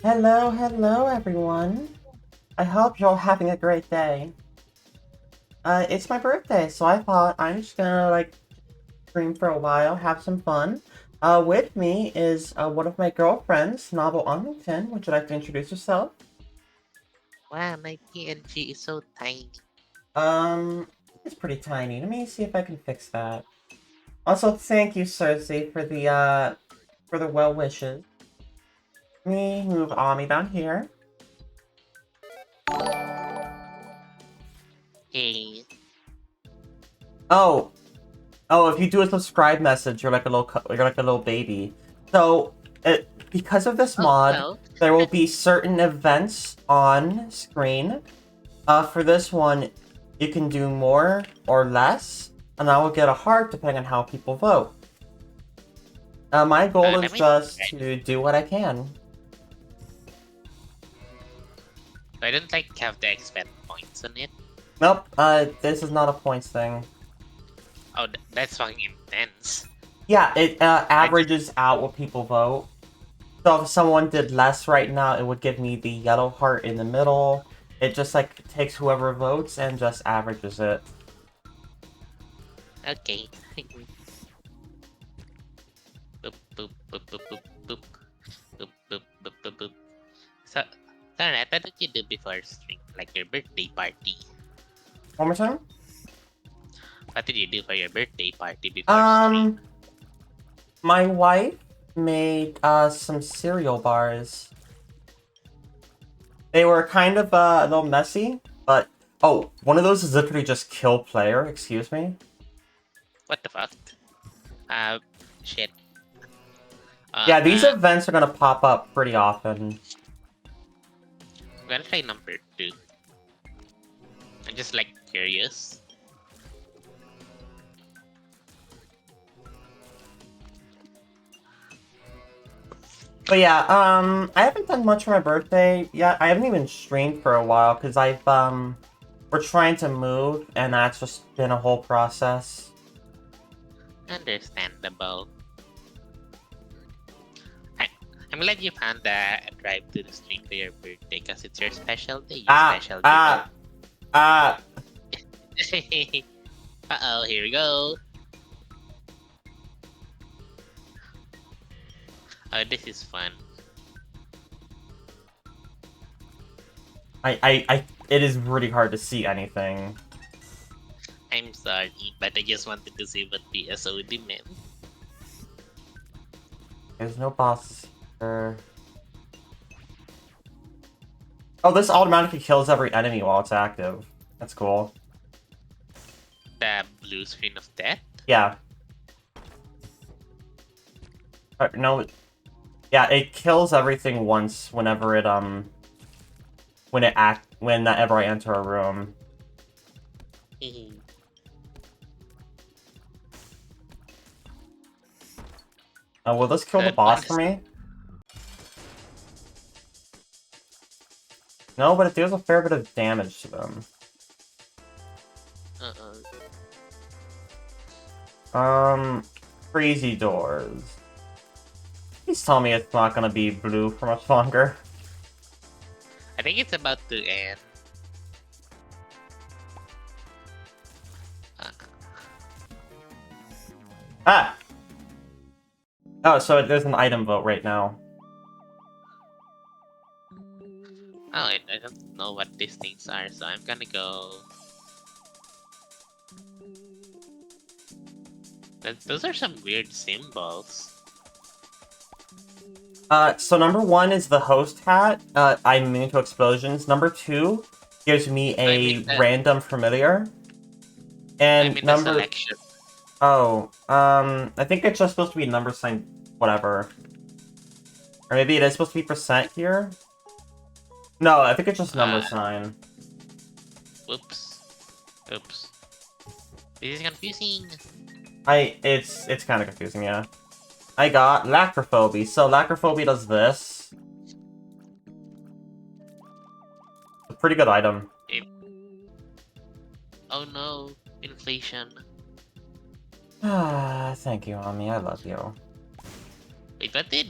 Hello everyone. I hope you're all having a great day. It's my birthday, so I thought I'm just gonna stream for a while, have some fun. With me is one of my girlfriends, Novel Arlington. Would you like to introduce yourself? Wow, my PNG is so tiny. Um, it's pretty tiny. Let me see if I can fix that. Also, thank you, Cersei, for the well wishes. Let me move Ami down here. Hey, Oh, Oh, if you do a subscribe message, you're like a little baby. So, because of this oh mod, well, there will be certain events on screen. For this one, you can do more or less, and I will get a heart depending on how people vote. My goal let is me think, just right? to do what I can. So I don't have to expend points on it. Nope, this is not a points thing. Oh, that's fucking intense. Yeah, it I just averages out what people vote. So if someone did less right now, it would give me the yellow heart in the middle. It just takes whoever votes and just averages it. okay. Boop boop boop boop boop boop boop boop boop boop boop. So, Sarah, what did you do before stream? Like your birthday party? One more time. What did you do for your birthday party before stream? Um, my wife made some cereal bars. They were kind of a little messy, but oh, one of those is literally just kill player. Excuse me. What the fuck? Uh, shit. Uh, Yeah, these uh, events are gonna pop up pretty often. I'm gonna try number 2. I'm just curious. But yeah, I haven't done much for my birthday yet. I haven't even streamed for a while because we're trying to move, and that's just been a whole process. Understandable. I, I'm glad you found a drive to the stream for your birthday because it's your special day. Your Ah, special day will. ah, ah. Uh-oh, here we go. Oh, this is fun. It is really hard to see anything. I'm sorry, but I just wanted to see what PSOD meant. There's no bosses here. Oh, this automatically kills every enemy while it's active. That's cool. The blue screen of death? Yeah. No. Yeah, it kills everything once whenever whenever I enter a room. Will this kill the But boss for honest, me? No, but it deals a fair bit of damage to them. uh-uh. Crazy doors. Please tell me it's not gonna be blue for much longer. I think it's about to end. Uh, Ah! Oh, so there's an item vote right now. I don't know what these things are, so I'm gonna go. Those are some weird symbols. So number one is the host hat. I'm immune to explosions. Number two gives me I a mean the random familiar. I And mean the number... selection. Oh, I think it's just supposed to be number sign whatever. Or maybe it is supposed to be percent here? No, I think it's just number Uh, sign. Oops. Oops. This is confusing. It's kind of confusing, yeah. I got Lacrophobia. So Lacrophobia does this. A pretty good item. It, oh no, inflation. Ah, thank you, Ami. I love you. Wait, what did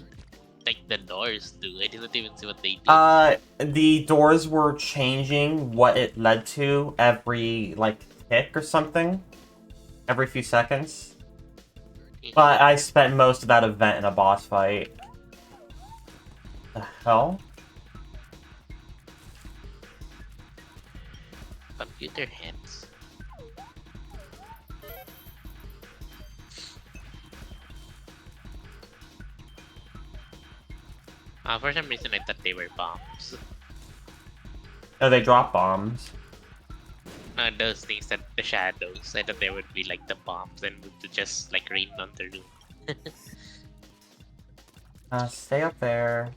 the doors do? I didn't even see what they did. The doors were changing what it led to every, like, tick or something. Every few seconds. But I spent most of that event in a boss fight. The hell? Computer heads. For some reason, I thought they were bombs. Oh, they drop bombs. Those things that the shadows. I thought they would be like the bombs and would just like rain on the room. Stay up there.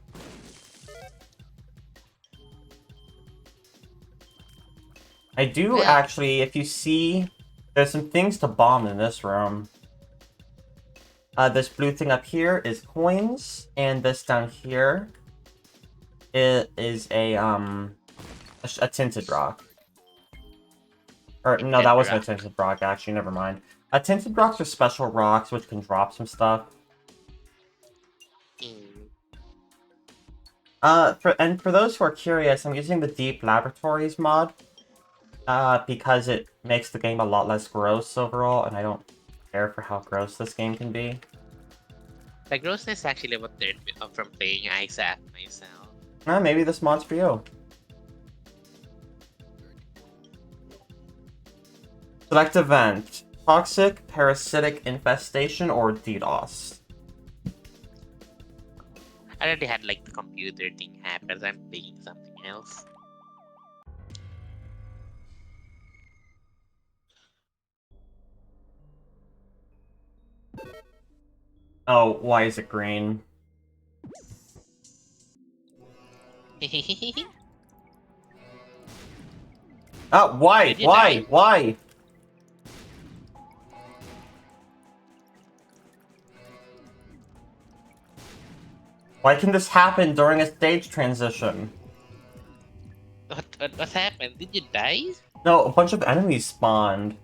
I do Yeah. actually, if you see, there's some things to bomb in this room. This blue thing up here is coins, and this down here is a tinted rock. Or no, that wasn't a tinted rock. Actually, never mind. Tinted rocks are special rocks which can drop some stuff. For those who are curious, I'm using the Deep Laboratories mod. Because it makes the game a lot less gross overall, and I don't care for how gross this game can be. The grossness actually what turned me off from playing Isaac myself. Maybe this mod's for you. Select event. Toxic, parasitic infestation, or DDoS. I already had like the computer thing happen. I'm playing something else. Oh, why is it green? Oh, why? Did you Why? die? Why? Why can this happen during a stage transition? What happened? Did you die? No, a bunch of enemies spawned.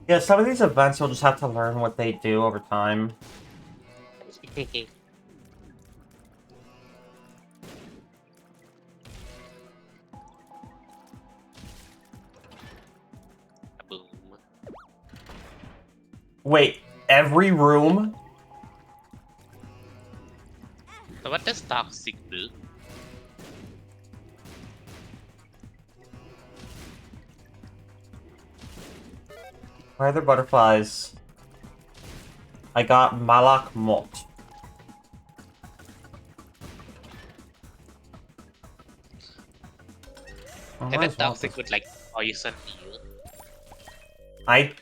Yeah, some of these events you'll just have to learn what they do over time. Boom. Wait, every room? So what does toxic do? Why are there butterflies? I got Malak Mot. Oh, And that toxic would like poison you. I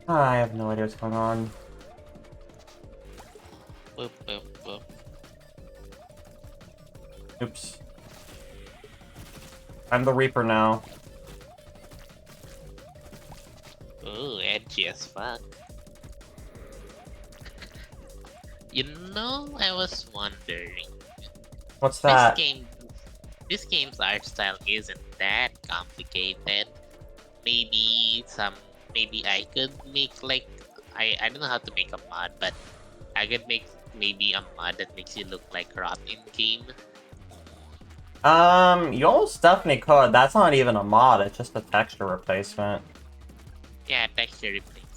have no idea what's going on. Boop, boop, boop. Oops. I'm the Reaper now. Ooh, edgy as fuck. You know, I was wondering. What's that? This game's art style isn't that complicated. Maybe I could make like, I don't know how to make a mod, but I could make maybe a mod that makes you look like rot in game. You almost definitely could. That's not even a mod, it's just a texture replacement. Yeah, texture replacement.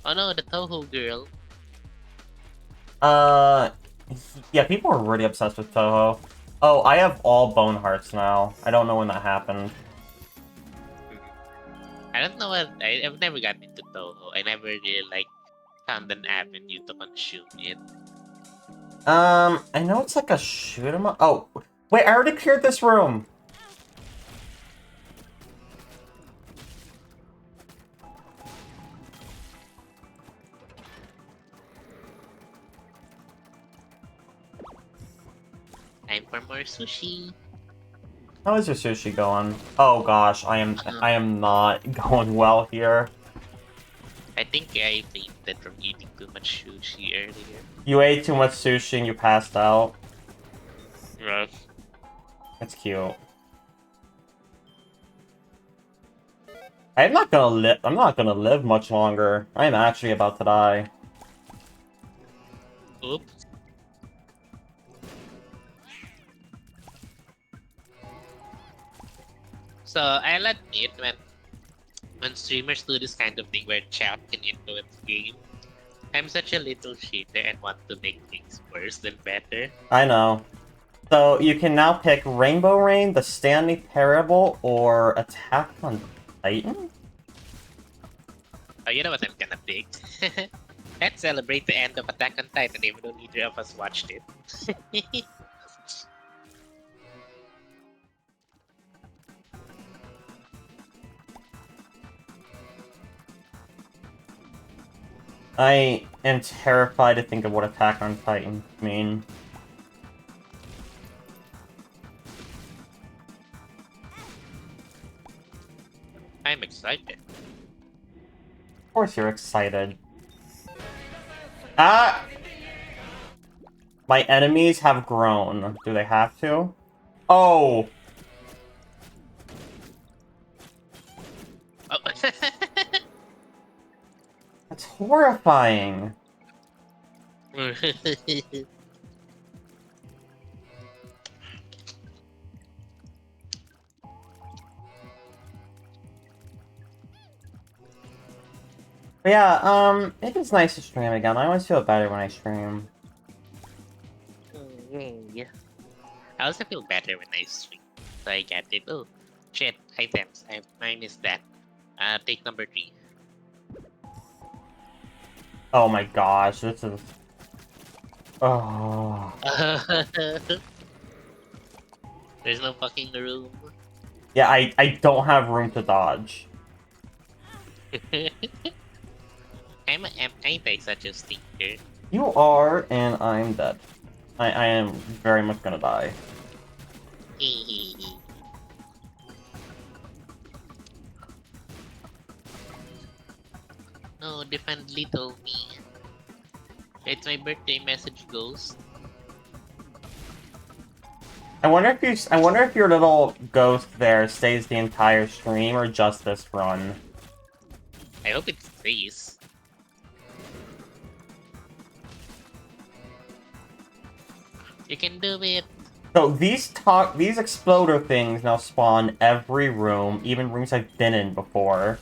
Oh no, the Toho girl. Yeah, people are really obsessed with Toho. Oh, I have all bone hearts now. I don't know when that happened. I don't know what I've never gotten into Toho. I never really like found an avenue to consume it. I know it's like a shoot 'em up. Oh, wait, I already cleared this room. Time for more sushi. How is your sushi going? Oh gosh, I am not going well here. I think think I fainted from eating too much sushi earlier. You ate too much sushi and you passed out. Well, That's cute. I'm not gonna live. I'm not gonna live much longer. I'm actually about to die. oops. So I'll admit when streamers do this kind of thing where chat can influence game, I'm such a little cheater and want to make things worse than better. I know. So you can now pick Rainbow Rain, The Stanley Parable, or Attack on Titan? Oh, you know what I'm gonna pick? Let's celebrate the end of Attack on Titan even though neither of us watched it. I am terrified to think of what Attack on Titan mean. I'm excited. Of course you're excited. Ah! My enemies have grown. Do they have to? Oh! Oh. That's horrifying. But yeah, it is nice to stream again. I always feel better when I stream. Yeah. I also feel better when I stream. So I get it. Oh, shit, items. I missed that. Take number 3. Oh my gosh, this is... Oh... There's no fucking room. Yeah, I don't have room to dodge. Ain't I such a stinker? You are, and I'm dead. I am very much gonna die. No, defend little me. It's my birthday message ghost. I wonder if your little ghost there stays the entire stream or just this run. I hope it stays. You can do it. So these exploder things now spawn every room, even rooms I've been in before.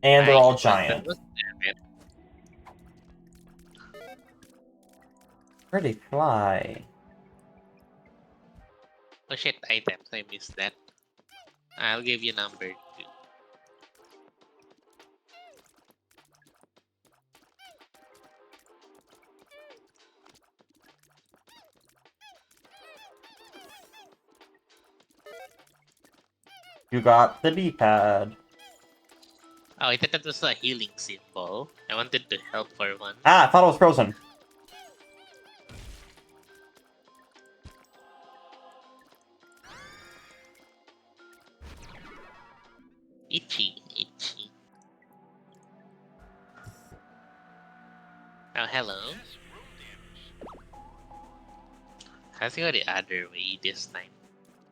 And they're all giant. Damn it. Pretty fly. Oh shit, items. I missed that. I'll give you number 2. You got the D-pad. Oh, I thought that was a healing symbol. I wanted to help for one. Ah, I thought it was frozen. Itchy, itchy. Oh, hello. Let's go the other way this time.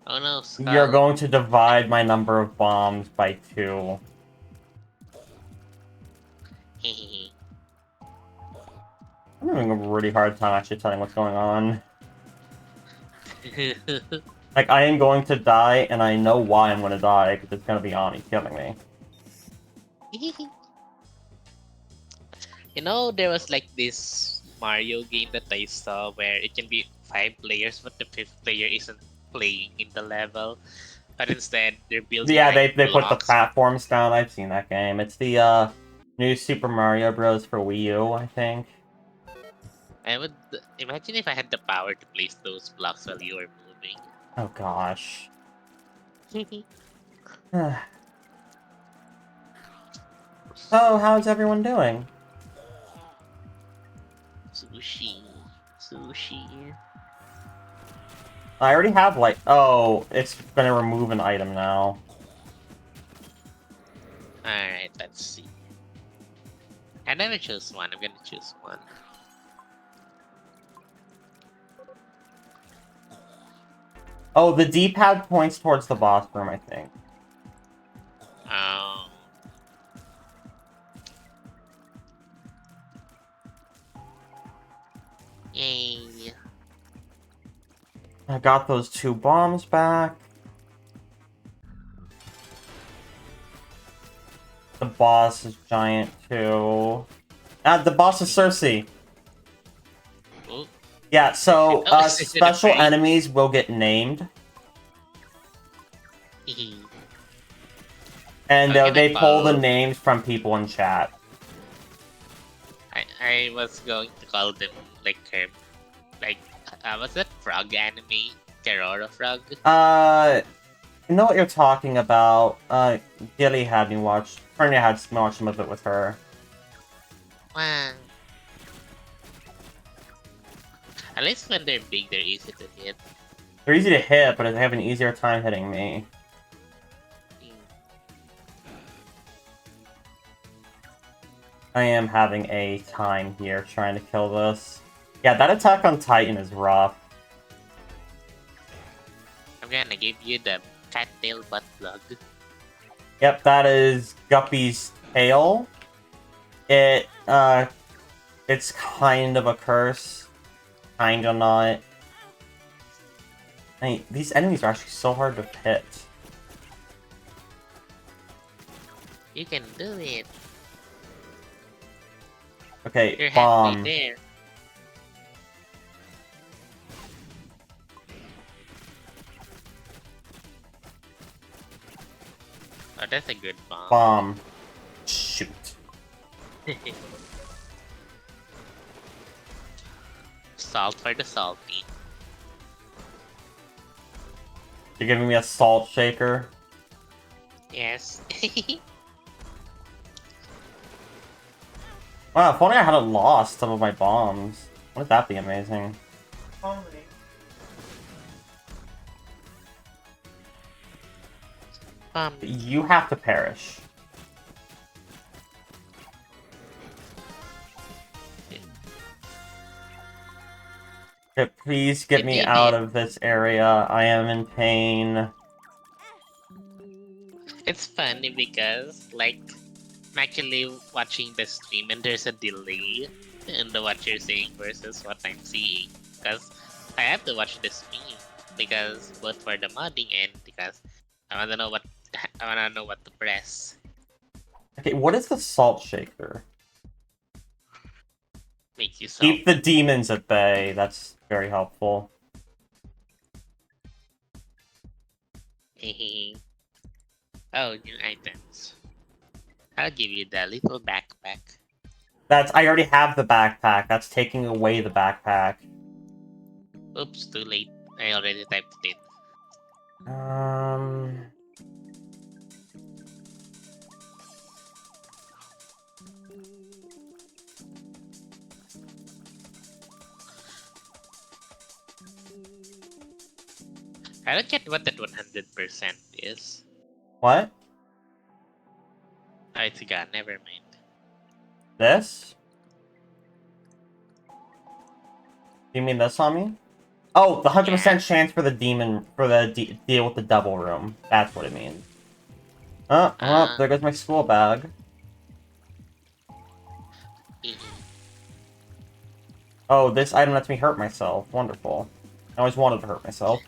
Oh no, Skull. You're going to divide my number of bombs by 2. I'm having a really hard time actually telling what's going on. Like, I am going to die, and I know why I'm going to die, because it's going to be Ani killing me. You know, there was like this Mario game that I saw where it can be 5 players, but the 5th player isn't playing in the level. But instead, they're building Yeah, like, they put the blocks. platforms down. I've seen that game. It's the new Super Mario Bros. For Wii U, I think. I would imagine if I had the power to place those blocks while you were moving. Oh gosh. So, how's everyone doing? Sushi. Sushi. I already have, like... Oh, it's gonna remove an item now. Alright, let's see. never choose one. I'm gonna choose one. Oh, the D-pad points towards the boss room, I think. Oh. Yay. I got those 2 bombs back. The boss is giant, too. The boss is Cersei. Ooh. Yeah, so, Oh, is it a special fairy? enemies will get named. And How can I they pull the call? names from people in chat. I was going to call them like like what's that frog anime? Kerora frog. I know what you're talking about. Gilly had me watch. Fernia had me watch some of it with her. Wow. At least when they're big, they're easy to hit. They're easy to hit, but they have an easier time hitting me. Mm. I am having a time here trying to kill this. Yeah, that attack on Titan is rough. I'm gonna give you the cattail butt plug. Yep, that is Guppy's tail. It's kind of a curse. Kinda not. These enemies are actually so hard to hit. You can do it. Okay, You're halfway bomb. there. Oh, that's a good bomb. Bomb. Shoot. Salt for the salty. You're giving me a salt shaker? Yes. Wow, if only I hadn't lost some of my bombs. Wouldn't that be amazing? You have to perish. Okay, please get You me did out it. of this area. I am in pain. It's funny because, like, I'm actually watching the stream and there's a delay in the what you're saying versus what I'm seeing. Because I have to watch the stream because both for the modding and because I wanna know what I wanna know what to press. Okay, what is the salt shaker? Makes you Keep the salty. demons at bay. That's very helpful. Oh, new items. I'll give you the little backpack. I already have the backpack. That's taking away the backpack. Oops, too late. I already typed it in. Um... I don't get what that 100% is. What? Oh, it's gone. Never mind. This? You mean this on me? Oh, the 100% Yeah. chance for the demon, for the deal with the devil room. That's what it means. Oh, Uh, there goes my school bag. Oh, this item lets me hurt myself. Wonderful. I always wanted to hurt myself.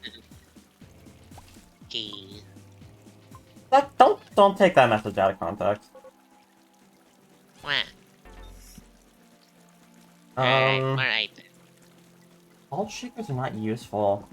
Don't take that message out of context. Alright, more Um, items. Salt shakers are not useful.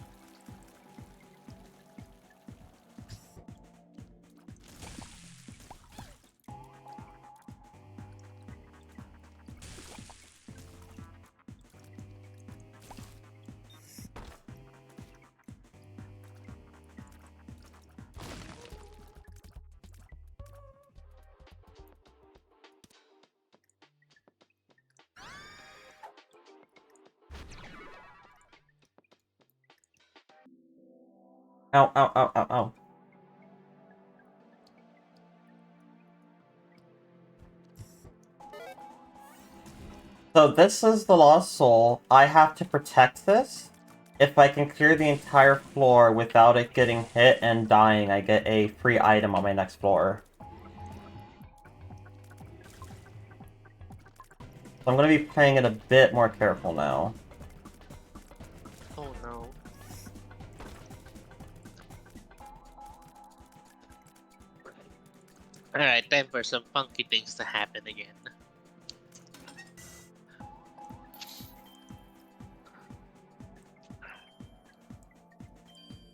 Ow, ow, ow, ow, ow. So this is the Lost Soul. I have to protect this. If I can clear the entire floor without it getting hit and dying, I get a free item on my next floor. So I'm going to be playing it a bit more careful now. Oh no. Alright, time for some funky things to happen again.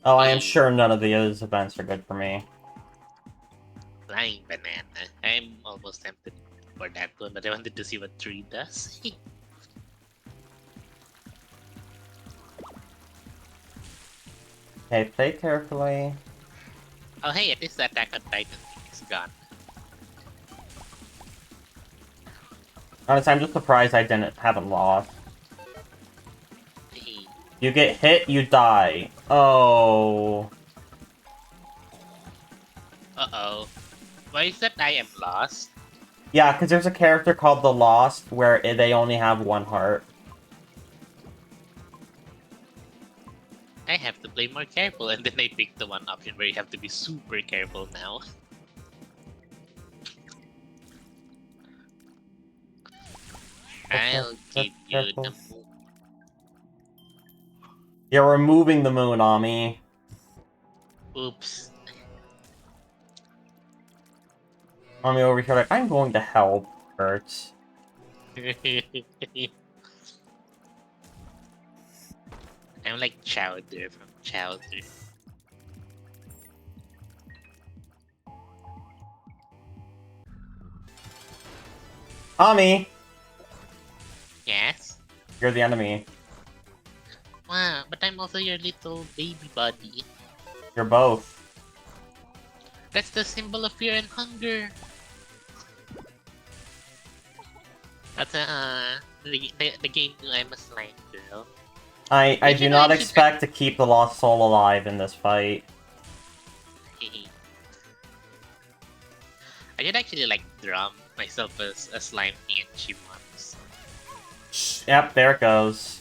Oh, I am Hey, sure none of these events are good for me. flying banana. I'm almost tempted for that one, but I wanted to see what tree does. Okay, play carefully. Oh hey, at least the Attack on Titan thing is gone. Honestly, I'm just surprised I haven't lost. Hey. You get hit, you die. Oh. Uh-oh. Why is that I am lost? Yeah, because there's a character called the Lost where they only have one heart. I have to play more careful, and then I picked the one option where you have to be super careful now. I'll give you the moon. You're removing the moon, Ami. Oops. Ami over here like, I'm going to help. Hurts. I'm like Chowder from Chowder. Ami! Yes? You're the enemy. Wow, but I'm also your little baby buddy. You're both. That's the symbol of fear and hunger. That's the game knew I'm a slime girl. I Wait, do not expect to keep the Lost Soul alive in this fight. I should actually like drum myself as a slime PNG once. Yep, there it goes.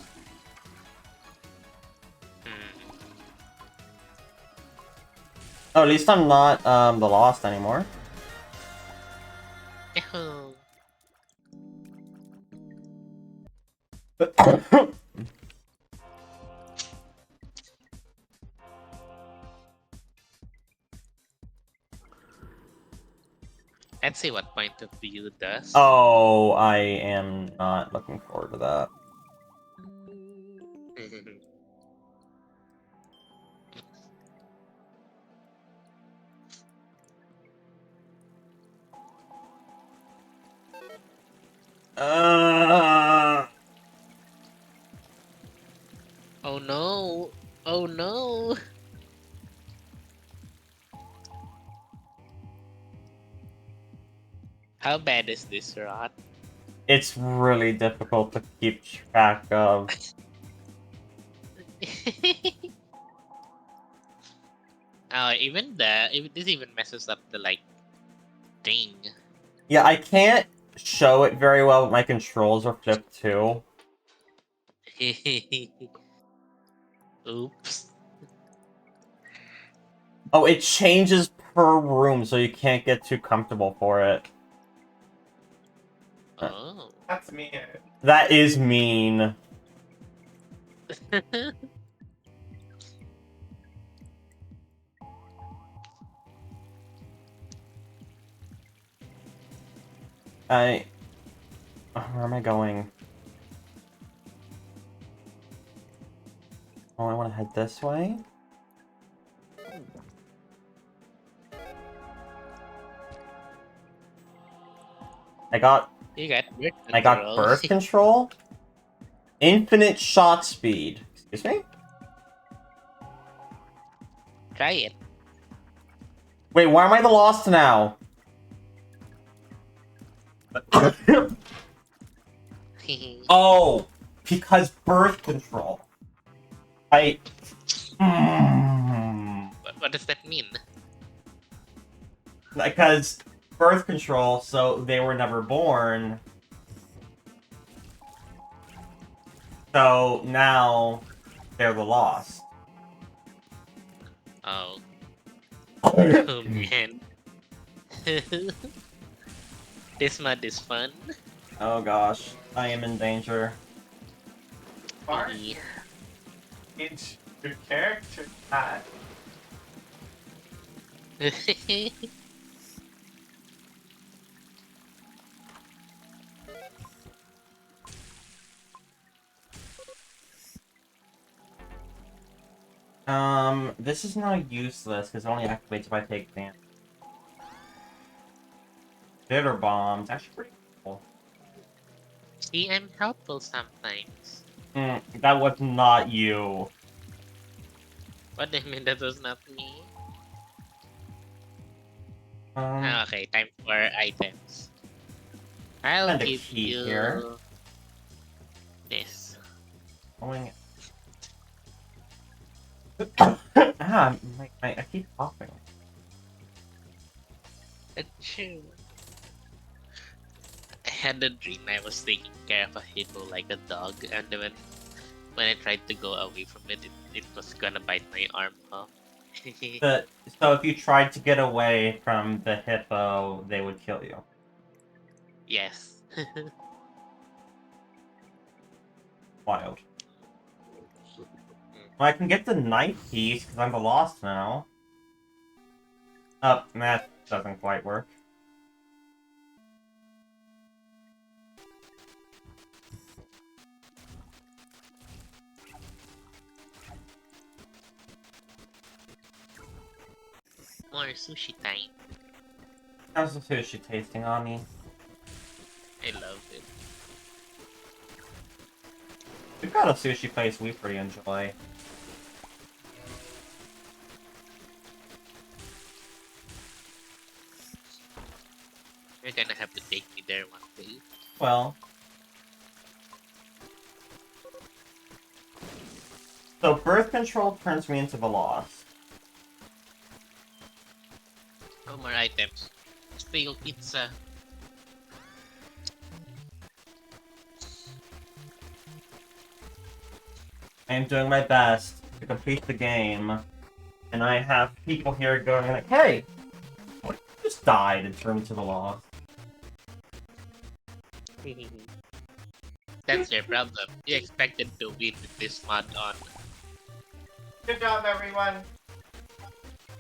Oh, at least I'm not the Lost anymore. Yahoo! Let's see what point of view does. Oh, I am not looking forward to that. Oh no! Oh no! How bad is this, Rod? It's really difficult to keep track of. This even messes up the like thing. Yeah, I can't show it very well, but my controls are flipped too. Oops. Oh, it changes per room, so you can't get too comfortable for it. Oh. That's mean. That is mean. Where am I going? Oh, I want to head this way. I got birth control. Infinite shot speed. Excuse me? Try it. Wait, why am I the Lost now? Oh, because birth control. What does that mean? Because birth control, so they were never born. So now they're the lost. Oh, Oh oh man. This mod is fun. gosh, I am in danger. Aren't it's your character hat? This is now useless because it only activates if I take damage. Bitter bombs, actually pretty cool. See, I'm helpful sometimes. That was not you. What do you mean that was not me? Um, Ah, okay, time for items. I'll and a give key here. you this. Going. I keep coughing. Achoo. I had a dream I was taking care of a hippo like a dog, and then when I tried to go away from it, it was gonna bite my arm off. So if you tried to get away from the hippo, they would kill you. Yes. Wild. Well, I can get the knife piece because I'm the lost now. Oh, that doesn't quite work. More sushi time. How's the sushi tasting on me? I love it. We've got a sushi place we pretty enjoy. You're gonna have to take me there one day. Well, so birth control turns me into the lost. No more items. Stale pizza. I am doing my best to complete the game, and I have people here going like, "Hey, what if you just died and turned into the lost?" That's your problem. You expected to win with this mod on. Good job, everyone.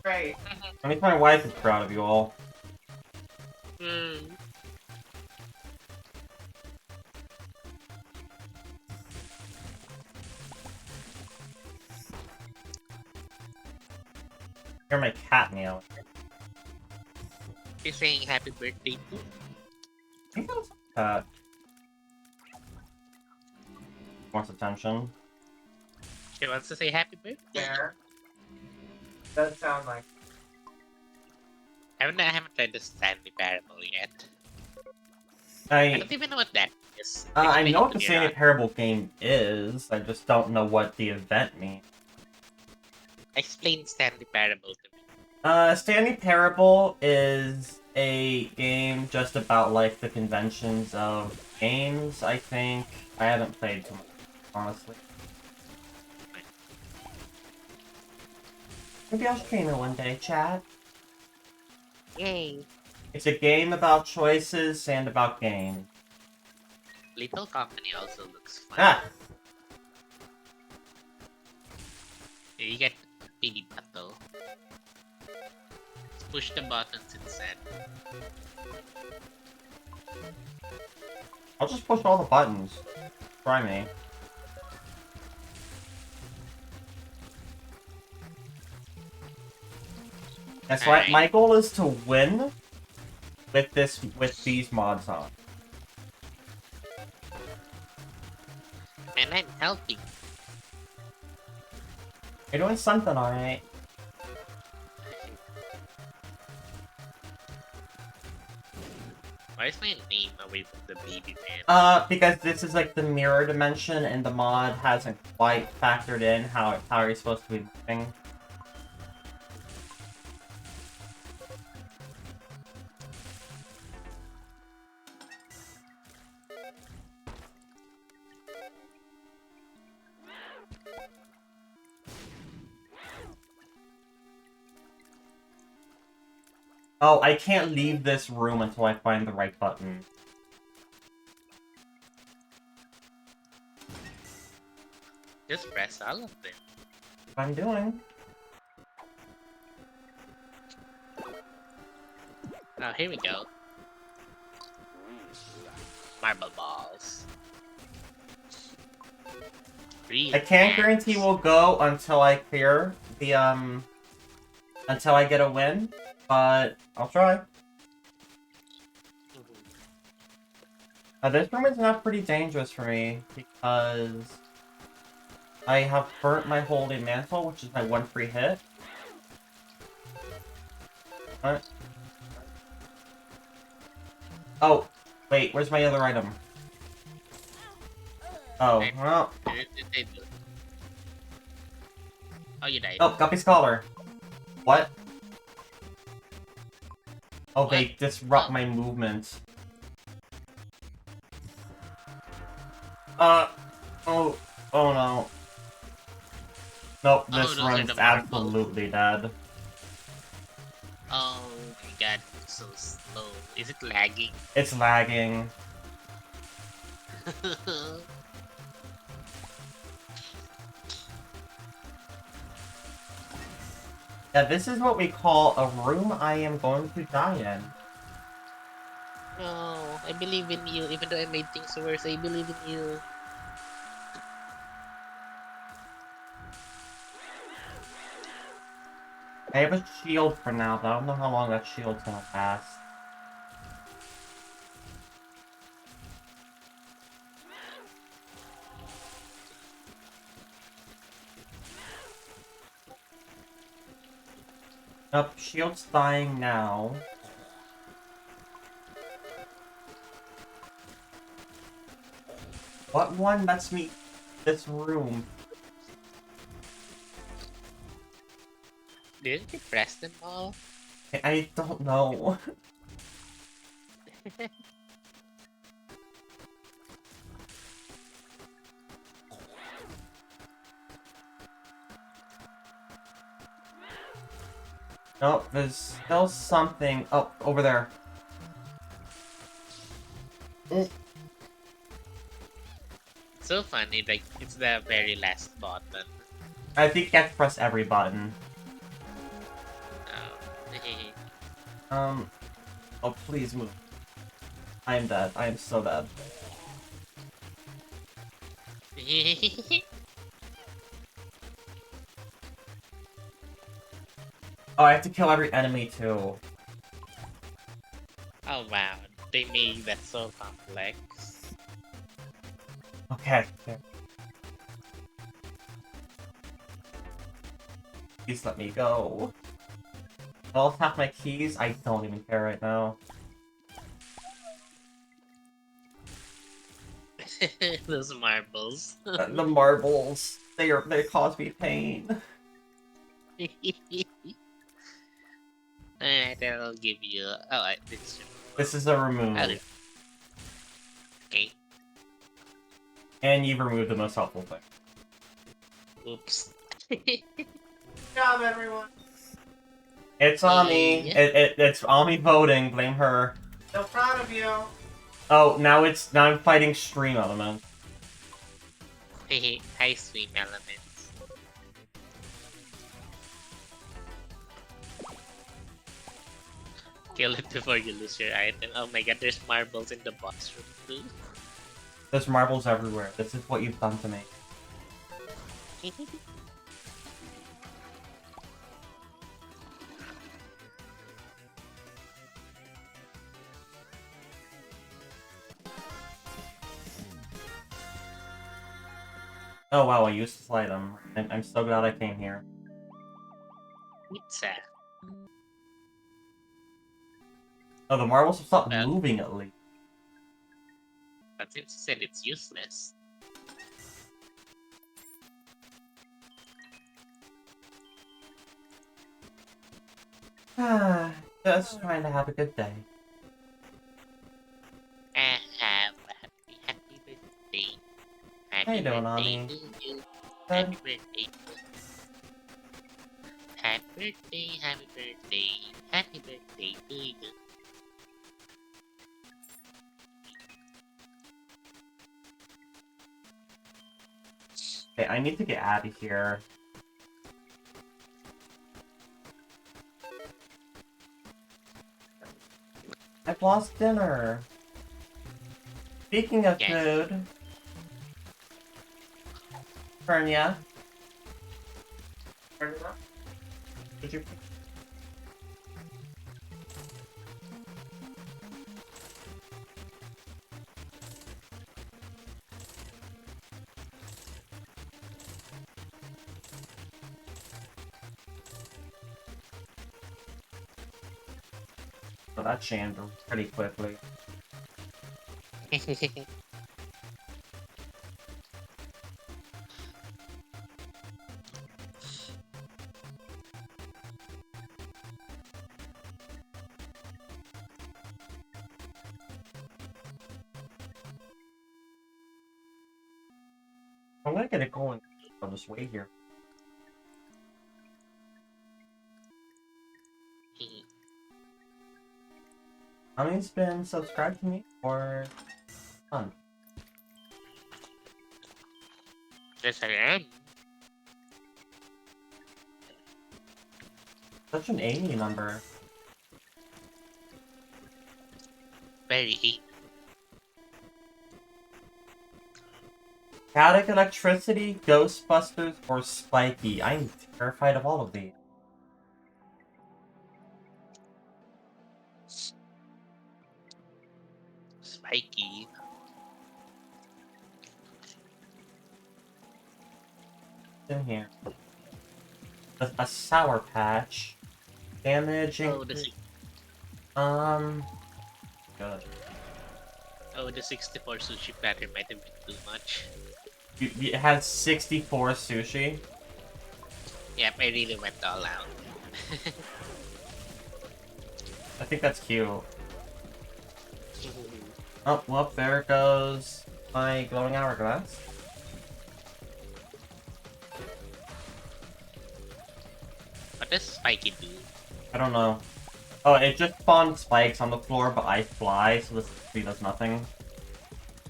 Great. At least my wife is proud of you all. Hmm. Hear my cat meow. She's saying happy birthday too. I think that was my cat. Wants attention. She wants to say happy birthday. Fair. Does sound like. I haven't tried the Stanley Parable yet. I don't even know what that is. I Explain know it what to the me, Stanley Ron. Parable game is. I just don't know what the event means. Explain Stanley Parable to me. Stanley Parable is a game just about like the conventions of games. I think I haven't played too much, honestly. Maybe I'll stream it one day, chat. Yay! It's a game about choices and about games. Little Company also looks fun. Ah! You get piggy battle. Push the buttons instead. I'll just push all the buttons. Try me. That's right. Alright. My goal is to win with these mods on. And I'm helping. You're doing something alright. Why is my name away from the baby man? Because this is like the mirror dimension and the mod hasn't quite factored in how you're supposed to be moving. Oh, I can't leave this room until I find the right button. Just press all of them. I'm doing. Oh, here we go. Marble balls. I can't guarantee Relax. we'll go until I clear the, until I get a win, but I'll try. This room is not pretty dangerous for me, because I have burnt my holy mantle, which is my one free hit. What? Oh, wait, where's my other item? Oh, well. Did do? Oh, you died. Oh, Guppy's collar. What? Oh, What? they disrupt Oh. my movement. Oh, oh no. Nope, Oh, this those are run's the marbles. absolutely dead. Oh my god, so slow. Is it lagging? It's lagging. Yeah, this is what we call a room I am going to die in. No, I believe in you. Even though I made things worse, I believe in you. I have a shield for now, but I don't know how long that shield's gonna last. Nope, shield's dying now. What one lets me this room? Didn't you press them all? I don't know. Nope, there's still something. Oh, over there. Mm. So funny, like, it's the very last button. I think you have to press every button. Oh. Oh, please move. I am dead. I am so dead. Oh, I have to kill every enemy too. Oh wow, they made that so complex. Okay. Please let me go. I'll tap my keys. I don't even care right now. Those marbles. The marbles. They cause me pain. Alright, then I'll give you. Oh, this should. This is a remove. Okay. And you've removed the most helpful thing. Oops. Good job, everyone. It's Ami. Yeah. It's Ami voting. Blame her. So proud of you. Oh, now I'm fighting stream element. High stream elements. Kill it before you lose your item. Oh my god, there's marbles in the boss room too. There's marbles everywhere. This is what you've done to me. Oh wow, I used this item. I'm so glad I came here. Pizza. Oh, the marbles have stopped Well, moving at least. but since you said it's useless. Just trying to have a good day. Have a happy birthday. How you doing, Ami? To you. Good. Happy birthday. Happy birthday, happy birthday, happy birthday to you. Okay, I need to get out of here. I've lost dinner. Speaking of Yes. food, Fernia, did you? Oh, that changed pretty quickly. I'm gonna get it going. I'll just wait here. How many's been subscribed to me for fun? Yes, I am. Such an 80 number. Very easy. Static Electricity, Ghostbusters, or Spiky? I'm terrified of all of these. Spiky. In here. A Sour Patch. Damaging. Oh, the Good. the 64 sushi platter might have been too much. It had 64 sushi. Yep, I really went all out. I think that's cute. Oh, well, there goes my glowing hourglass. What does Spiky do? I don't know. Oh, it just spawned spikes on the floor, but I fly, so this tree does nothing.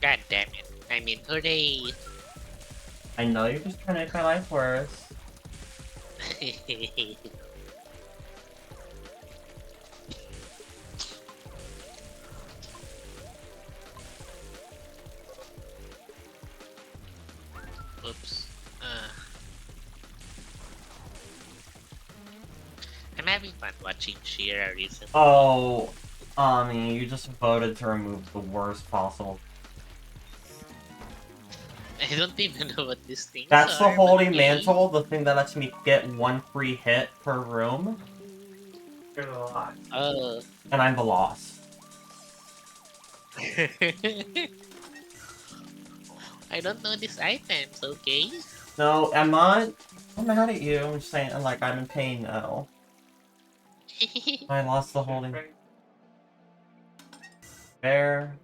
God damn it. I mean, hooray! I know you're just trying to make my life worse. Oops. I'm having fun watching Shira recently. Oh, Ami, you just voted to remove the worst possible. I don't even know what these things That's the are. Holy but Mantle, the thing that lets me get one free hit per room. There's a lot. Oh. And I'm the loss. I don't know these items, okay? No, I'm not. I'm mad at you. I'm just saying, like, I'm in pain now. I lost the Holy Bear.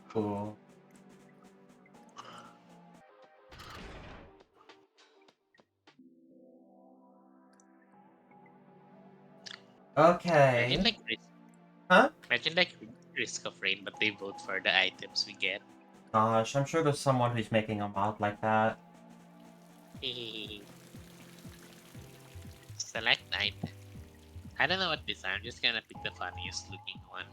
Cool. Okay. Imagine like Huh? imagine like Risk of Rain, but they vote for the items we get. Gosh, I'm sure there's someone who's making a mod like that. Select item. I don't know what these are. I'm just gonna pick the funniest looking one.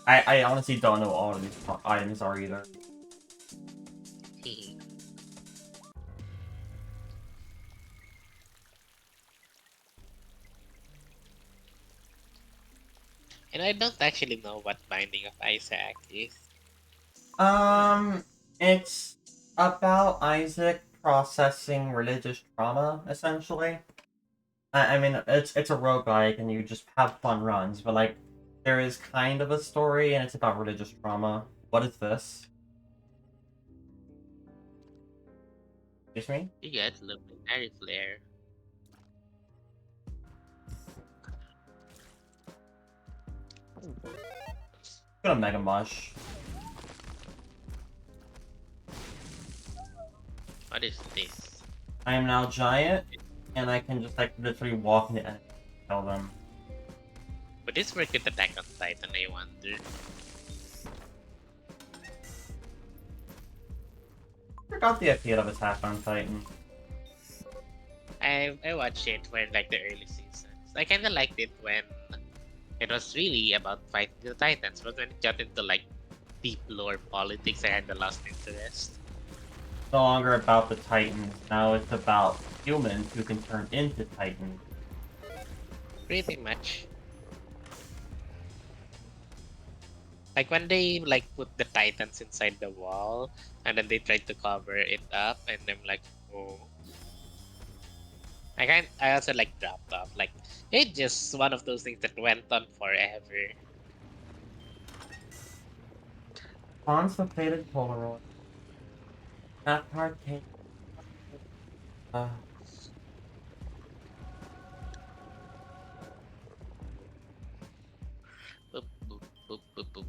I honestly don't know what all of these items are either. And I don't actually know what Binding of Isaac is. It's about Isaac processing religious trauma, essentially. I mean, it's a roguelike and you just have fun runs, but like, there is kind of a story and it's about religious trauma. What is this? Excuse me? You get luminary flare. Gonna Mega Mush. What is this? I am now giant, and I can just like literally walk into enemies and kill them. Would this work with Attack on Titan, I wonder? Forgot the appeal of Attack on Titan. I watched it for like the early seasons. I kinda liked it when it was really about fighting the Titans, but when it got into like deep lore politics, I kinda lost interest. It's no longer about the Titans, now it's about humans who can turn into Titans. Pretty much. Like when they like put the Titans inside the wall and then they tried to cover it up and I'm like, oh. I also like dropped off. Like it's just one of those things that went on forever. Constipated Polaroid. That part came. Uh, Boop, boop, boop, boop, boop.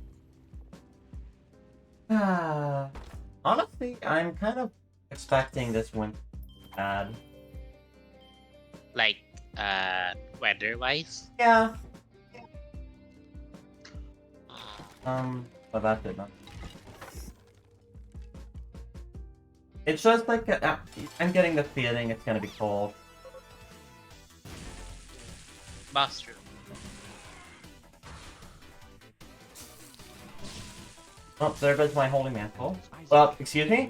honestly, I'm kind of expecting this one to be bad. Like weather wise. Yeah, but that did not. It's just like, I'm getting the feeling it's gonna be cold. Boss room. Oh, there goes my holy mantle. Well, excuse me?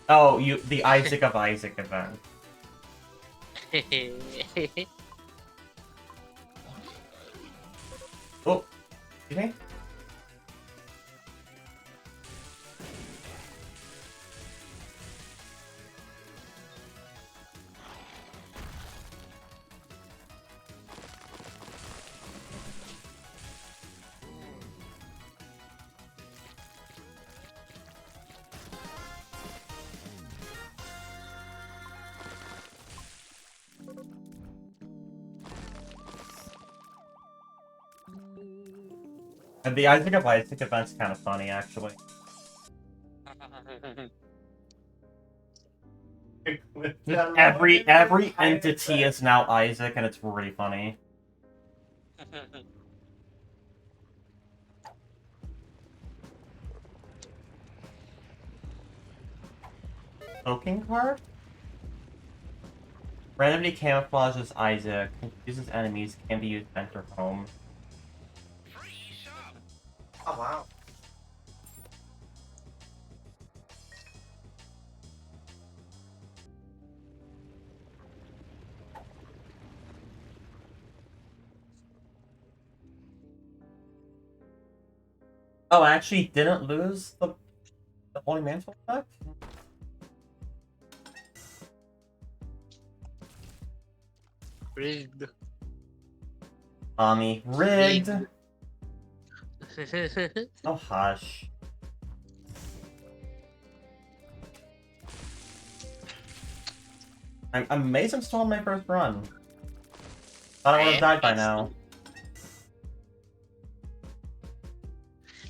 Oh, the Isaac of Isaac event. Oh, excuse me? And the Isaac of Isaac event's kind of funny, actually. Every entity is now Isaac, and it's really funny. Cloaking card? Randomly camouflages Isaac, confuses enemies, can be used to enter home. Oh wow. Oh, I actually didn't lose the Holy Mantle effect? Rigged. Rigged! Rigged. Oh, hush. I'm amazed I'm still on my first run. Thought I would have died by now.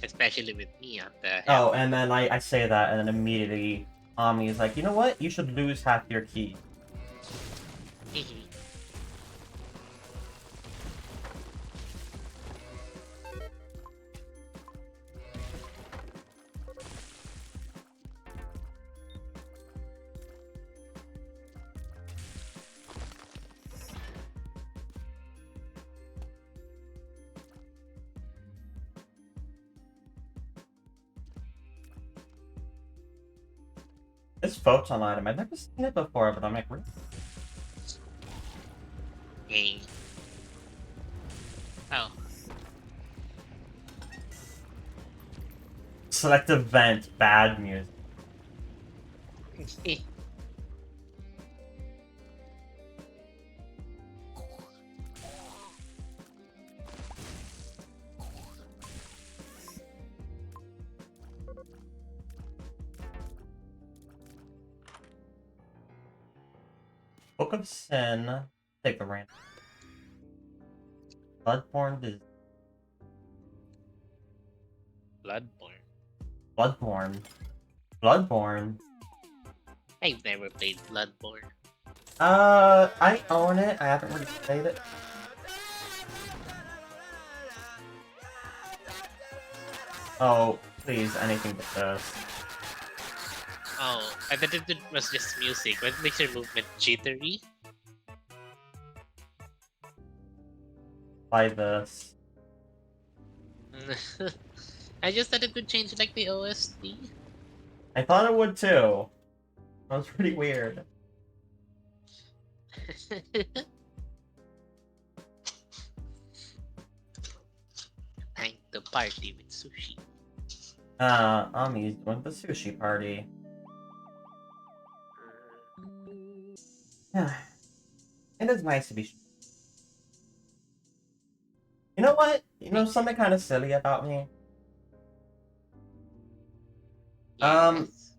Especially with me on the Oh, and then I say that, and then immediately Ami is like, you know what? You should lose half your key. This photon item, I've never seen it before, but I'm like, really? Hey. Oh. Select event, bad music. Book of Sin. Take the random. Bloodborne is Bloodborne. Bloodborne. Bloodborne. I've never played Bloodborne. I own it. I haven't really played it. Oh, please, anything but this. Oh, I thought it was just music. What makes your movement jittery? Buy this. I just thought it would change like the OST. I thought it would too. That was pretty weird. Time to party with sushi. Ami's doing the sushi party. Yeah. It is nice to be. You know what? You know something kind of silly about me? Yes.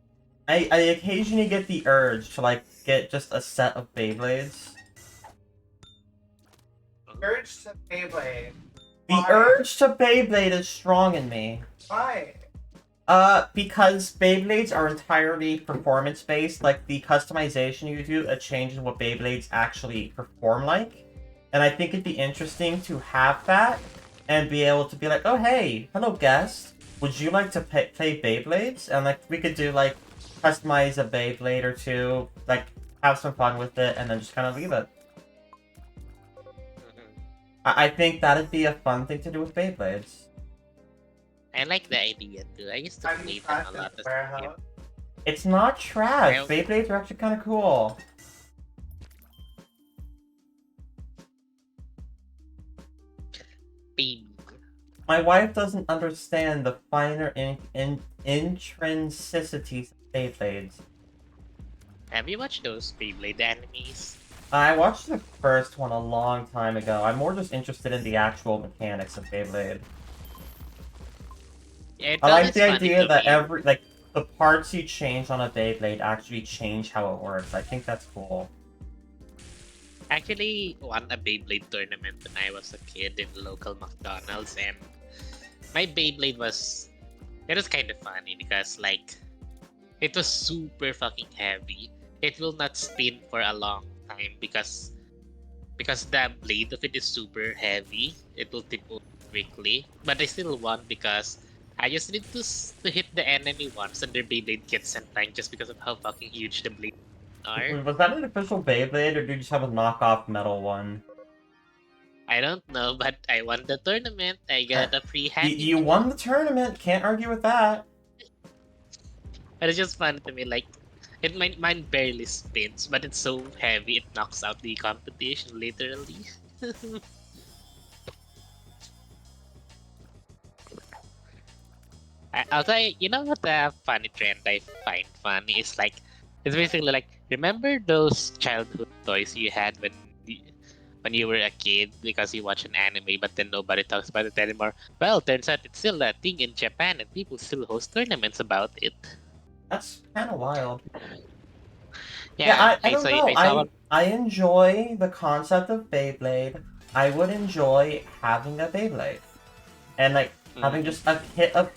I occasionally get the urge to like get just a set of Beyblades. Urge to Beyblade. The Why? urge to Beyblade is strong in me. Why? Because Beyblades are entirely performance-based, like the customization you do, it changes what Beyblades actually perform like. And I think it'd be interesting to have that, and be able to be like, oh hey, hello guest, would you like to play Beyblades? And like, we could do like, customize a Beyblade or two, like, have some fun with it, and then just kind of leave it. I think that'd be a fun thing to do with Beyblades. I like the idea too. I used to I'm play them trapped a in lot the as a kid. warehouse. It's not trash. I- Beyblades are actually kind of cool. Baby. My wife doesn't understand the finer intrinsicities of Beyblades. Have you watched those Beyblade animes? I watched the first one a long time ago. I'm more just interested in the actual mechanics of Beyblade. Yeah, it's I like always the funny idea to that me. the parts you change on a Beyblade actually change how it works. I think that's cool. Actually, won a Beyblade tournament when I was a kid in the local McDonald's, and my Beyblade was kind of funny because like it was super fucking heavy. It will not spin for a long time because the blade of it is super heavy. It will tip over quickly, but I still won because I just need to hit the enemy once and their Beyblade gets sent flying just because of how fucking huge the blades are. Was that an official Beyblade, or did you just have a knockoff metal one? I don't know, but I won the tournament. I got a free You handy. won the tournament. Can't argue with that. But it's just funny to me, like mine barely spins, but it's so heavy it knocks out the competition literally. Also, you know what the funny trend I find funny is like it's basically like remember those childhood toys you had when you were a kid because you watch an anime, but then nobody talks about it anymore. Well, turns out it's still a thing in Japan, and people still host tournaments about it. That's kind of wild. Yeah, Yeah, I don't know. I saw one. I enjoy the concept of Beyblade. I would enjoy having a Beyblade. And like having just a kit of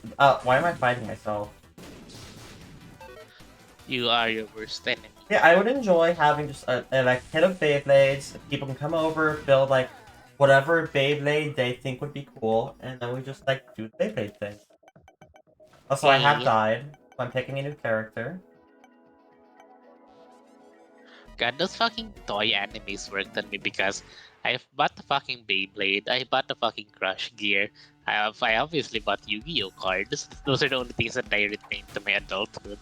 why am I fighting myself? You are your worst enemy. Yeah, I would enjoy having just a like kit of Beyblades. People can come over, build like whatever Beyblade they think would be cool, and then we just like do the Beyblade thing. Also, I have Hey, died, so I'm picking a new character. God, those fucking toy animes worked on me because I've bought the fucking Beyblade, I bought the fucking Crush Gear, I obviously bought Yu-Gi-Oh cards. Those are the only things that I retained to my adulthood.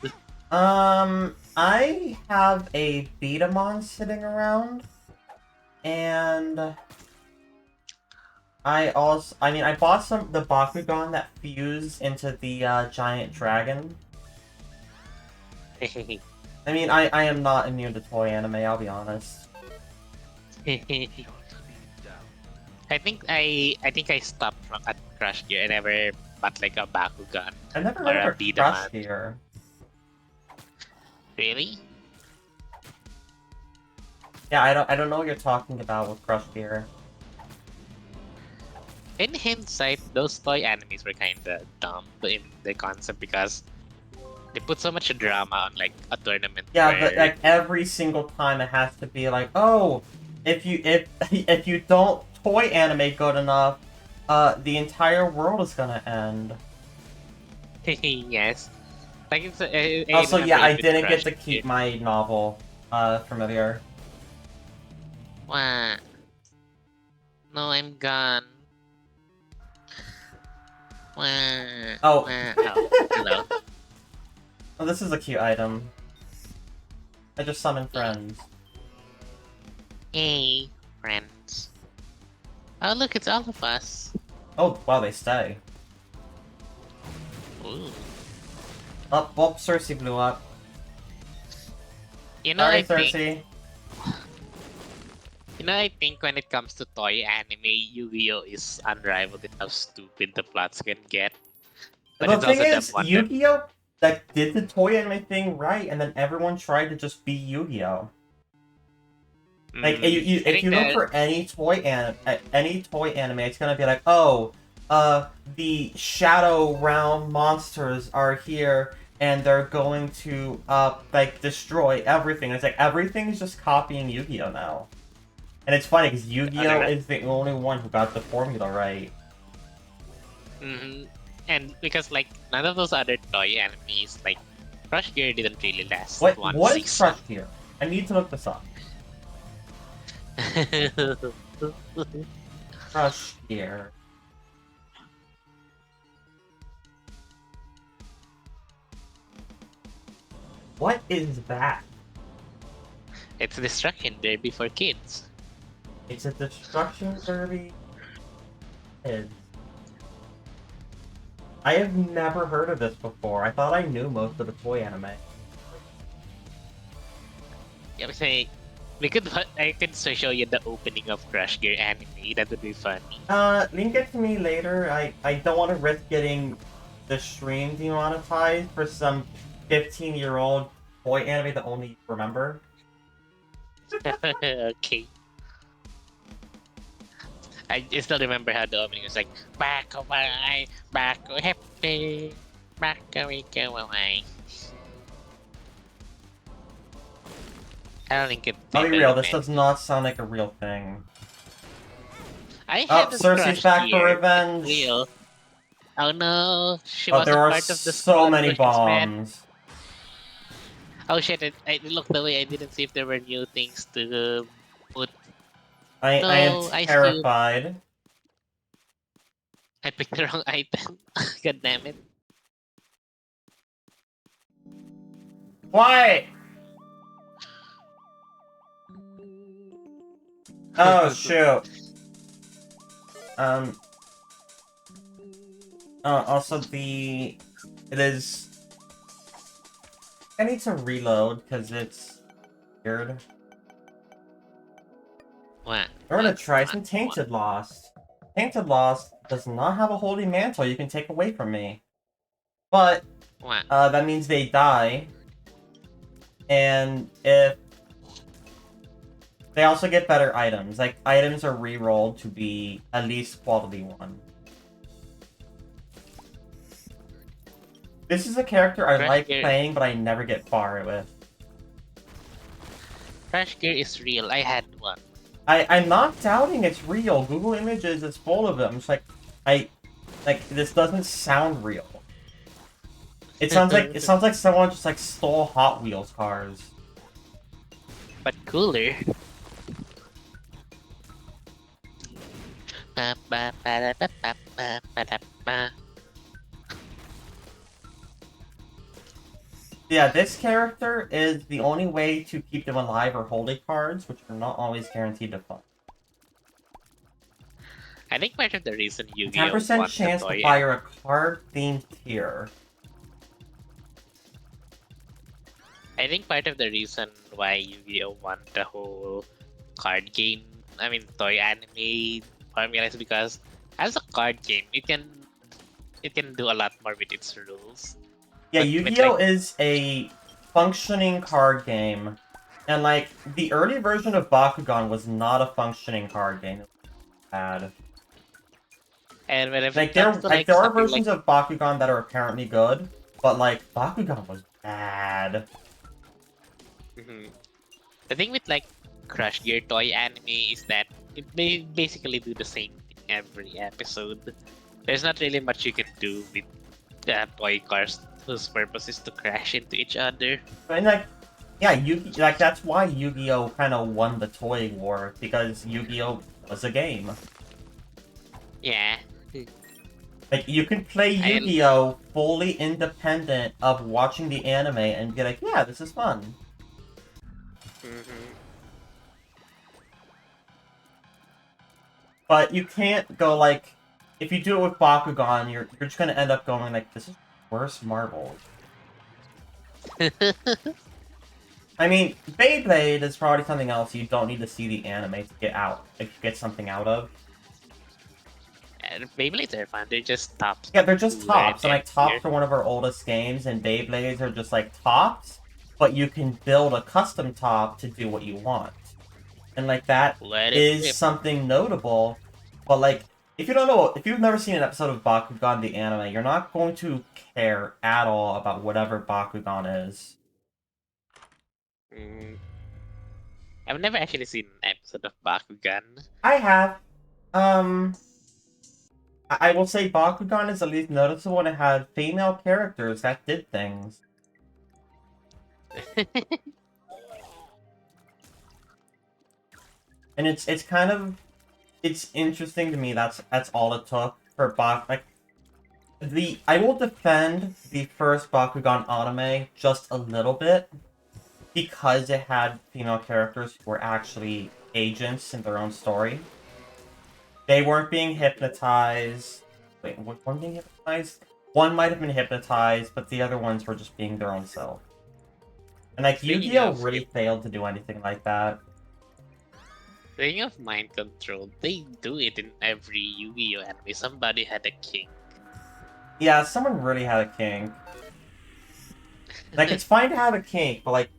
I have a Betamon sitting around, and I bought the Bakugan that fused into the giant dragon. I mean, I am not immune to toy anime, I'll be honest. I think I stopped from at Crush Gear. I never bought like a Bakugan I've never or heard of a a Crush Bidaman. Gear. Really? Yeah, I don't know what you're talking about with Crush Gear. In hindsight, those toy animes were kinda dumb in the concept because they put so much drama on like a tournament Yeah, but where like every single time it has to be like, oh, if you don't toy animate good enough, the entire world is gonna end. yes, like I Also, remember yeah, I it with didn't get Crush to Gear. keep my novel familiar. Wah. No, I'm gone. Wah. Oh. Wah. Oh, hello. Oh, this is a cute item. I just summoned friends. Hey, friends. Oh, look, it's all of us. Oh, wow, they stay. Ooh. Oh, well, Cersei blew up. You know, Sorry, I think Cersei. I think when it comes to toy anime, Yu-Gi-Oh is unrivaled in how stupid the plots can get. But The it's thing also the is, one that Yu-Gi-Oh! Like, did the toy anime thing right, and then everyone tried to just be Yu-Gi-Oh! Like, I if think you look that for any toy anime, it's gonna be like, oh, the Shadow Realm monsters are here, and they're going to, like, destroy everything. It's like, everything's just copying Yu-Gi-Oh! Now. And it's funny, because Yu-Gi-Oh! Is the only one who got the formula right. and because like none of those other toy animes like Crush Gear didn't really last one What is season. Crush here? I need to look this up. Crush here. What is that? It's a Destruction Derby for kids. It's a destruction derby. Kids. I have never heard of this before. I thought I knew most of the toy anime. Yeah, we could I could show you the opening of Crush Gear anime. That would be funny. Link it to me later. I don't want to risk getting the stream demonetized for some 15-year-old toy anime that only you remember. Okay. I still remember how the opening was like back away, back happy, back away, go away. I don't think it I'll be later real, this meant. does not sound like a real thing. I Oh, had a Cersei's Crush back for Gear. It's revenge! real. Oh no, she Oh, there wasn't are part of the so Scroll many Crushers man. bombs. Oh shit, I looked away. I didn't see if there were new things to put. I am No, I see. terrified. I picked the wrong item. God damn it. Why? Oh, shoot. Um. Also it is. I need to reload because it's weird. What? We're gonna What? try What? some Tainted Lost. Tainted Lost does not have a holy mantle you can take away from me. But, What? that means they die. And if... They also get better items. Like, items are re-rolled to be at least quality 1. This is a character I Crush like Gear. playing, but I never get far with. Crush Gear is real. I had one. I'm not doubting it's real. Google Images is full of them. It's like, this doesn't sound real. It sounds like someone just like stole Hot Wheels cars. But cooler. Ba, ba, ba, da, ba, ba, ba, ba, da, ba. Yeah, this character is the only way to keep them alive are holy cards, which are not always guaranteed to fun. I think part of the reason Yu-Gi-Oh 10% won the chance to toy fire a card-themed tier. I think part of the reason why Yu-Gi-Oh won the whole card game, I mean toy anime formula is because as a card game, it can do a lot more with its rules. Yeah, But with Yu-Gi-Oh! like Is a functioning card game. And, like, the early version of Bakugan was not a functioning card game. It was bad. And whenever Like it comes to like there are something like versions of Bakugan that are apparently good, but like Bakugan was bad. mhm. The thing with like Crush Gear toy anime is that they basically do the same thing every episode. There's not really much you can do with toy cars whose purpose is to crash into each other. And like, yeah, like that's why Yu-Gi-Oh kind of won the toy war because Yu-Gi-Oh was a game. Yeah. Like you can play I Yu-Gi-Oh fully independent of watching the anime and be like, yeah, this is fun. mhm. But you can't go like, if you do it with Bakugan, you're just gonna end up going like, this is worse Marvel. I mean, Beyblade is probably something else you don't need to see the anime to get out, like get something out of. And Beyblades are fun. They're just tops Yeah, they're just cooler and tops, and like edgier. tops are one of our oldest games, and Beyblades are just like tops, but you can build a custom top to do what you want. And like that Let it is rip. something notable. But like, if you don't know, if you've never seen an episode of Bakugan the anime, you're not going to care at all about whatever Bakugan is. Mm, I've never actually seen an episode of Bakugan. I have. Um, I will say Bakugan is at least noticeable and it had female characters that did things. And it's kind of it's interesting to me that's all it took for like I will defend the first Bakugan anime just a little bit because it had female characters who were actually agents in their own story. They weren't being hypnotized. Wait, was one being hypnotized? One might have been hypnotized, but the other ones were just being their own self. And like Speaking Yu-Gi-Oh of really failed to do anything like that. speaking of mind control, they do it in every Yu-Gi-Oh anime. Somebody had a king. Yeah, someone really had a kink. Like it's fine to have a kink, but like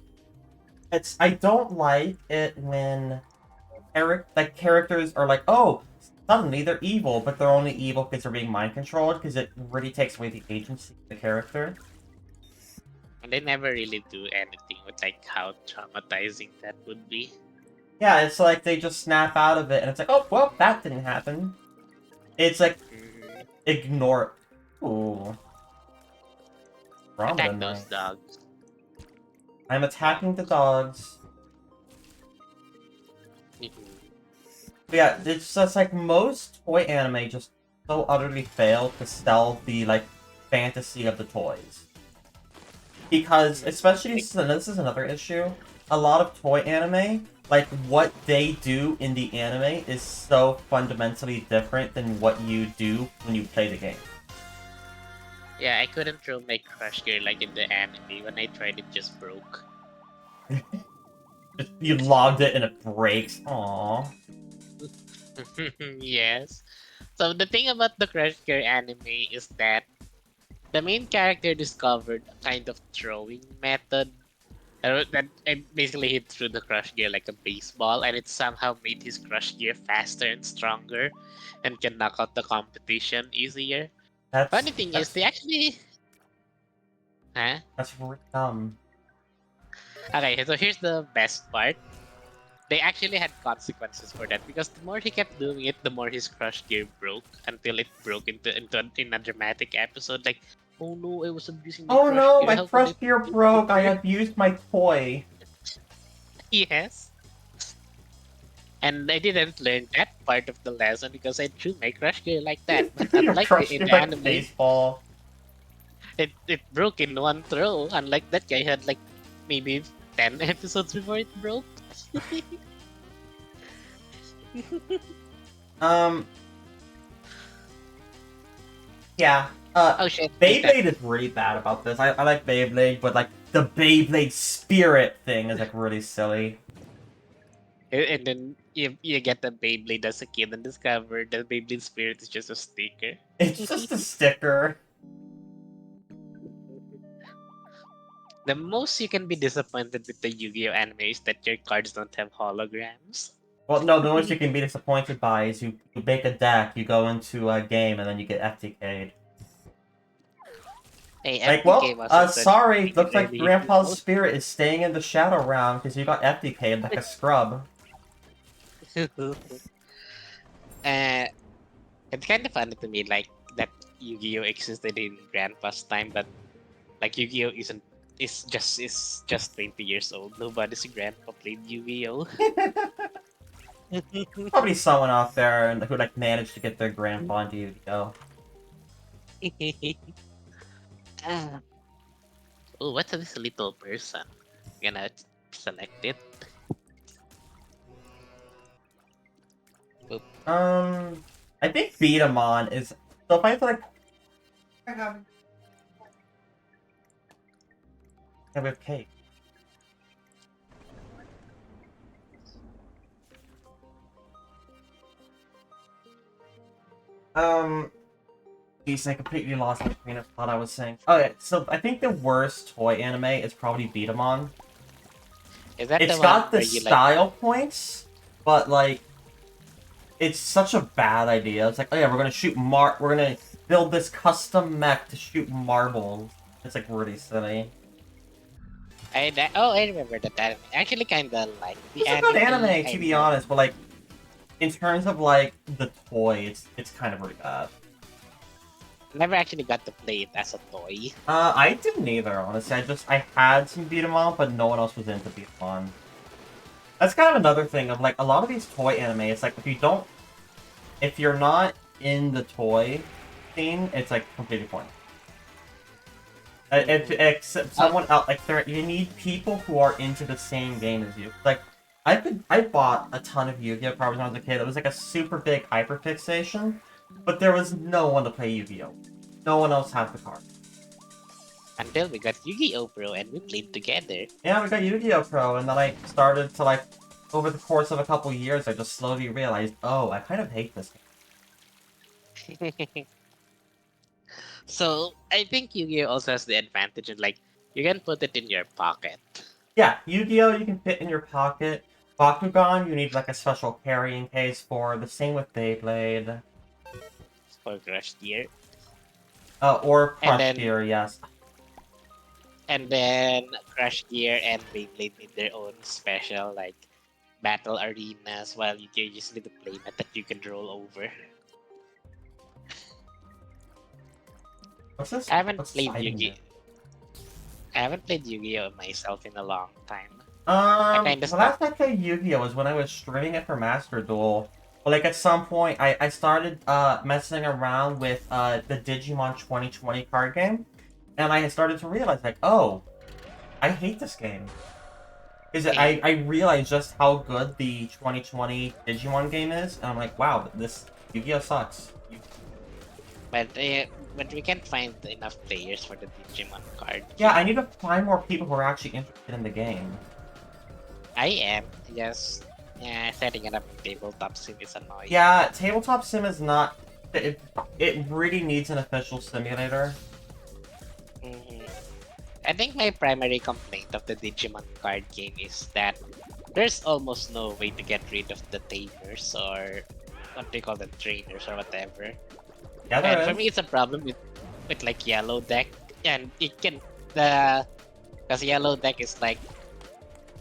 I don't like it when characters are like, oh, suddenly they're evil, but they're only evil because they're being mind controlled, because it really takes away the agency of the character. And they never really do anything with like how traumatizing that would be. Yeah, it's like they just snap out of it, and it's like, oh, well, that didn't happen. It's like, Mhm. ignore. Ooh, Ramadan Attack those night. dogs. I'm attacking the dogs. Mhm. But yeah, it's just like most toy anime just so utterly fail to sell the like fantasy of the toys. Because especially this is another issue. A lot of toy anime, like what they do in the anime is so fundamentally different than what you do when you play the game. Yeah, I couldn't throw my Crush Gear like in the anime. When I tried, it just broke. You logged it and it breaks. Aww. Yes. So the thing about the Crush Gear anime is that the main character discovered a kind of throwing method that it basically hit through the Crush Gear like a baseball, and it somehow made his Crush Gear faster and stronger, and can knock out the competition easier. Funny That's thing is, that's they actually, huh? that's really dumb. Okay, so here's the best part. They actually had consequences for that because the more he kept doing it, the more his Crush Gear broke until it broke into in a dramatic episode. Like, oh no, I was abusing my Oh Crush no, Gear. my How could I crush gear make broke. I it abused my toy. Yes. And I didn't learn that part of the lesson because I threw my Crush Gear like that. But Your unlike crush in gear the like a anime, baseball. it broke in one throw. Unlike that guy had like maybe 10 episodes before it broke. Um, yeah. Oh shit, there's that. Beyblade is really bad about this. I like Beyblade, but like the Beyblade spirit thing is like really silly. And then you get the Beyblade as a kid and discover the Beyblade Spirit is just a sticker. It's just a sticker. The most you can be disappointed with the Yu-Gi-Oh anime is that your cards don't have holograms. Well, no, the ones you can be disappointed by is you make a deck, you go into a game, and then you get FTK'd. Hey, Like, FTK well, wasn't such sorry, a good looks like idea. Grandpa's spirit is staying in the Shadow Realm because you got FTK'd like a scrub. uh, it's kind of funny to me, like that Yu-Gi-Oh existed in Grandpa's time, but like Yu-Gi-Oh is just 20 years old. Nobody's grandpa played Yu-Gi-Oh. Probably someone out there who like managed to get their grandpa into Yu-Gi-Oh. Ah. Oh, what's this little person? Gonna select it. Boop. I think Beatamon is. So if I have to like, yeah, we have cake. Geez, I completely lost my train of thought I was saying. Oh yeah, so I think the worst toy anime is probably Beatamon. Is that the It's one got the where you like? style points, but like, it's such a bad idea. It's like, oh yeah, we're gonna build this custom mech to shoot marbles. It's like really silly. I remember that anime. I actually kinda like the It's a anime. good anime, to I be know. honest, but like, in terms of like the toy, it's kind of really bad. Never actually got to play it as a toy. I didn't either, honestly. I had some beat 'em up, but no one else was into beat 'em on. That's kind of another thing of like a lot of these toy anime. It's like if you're not in the toy scene, it's like completely pointless. If except Oh, someone else, like you need people who are into the same game as you. Like I bought a ton of Yu-Gi-Oh cards when I was a kid. It was like a super big hyperfixation, but there was no one to play Yu-Gi-Oh. No one else had the card. until we got Yu-Gi-Oh! Pro and we played together. Yeah, we got Yu-Gi-Oh Pro, and then I started to like over the course of a couple years, I just slowly realized, oh, I kind of hate this game. So I think Yu-Gi-Oh! Also has the advantage of like you can put it in your pocket Yeah, Yu-Gi-Oh you can fit in your pocket. Bakugan, you need like a special carrying case for. The same with Beyblade. for Crush Gear. Or And Crush then Gear, yes. Crush Gear and Beyblade need their own special like battle arenas, while Yu-Gi-Oh! Just need a playmat that you can roll over. What's this? I haven't What's this played item here? Yu-Gi. I haven't played Yu-Gi-Oh! Myself in a long time. I kinda The last stopped. time I played Yu-Gi-Oh was when I was streaming it for Master Duel. But like at some point, I started messing around with the Digimon 2020 card game, and I started to realize like, oh, I hate this game. Is it? I realized just how good the 2020 Digimon game is, and I'm like, wow, this Yu-Gi-Oh sucks. But uh, but we can't find enough players for the Digimon card Yeah, I game. need to find more people who are actually interested in the game. I am just setting it up in tabletop sim is annoying. Yeah, tabletop sim is not. It really needs an official simulator. Mhm. I think my primary complaint of the Digimon card game is that there's almost no way to get rid of the tamers, or what they call them, trainers or whatever. Yeah, And there for is. me, it's a problem with like yellow deck, and it can the because yellow deck is like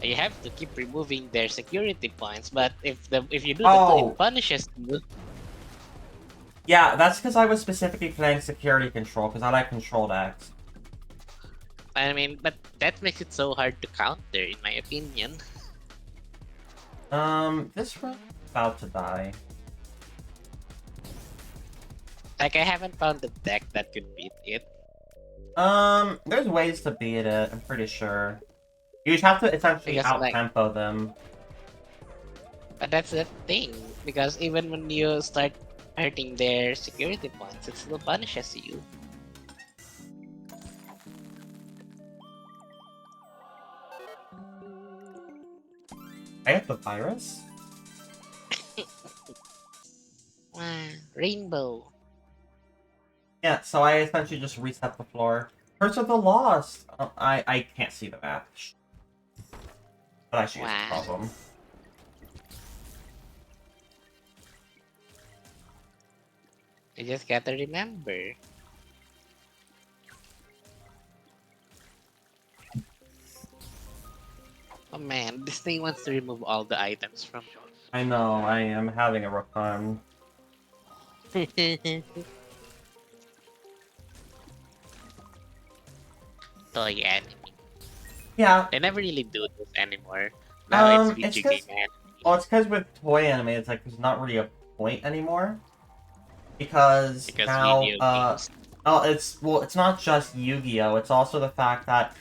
you have to keep removing their security points, but if you do that, it Oh, punishes you. yeah, that's because I was specifically playing security control because I like control decks. I mean, but that makes it so hard to counter, in my opinion. This one's about to die. Like I haven't found a deck that could beat it. There's ways to beat it. I'm pretty sure. You just have to essentially Because out like, tempo them. but that's the thing. Because even when you start hurting their security points, it still punishes you. I have the virus. Rainbow. Yeah, so I essentially just reset the floor. Curse of the Lost. I can't see the map, but I should use the Wow. problem. You just gotta remember. Oh man, this thing wants to remove all the items from. I know, I am having a rough time. Toy anime. Yeah, They never really do this anymore. Now it's it's video game because, anime. well, it's because with toy anime, it's like there's not really a point anymore. Because Because now, video games. oh, it's not just Yu-Gi-Oh! It's also the fact that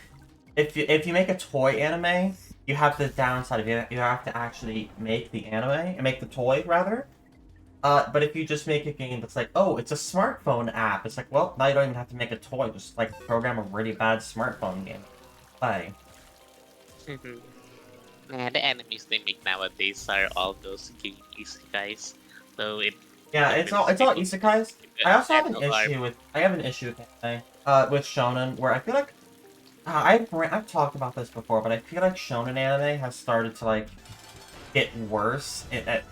if you make a toy anime, you have the downside of you have to actually make the anime and make the toy rather. But if you just make a game that's like, oh, it's a smartphone app, it's like, well, now you don't even have to make a toy, just like program a really bad smartphone game. Play. Nah, the enemies they make nowadays are all those game guys. So it Yeah, it's convinces all people to isekais. give I also have it an MMO or issue with anime, with shonen where I feel like I've talked about this before, but I feel like shonen anime has started to like get worse.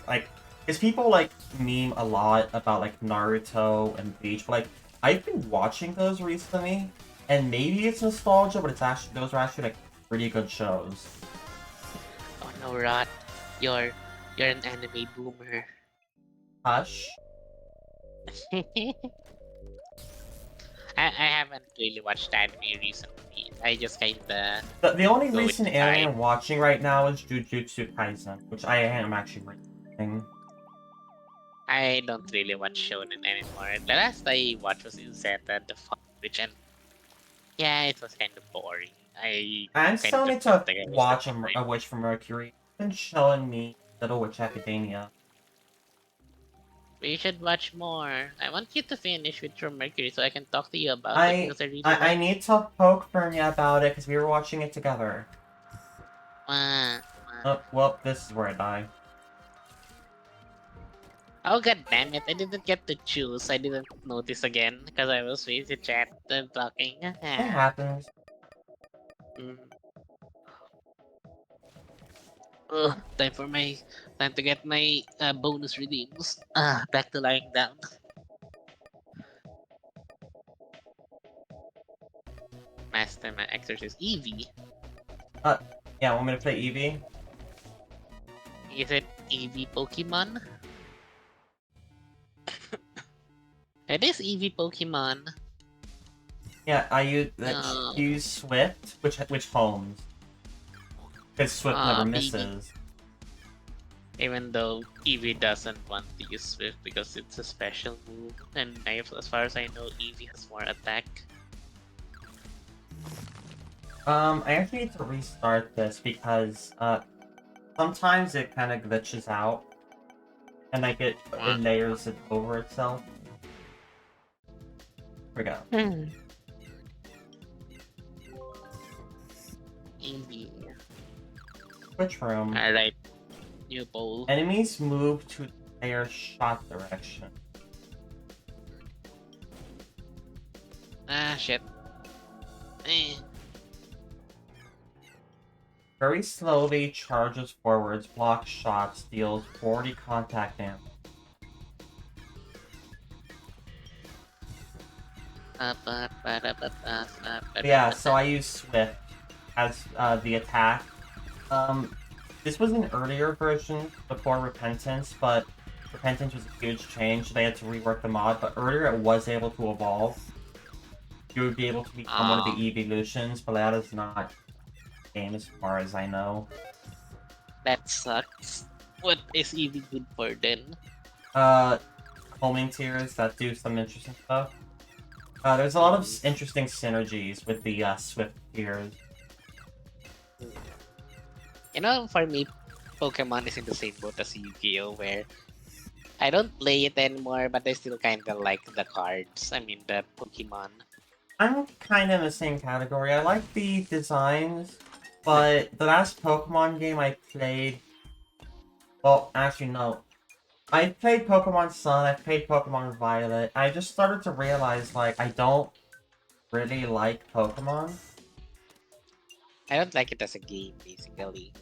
Like, because people like meme a lot about like Naruto and Bleach, but like I've been watching those recently, and maybe it's nostalgia, but it's actually those are actually like pretty good shows. oh no, Rot, you're you're an anime boomer. Hush. I haven't really watched anime recently. I just kinda The only go with recent the anime tide. I'm watching right now is Jujutsu Kaisen, which I am actually reading. I don't really watch shonen anymore. The last I watched was Zeta the Fall Witch, and yeah, it was kind of boring. I I kind of still need felt to like I wasted watch my A time. Witch from Mercury. It's been showing me Little Witch Academia. We should watch more. I want you to finish with From Mercury so I can talk to you about it I because I really I like. need to poke Fernia about it because we were watching it together. Uh, Oh, well, this is where I die. oh god damn it! I didn't get to choose. I didn't notice again because I was busy chat and talking. It happens. Mm. Ugh, time to get my bonus redeems. Back to lying down. Master my exorcist Eevee. Uh, yeah, want me to play Eevee? Is it Eevee Pokemon? It is Eevee Pokemon. Yeah, No. use Swift, which homes, because Swift never Baby. misses. Even though Eevee doesn't want to use Swift because it's a special move, and as far as I know, Eevee has more attack. I actually need to restart this because sometimes it kind of glitches out, and like it Mwah. layers it over itself. Here we go. Eevee. Switch room. Alright, new poll. Enemies move to their shot direction. Ah, shit. Eh. Very slowly charges forwards, blocks shots, deals 40 contact damage. Yeah, so I use Swift as the attack. This was an earlier version before Repentance, but Repentance was a huge change, so they had to rework the mod. But earlier it was able to evolve. You would be able to become one of the Oh, evolutions, but that is not game as far as I know. that sucks. What is Eevee good for then? Uh, Homing tiers that do some interesting stuff. There's a lot of interesting synergies with the Swift tiers. You know, for me, Pokemon is in the same boat as Yu-Gi-Oh! Where I don't play it anymore, but I still kinda like the cards. I mean, the Pokemon. I'm kind of in the same category. I like the designs, but the last Pokemon game I played... Well, actually, no. I played Pokemon Sun, I played Pokemon Violet. I just started to realize, like, I don't really like Pokemon. I don't like it as a game, basically.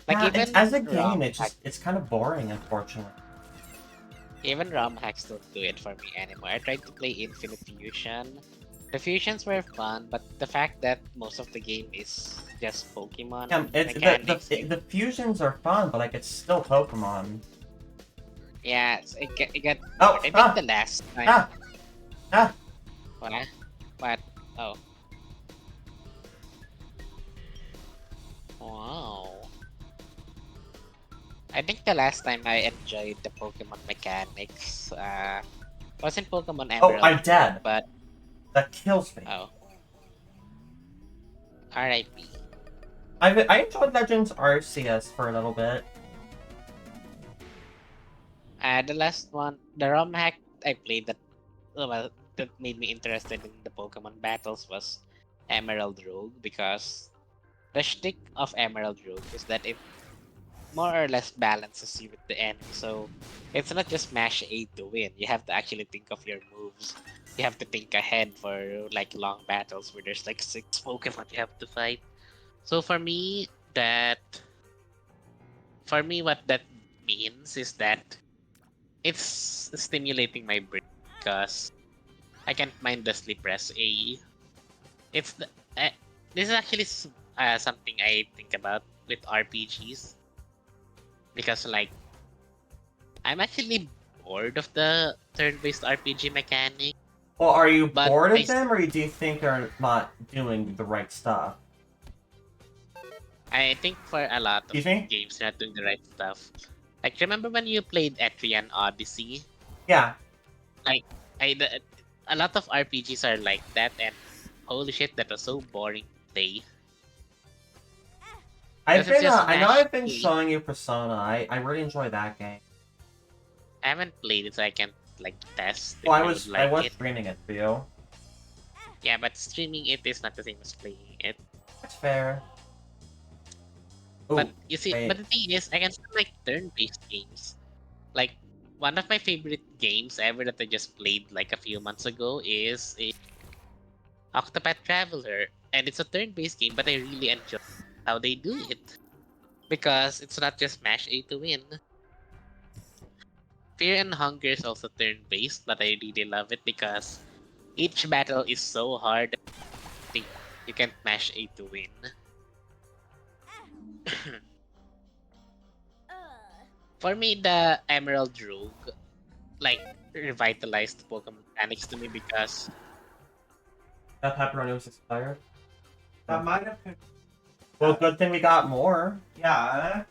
Like Yeah, even as a Rock, game, it's kind of boring, unfortunately. Even ROM hacks don't do it for me anymore. I tried to play Infinite Fusion. The fusions were fun, but the fact that most of the game is just Pokemon It's mechanics, the fusions are fun, but like it's still Pokemon. yeah, it got Oh, bored. I think the last time, ah, ah. what? What? Oh, wow. I think the last time I enjoyed the Pokemon mechanics, wasn't Pokemon Oh, Emerald I'm Road, dead. but That kills me. oh, R.I.P. I enjoyed Legends Arceus for a little bit. The last one, the ROM hack I played that well that made me interested in the Pokemon battles was Emerald Rogue because the shtick of Emerald Rogue is that it more or less balances you with the enemy. So it's not just mash A to win. You have to actually think of your moves. You have to think ahead for like long battles where there's like 6 Pokemon you have to fight. So for me what that means is that it's stimulating my brain because I can't mindlessly press A. It's the, uh, this is actually something I think about with RPGs because like I'm actually bored of the turn-based RPG mechanic, Well, are you but bored of them, or do you think they're not doing the right stuff? I think for a lot of Excuse me? games they're not doing the right stuff. Like remember when you played Etrian Odyssey? Yeah. Like I the, a lot of RPGs are like that, and holy shit, that was so boring to play. Because it's just I know mash I've been A. showing you Persona. I really enjoy that game. I haven't played it, so I can't like test if Well, I would I like was it. streaming it for you. Yeah, but streaming it is not the same as playing it. That's fair. But Ooh, you see, but wait. the thing is, I can still like turn-based games. Like one of my favorite games ever that I just played like a few months ago is Octopath Traveler, and it's a turn-based game, but I really enjoy how they do it because it's not just mash A to win. Fear and Hunger is also turn-based, but I really love it because each battle is so hard. I think you can't mash A to win. For me, the Emerald Rogue like revitalized Pokemon mechanics to me because That pepperoni was expired. That might have been. Well, good thing we got more. Yeah.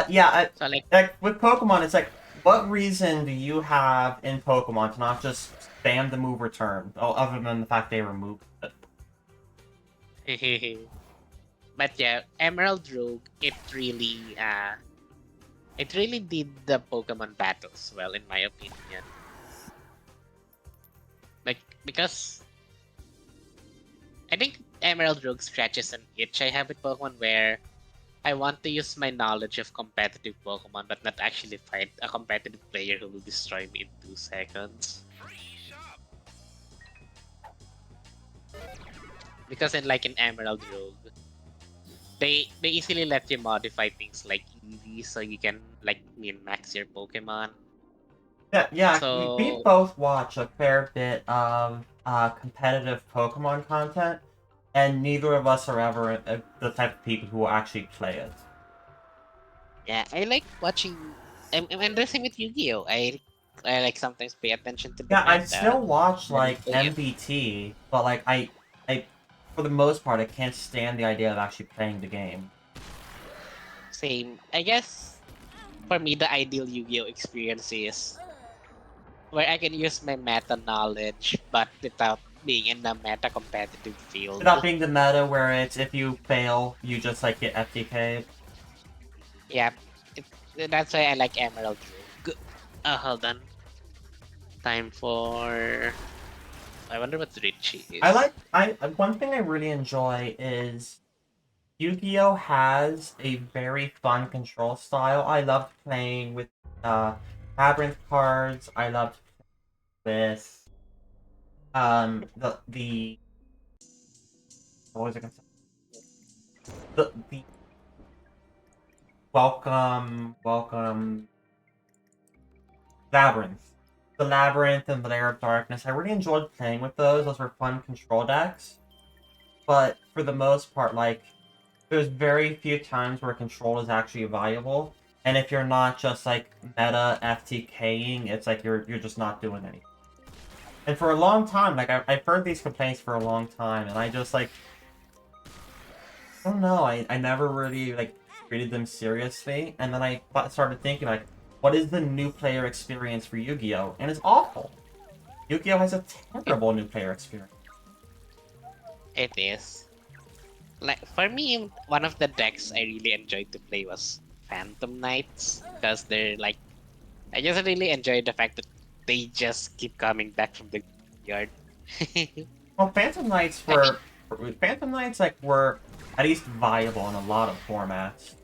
Yeah, so like like with Pokemon, it's like, what reason do you have in Pokemon to not just spam the move return, other than the fact they removed it? but yeah, Emerald Rogue it really did the Pokemon battles well in my opinion. Like because I think Emerald Rogue scratches an itch I have with Pokemon where I want to use my knowledge of competitive Pokemon but not actually fight a competitive player who will destroy me in 2 seconds. Because in like in Emerald Rogue, they easily let you modify things like EV so you can like min max your Pokemon. Yeah, we So both watch a fair bit of competitive Pokemon content, and neither of us are ever the type of people who will actually play it. yeah, I like watching. I'm the same with Yu-Gi-Oh. I like sometimes pay attention to the Yeah, I meta still watch and then like play it. MVT, but like I, for the most part, I can't stand the idea of actually playing the game. Same. I guess for me the ideal Yu-Gi-Oh experience is where I can use my meta knowledge but without being in the meta competitive Without field. being the meta where it's if you fail, you just like get FTK. Yeah, it, that's why I like Emerald Rogue. Hold on. Time for. I wonder what Richie is. I one thing I really enjoy is Yu-Gi-Oh has a very fun control style. I loved playing with labyrinth cards. I loved with the what was I gonna say? The welcome, Labyrinth. The Labyrinth and the Lair of Darkness. I really enjoyed playing with those. Those were fun control decks. But for the most part, like, there's very few times where control is actually viable. And if you're not just like meta FTKing, it's like you're just not doing anything. And for a long time, like I've heard these complaints for a long time, and I just like I don't know, I never really like treated them seriously. And then started thinking like, what is the new player experience for Yu-Gi-Oh? And it's awful. Yu-Gi-Oh has a It, terrible new player experience. it is. Like for me, one of the decks I really enjoyed to play was Phantom Knights because they're like I just really enjoyed the fact that they just keep coming back from the yard. Well, I think Phantom Knights like were at least viable in a lot of formats.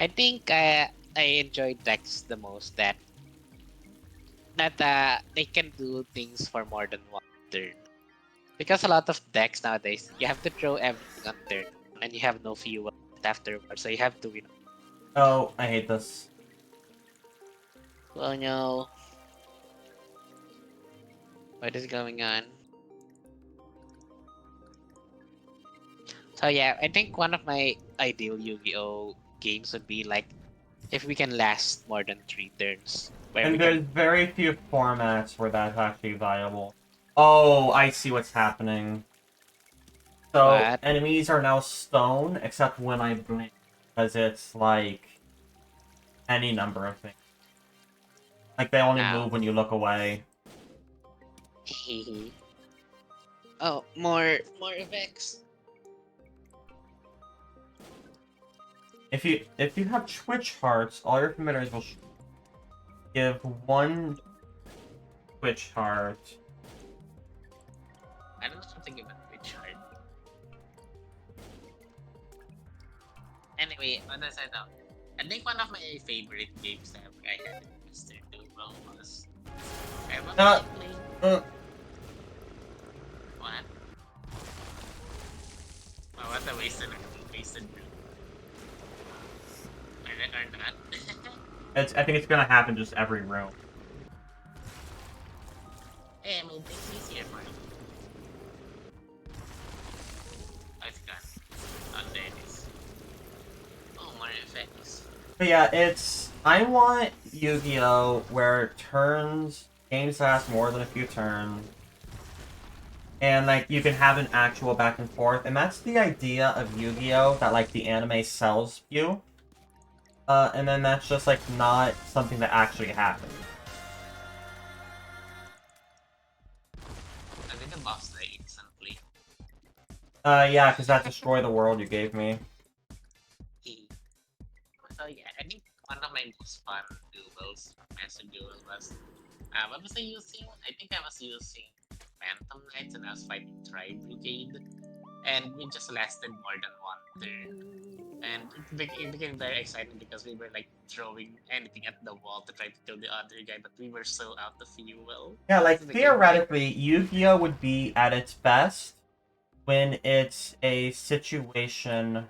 I think I enjoy decks the most that they can do things for more than one turn. Because a lot of decks nowadays, you have to throw everything on turn and you have no fuel afterwards, so you have to Oh, I hate this. oh no, what is going on? So yeah, I think one of my ideal Yu-Gi-Oh games would be like if we can last more than 3 turns, where we And there's can very few formats where that's actually viable. Oh, I see what's happening. So, what? enemies are now stone, except when I blink, because it's, like, any number of things. Like, they only Ow. move when you look away. Oh, more effects. If you have Twitch Hearts, all your familiars will give one Twitch Heart. I don't know something about which card. Anyway, on the side note, I think one of my favorite games that I had in Mr. Duval was I was Uh, playing uh, what? Oh, what a wasted brew. Or not. I think it's gonna happen just every room. Hey, I made things easier for you. Oh, it's gone. Oh, there it is. Oh, more effects. But yeah, I want Yu-Gi-Oh! Where games last more than a few turns, and like you can have an actual back and forth, and that's the idea of Yu-Gi-Oh! That like the anime sells you. And then that's just like not something that actually happens. I did the boss die instantly. Yeah, because that destroyed the world you gave me. So yeah, I think one of my most fun duels, master duel was what was I using? I think I was using Phantom Knights and I was fighting Tri Brigade. And we just lasted more than one turn. And it became very exciting because we were like throwing anything at the wall to try to kill the other guy, but we were so out of fuel. Yeah, like So it became very theoretically, Yu-Gi-Oh! Would be at its best when it's a situation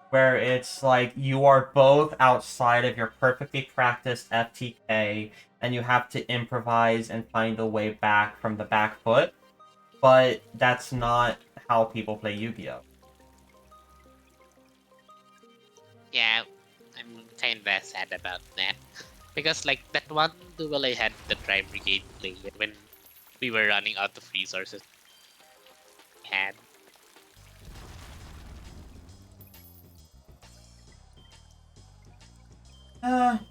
where it's like you are both outside of your perfectly practiced FTK and you have to improvise and find a way back from the back foot, but that's not how people play Yu-Gi-Oh! yeah. I'm kinda sad about that. Because like that one duel I had the Tri Brigade play when we were running out of resources we had.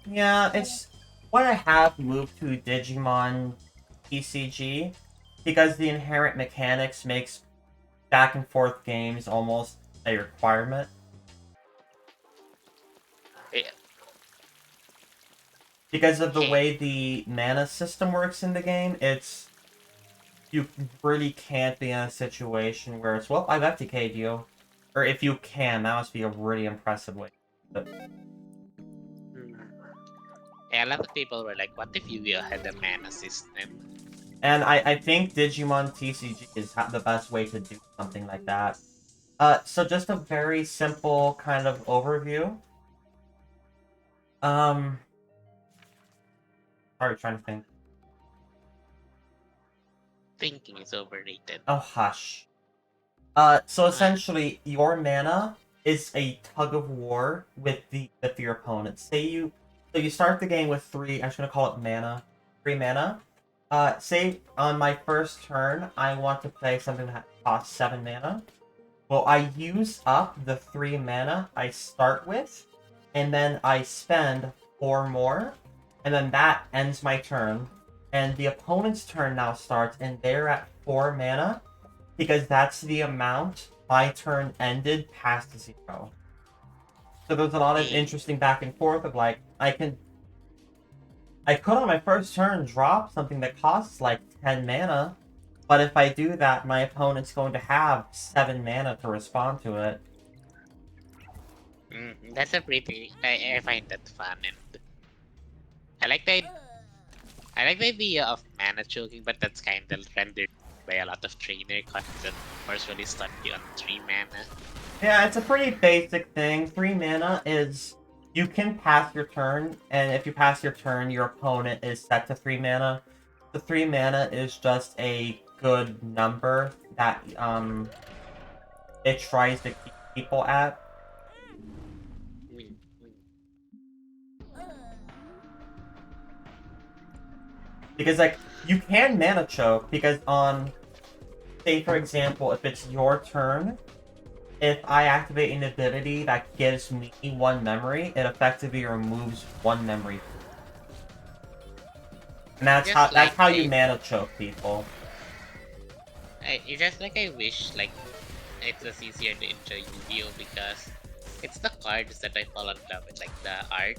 Yeah, it's why I have moved to Digimon TCG, because the inherent mechanics makes back and forth games almost a requirement. Yeah. Because of the Hey, way the mana system works in the game, you really can't be in a situation where it's, well, I've FTK'd you. Or if you can, that must be a really impressive way. But, hmm. Yeah, a lot of people were like, "What if Yu-Gi-Oh had a mana system?" and I think Digimon TCG is the best way to do something like that. So just a very simple kind of overview. Um, sorry, trying to think. Thinking is overrated. Oh, hush. So Ah, essentially, your mana is a tug of war with your opponent. So you start the game with three. I'm just gonna call it mana, 3 mana. Say on my first turn, I want to play something that costs 7 mana. Well, I use up the 3 mana I start with, and then I spend 4 more, and then that ends my turn. And the opponent's turn now starts, and they're at 4 mana because that's the amount my turn ended past 0. So there's a lot of eh, interesting back and forth of like I could on my first turn drop something that costs like 10 mana, but if I do that, my opponent's going to have 7 mana to respond to it. that's a pretty. I find that fun, and I like the I like the idea of mana choking, but that's kind of rendered by a lot of trainer cards that forcefully stuck you on 3 mana. Yeah, it's a pretty basic thing. 3 mana is you can pass your turn, and if you pass your turn, your opponent is set to 3 mana. The 3 mana is just a good number that it tries to keep people at. Mm, mm. Because like you can mana choke because on say for example, if it's your turn, if I activate an ability that gives me 1 memory, it effectively removes 1 memory. And Just that's like how you mana choke people. it's just like I wish like it was easier to enjoy Yu-Gi-Oh because it's the cards that I fall in love with, like the art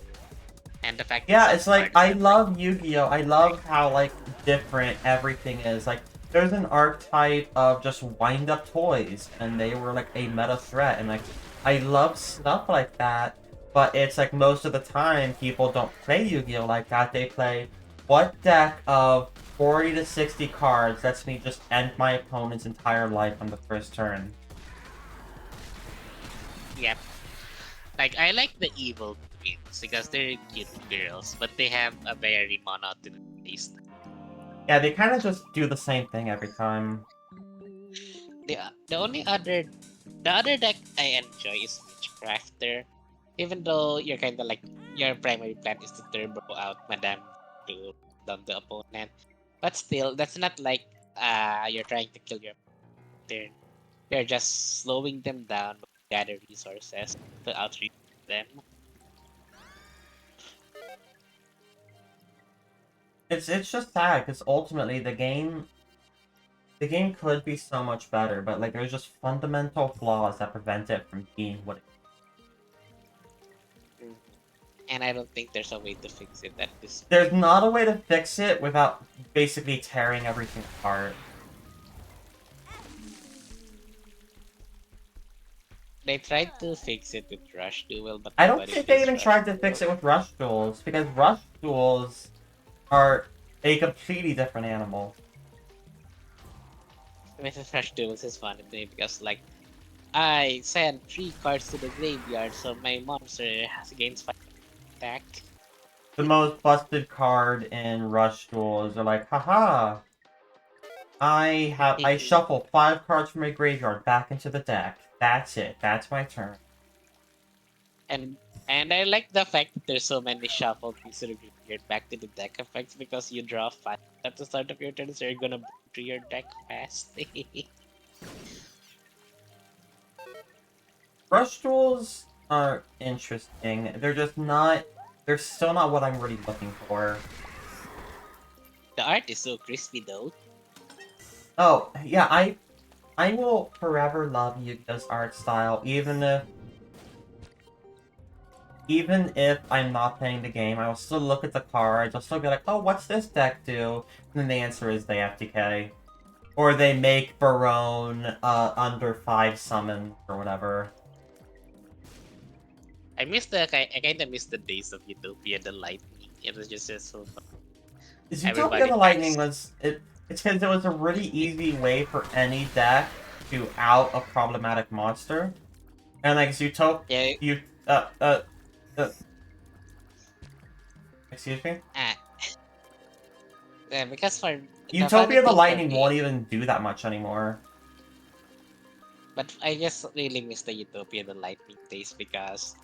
and the fact that Yeah, some it's like cards I have like love Yu-Gi-Oh! I like love how like different everything is. Like there's an archetype of just wind up toys and they were like a meta threat and like I love stuff like that, but it's like most of the time people don't play Yu-Gi-Oh! Like that. They play what deck of 40 to 60 cards lets me just end my opponent's entire life on the first turn. yep. Like I like the evil twins because they're cute girls, but they have a very monotonous taste. Yeah, they kind of just do the same thing every time. The only other the other deck I enjoy is Witchcrafter. Even though you're kinda like your primary plan is to turbo out Madame to down the opponent. But still, that's not like you're trying to kill your turn. You're just slowing them down to gather resources to outreach them. It's just sad because ultimately the game could be so much better, but like there's just fundamental flaws that prevent it from being what it Mhm. And I don't think there's a way to fix it at this There's point. not a way to fix it without basically tearing everything apart. They tried to fix it with Rush Duel, but I don't nobody think they plays even Rush tried to Duel. fix it with rush duels, because rush duels are a completely different animal. Mrs. Rush Duels is funny to me because like I send 3 cards to the graveyard so my monster has gains 5 attack. The most busted card in rush duels are like, haha, I shuffle 5 cards from my graveyard back into the deck. That's it. That's my turn. and and I like the fact that there's so many shuffle things to the graveyard back to the deck effects because you draw 5 at the start of your turn, so you're gonna burn through your deck fast. Rush duels are interesting. They're just not. They're still not what I'm really looking for. The art is so crispy though. Oh yeah, I will forever love Yu-Gi-Oh's art style, even if I'm not playing the game. I will still look at the cards. I'll still be like, oh, what's this deck do? And then the answer is they FTK, or they make Barone under 5 summons or whatever. I kind of miss the days of Utopia the Lightning. It was just so fun. Is Utopia Everybody the Lightning packs. was it? It's because it was a really easy way for any deck to out a problematic monster. And like Yeah. you uh, excuse me? Ah, yeah, because for the funny Utopia the thing for Lightning me, won't even do that much anymore. but I just really miss the Utopia the Lightning days because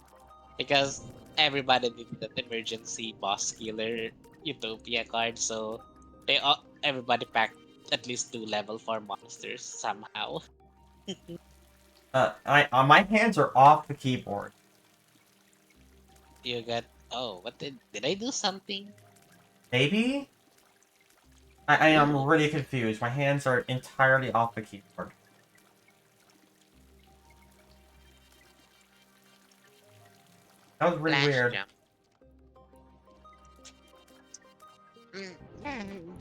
everybody needed that emergency boss killer Utopia card, so everybody packed at least 2 level 4 monsters somehow. My hands are off the keyboard. You got what did I do something? Maybe? I am Ooh, really confused. My hands are entirely off the keyboard. That was really flash weird. jump. Mm.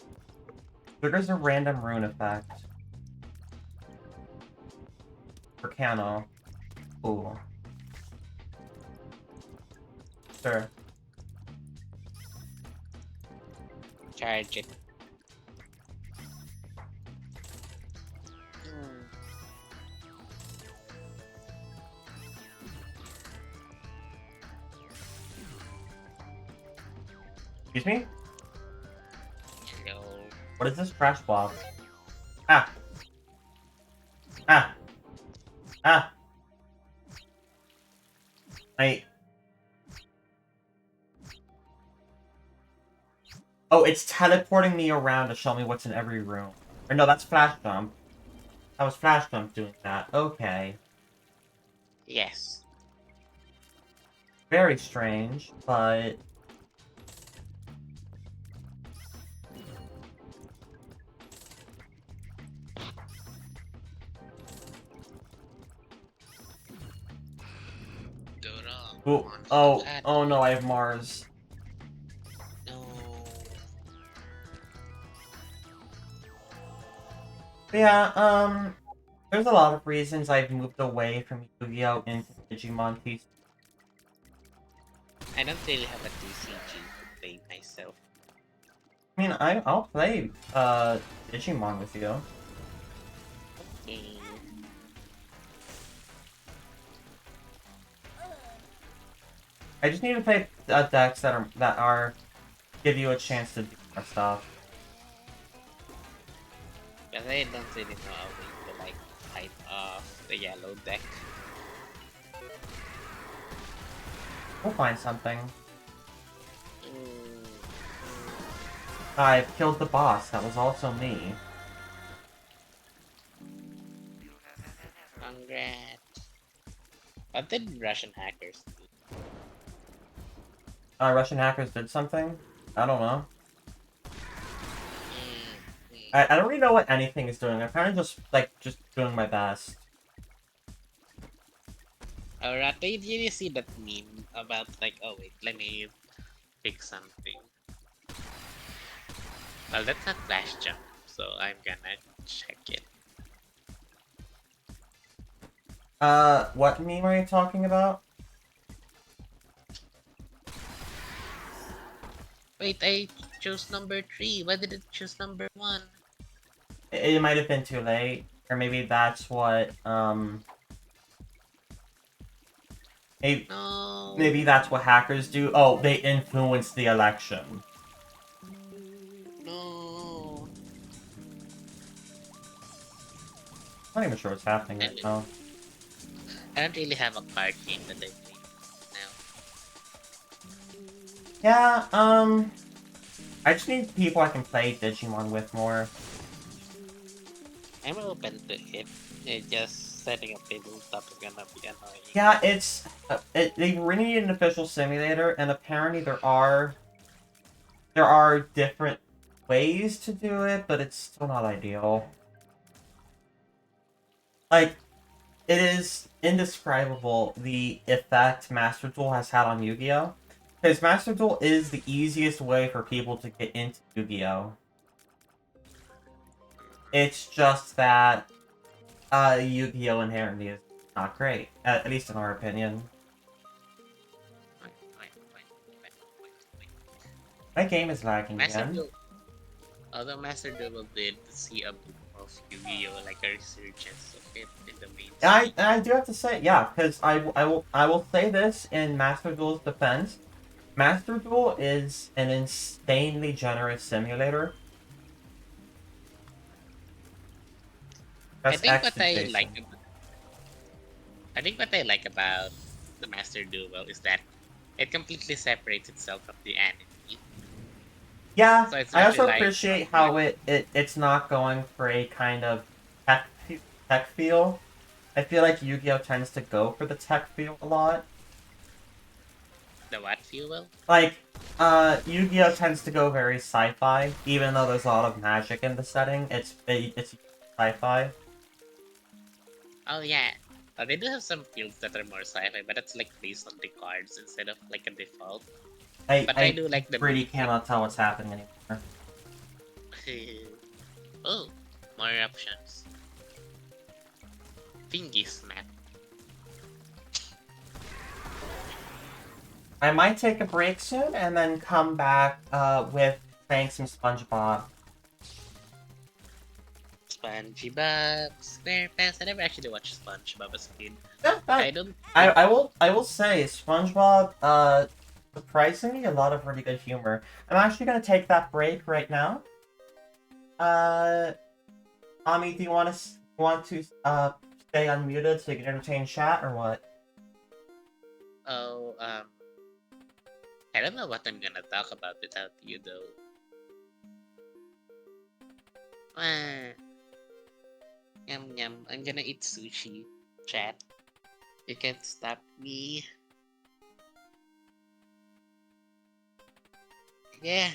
There's a random rune effect. For Cano. Ooh. Sure. Charge it. Mm. Excuse me? Hello. What is this trash block? Ah! Ah! Ah! I... Oh, it's teleporting me around to show me what's in every room. Or no, that's Flash Jump. That was Flash Jump doing that. Okay. Yes. Very strange, but... Dora, Ooh. monster Oh, cat. oh no, I have Mars. No. Yeah, there's a lot of reasons I've moved away from Yu-Gi-Oh! Into Digimon TCG. I don't really have a TCG to play myself. I mean, I'll play, Digimon with you. Mm. I just need to play decks that are give you a chance to do more stuff. Because I don't really know a way to like fight off the yellow deck. We'll find something. Mm. I've killed the boss. That was also me. Congrats. What did Russian hackers do? Russian hackers did something? I don't know. Mm. Mm. I don't really know what anything is doing. I'm kind of just doing my best. Alright, did you see that meme about like, oh wait, let me pick something. Well, that's not flash jump, so I'm gonna check it. What meme are you talking about? Wait, I chose number 3. Why did it choose number 1? It might have been too late. Or maybe that's what, No. maybe that's what hackers do. Oh, they influence the election. No. I'm not even sure what's happening right And now. I don't really have a card game that I play now. Yeah, I just need people I can play Digimon with more. I'm open to it. Just setting up tabletop is gonna be annoying. Yeah, they really need an official simulator, and apparently there are different ways to do it, but it's still not ideal. Like, it is indescribable the effect Master Duel has had on Yu-Gi-Oh! Because Master Duel is the easiest way for people to get into Yu-Gi-Oh! It's just that Yu-Gi-Oh! Inherently is not great, at least in our opinion. Wait, wait, wait, wait, wait, wait. My game is lagging Master again. Duel. Although Master Duel did see a boom of Yu-Gi-Oh, like a resurgence of it in the I mainstream. I do have to say, yeah, because I will say this in Master Duel's defense. Master Duel is an insanely generous simulator. I Press think X what to I like, Jason. I think what I like about the Master Duel is that it completely separates itself from the anime. Yeah, So it's I really also like appreciate how it's not going for a kind of tech feel. I feel like Yu-Gi-Oh tends to go for the tech feel a lot. the what fuel. Like, Yu-Gi-Oh tends to go very sci-fi, even though there's a lot of magic in the setting. It's sci-fi. Oh yeah, they do have some fields that are more sci-fi, but it's like based on the cards instead of like a default. I But I I do like the really like. cannot tell what's happening anymore. Oh, more options. Thingy snap. I might take a break soon and then come back with playing some SpongeBob. SpongeBob SquarePants. I never actually watched SpongeBob as a kid. Yeah, I don't I think. I will I will say SpongeBob surprisingly a lot of really good humor. I'm actually gonna take that break right now. Uh, Ami, do you want to stay unmuted so you can entertain chat or what? Oh, I don't know what I'm gonna talk about without you though. Ah, yum yum. I'm gonna eat sushi. Chat. You can't stop me. Yeah.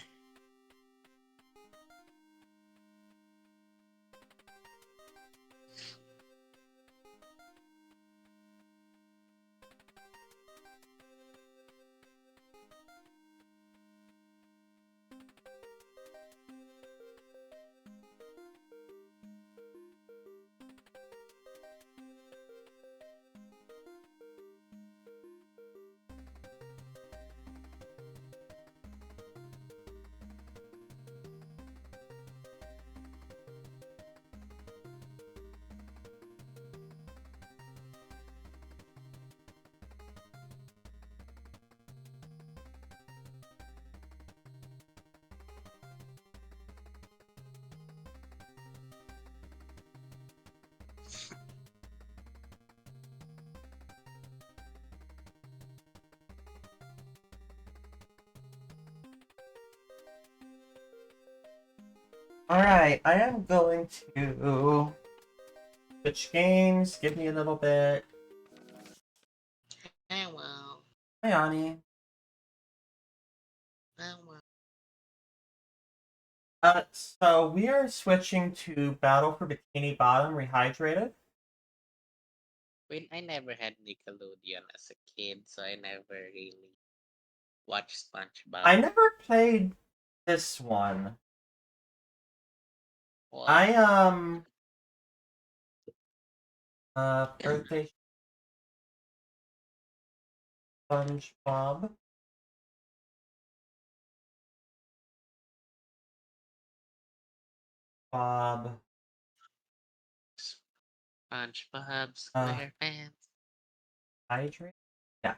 Alright, I am going to switch games. Give me a little bit. Oh well. Hi, Ani. Oh well. So we are switching to Battle for Bikini Bottom Rehydrated. Well, I never had Nickelodeon as a kid, so I never really watched SpongeBob. I never played this one. What? I birthday SpongeBob. Bob. SpongeBob Uh, SquarePants. Hydrate? Yeah.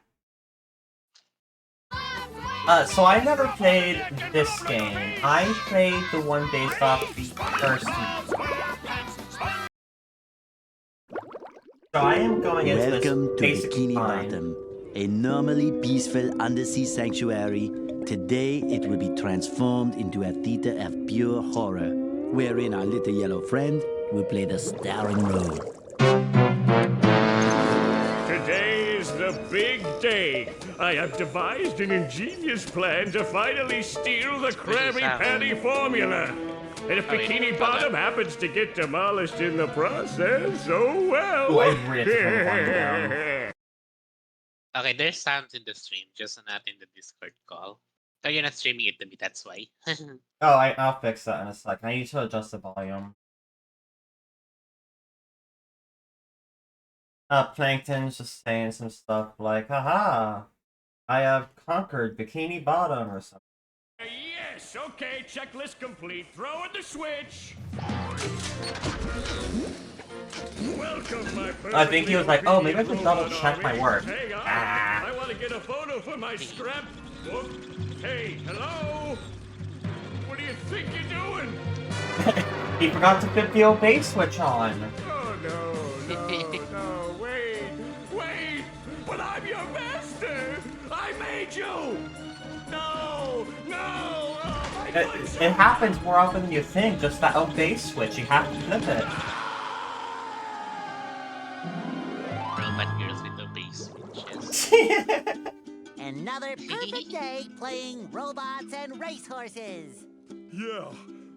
So I never played this game. I played the one based off the first movie. So I am going into this Welcome to basically Bikini fine. Bottom, a normally peaceful undersea sanctuary. Today it will be transformed into a theater of pure horror, wherein our little yellow friend will play the starring role. Today is the big day. I have devised an ingenious plan to finally steal the Krabby Patty formula. And if Oh, wait, Bikini hold Bottom on. happens to get demolished in the process, oh well. Ooh, I really have to turn the volume down. Okay, there's sounds in the stream, just not in the Discord call. So you're not streaming it to me, that's why. Oh, I'll fix that in a second. I need to adjust the volume. Plankton's just saying some stuff like, haha, I have conquered Bikini Bottom or something. Yes! Yes, okay, checklist complete. Throw in the switch. Welcome, my I think he was like, oh, maybe I should double robot check my army. work. Hang on. Ah. I want to get a photo for my scrapbook. Hey, hello? What do you think you're doing? He forgot to put the obey switch on. Oh, no, wait! But I'm your master! I made you! No! Oh, my good It happens more often than you think, just that obey switch, you have to flip it. Robot girls with the base switches. Another perfect day playing robots and racehorses. Yeah,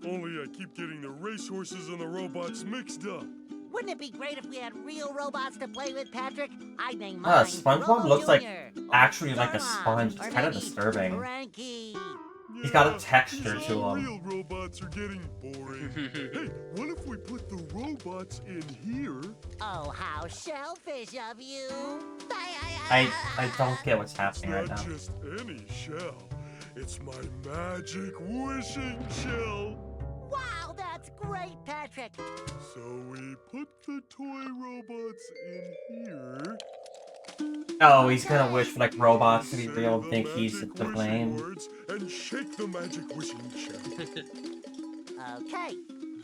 only I keep getting the racehorses and the robots mixed up. Wouldn't it be great if we had real robots to play with, Patrick? I'd name mine SpongeBob Robo looks like Jr., or actually like a Starla, sponge. or It's kind of maybe disturbing. Frankie. He's got a Yeah, texture 'cause to all him. real robots are getting boring. Hey, what if we put the robots in here? Oh, how shellfish of you! I don't get what's happening right Not now. just any shell. It's my magic wishing shell. Wow, that's great, Patrick. So we put the toy robots in here. Oh, he's gonna wish for like robots to be Say real and the think he's magic to wishing blame. words and shake the magic wishing shell. Okay.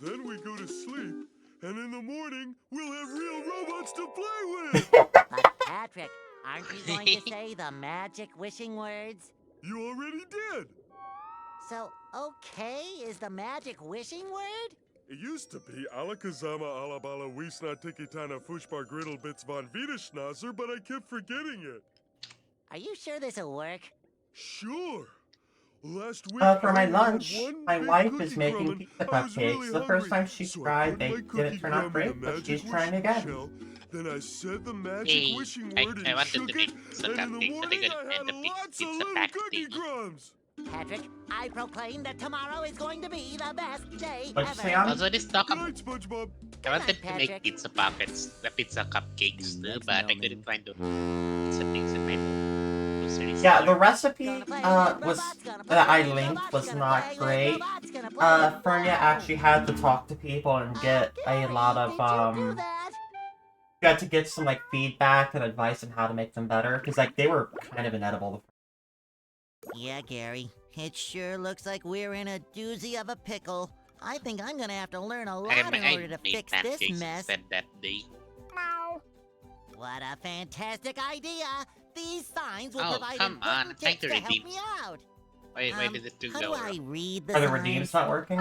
Then we go to sleep, and in the morning, we'll have real robots to play with! But Patrick, aren't you going to say the magic wishing words? You already did! So, okay is the magic wishing word? It used to be Alakazama Alabala Wiesna Tikitana Fushbar Griddle Bits von Wiederschnauzer, but I kept forgetting it. Are you sure this'll work? Sure! Last week, For my I only had lunch, one my big wife cookie is making crumb and pizza I was cupcakes. really The first hungry. time she So I tried, put they my didn't cookie turn out crumb in great, the but magic she's trying wishing again. shell. Then I said the magic Hey, wishing I word I and wanted to shook make it, some and in the cupcakes, but I morning couldn't I had find the lots of pizza little pack cookie thingy. crumbs. Patrick, I proclaim that tomorrow is going to be the best day What'd you ever. say, Anna? Also, this talk Good night, SpongeBob. I wanted night, to make Patrick. pizza pockets, the pizza cupcakes The too, next but I moment. couldn't find the pizza things in my grocery Yeah, store. the recipe Gonna play was with robots, gonna play that I with linked robots, was gonna not play with great. robots, gonna play with- Fernia Whoa! actually had to talk to people and get a Gary, lot did of you do that? you had to get some like feedback and advice on how to make them better because like they were kind of inedible. Yeah, Gary. It sure looks like we're in a doozy of a pickle. I think I'm gonna have to learn a lot in order I to made fix this pancakes mess. instead that day. What a fantastic idea! These signs will Oh, provide come on, important trying tips to to help redeem. me out. Why did it do How do go I wrong? read the Are the signs? redeems not working?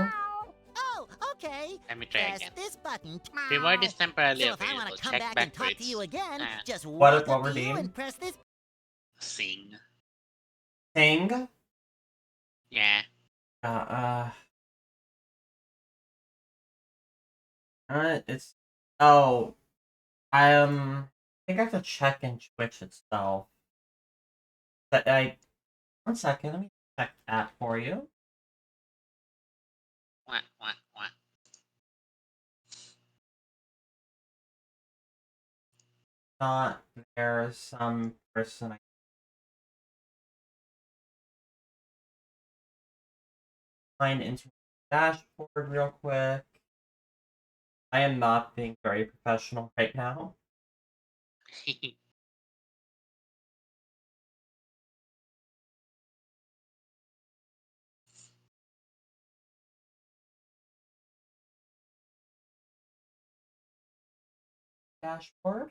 Oh, okay. Let me try Press again. this button. Reward is temporarily So if I want available. to come Check back back and for talk to its you again, just What- walk what up to you redeem? and press this. sing. Thing? Yeah. It's oh, I think I have to check in Twitch itself. But 1 second, let me check that for you. What? Not there's some person I sign into my dashboard real quick. I am not being very professional right now. Dashboard.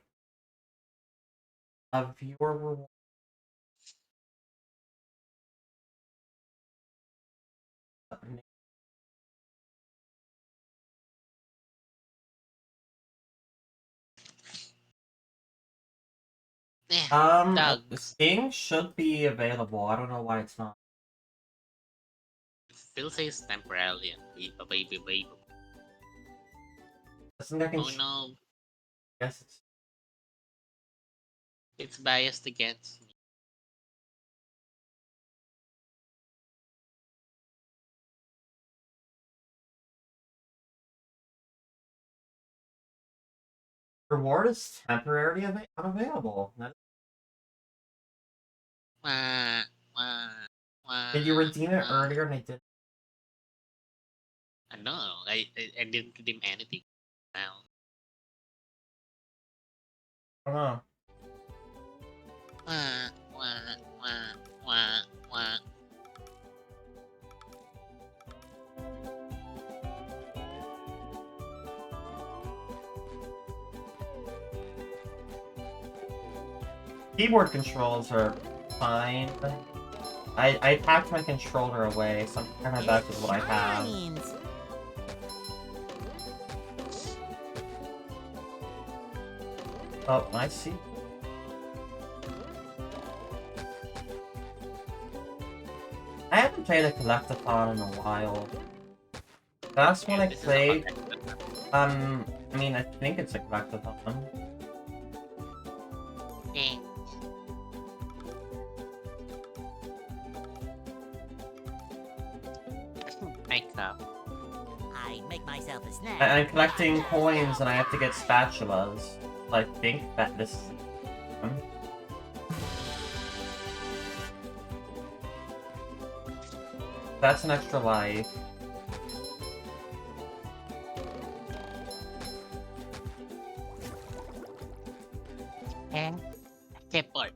A viewer reward. The Dogs. Sting should be available. I don't know why it's not. It still says temporarily. Baby. I think I can. Oh no, Guess it's. it's biased against me. Reward is temporarily unavailable. Wah, wah, wah, Did you redeem it wah. earlier and I did? No, I didn't redeem anything. Now. I don't know. Wah, wah, wah, wah, wah. Keyboard controls are fine. I packed my controller away, so I'm trying my best with what I have. Shines. Oh, I see. I haven't played a collectathon in a while. Last one I This is a played, hot I mean, I think it's a collectathon. Eh. Make up. I make myself a snack. I'm collecting coins and I have to get spatulas. I think that this is... That's an extra life. And keyboard.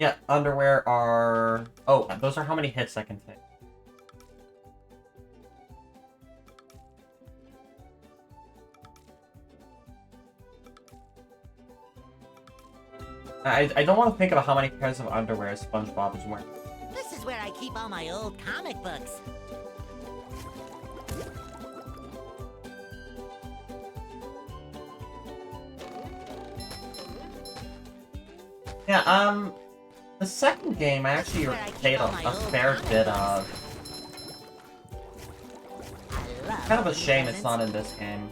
Yeah, underwear are... Oh, those are how many hits I can take. I don't want to think about how many pairs of underwear SpongeBob is wearing. This is where I keep all my old comic books. Yeah, the second game I actually played a fair bit of. I love Kind of a shame it's not in this game.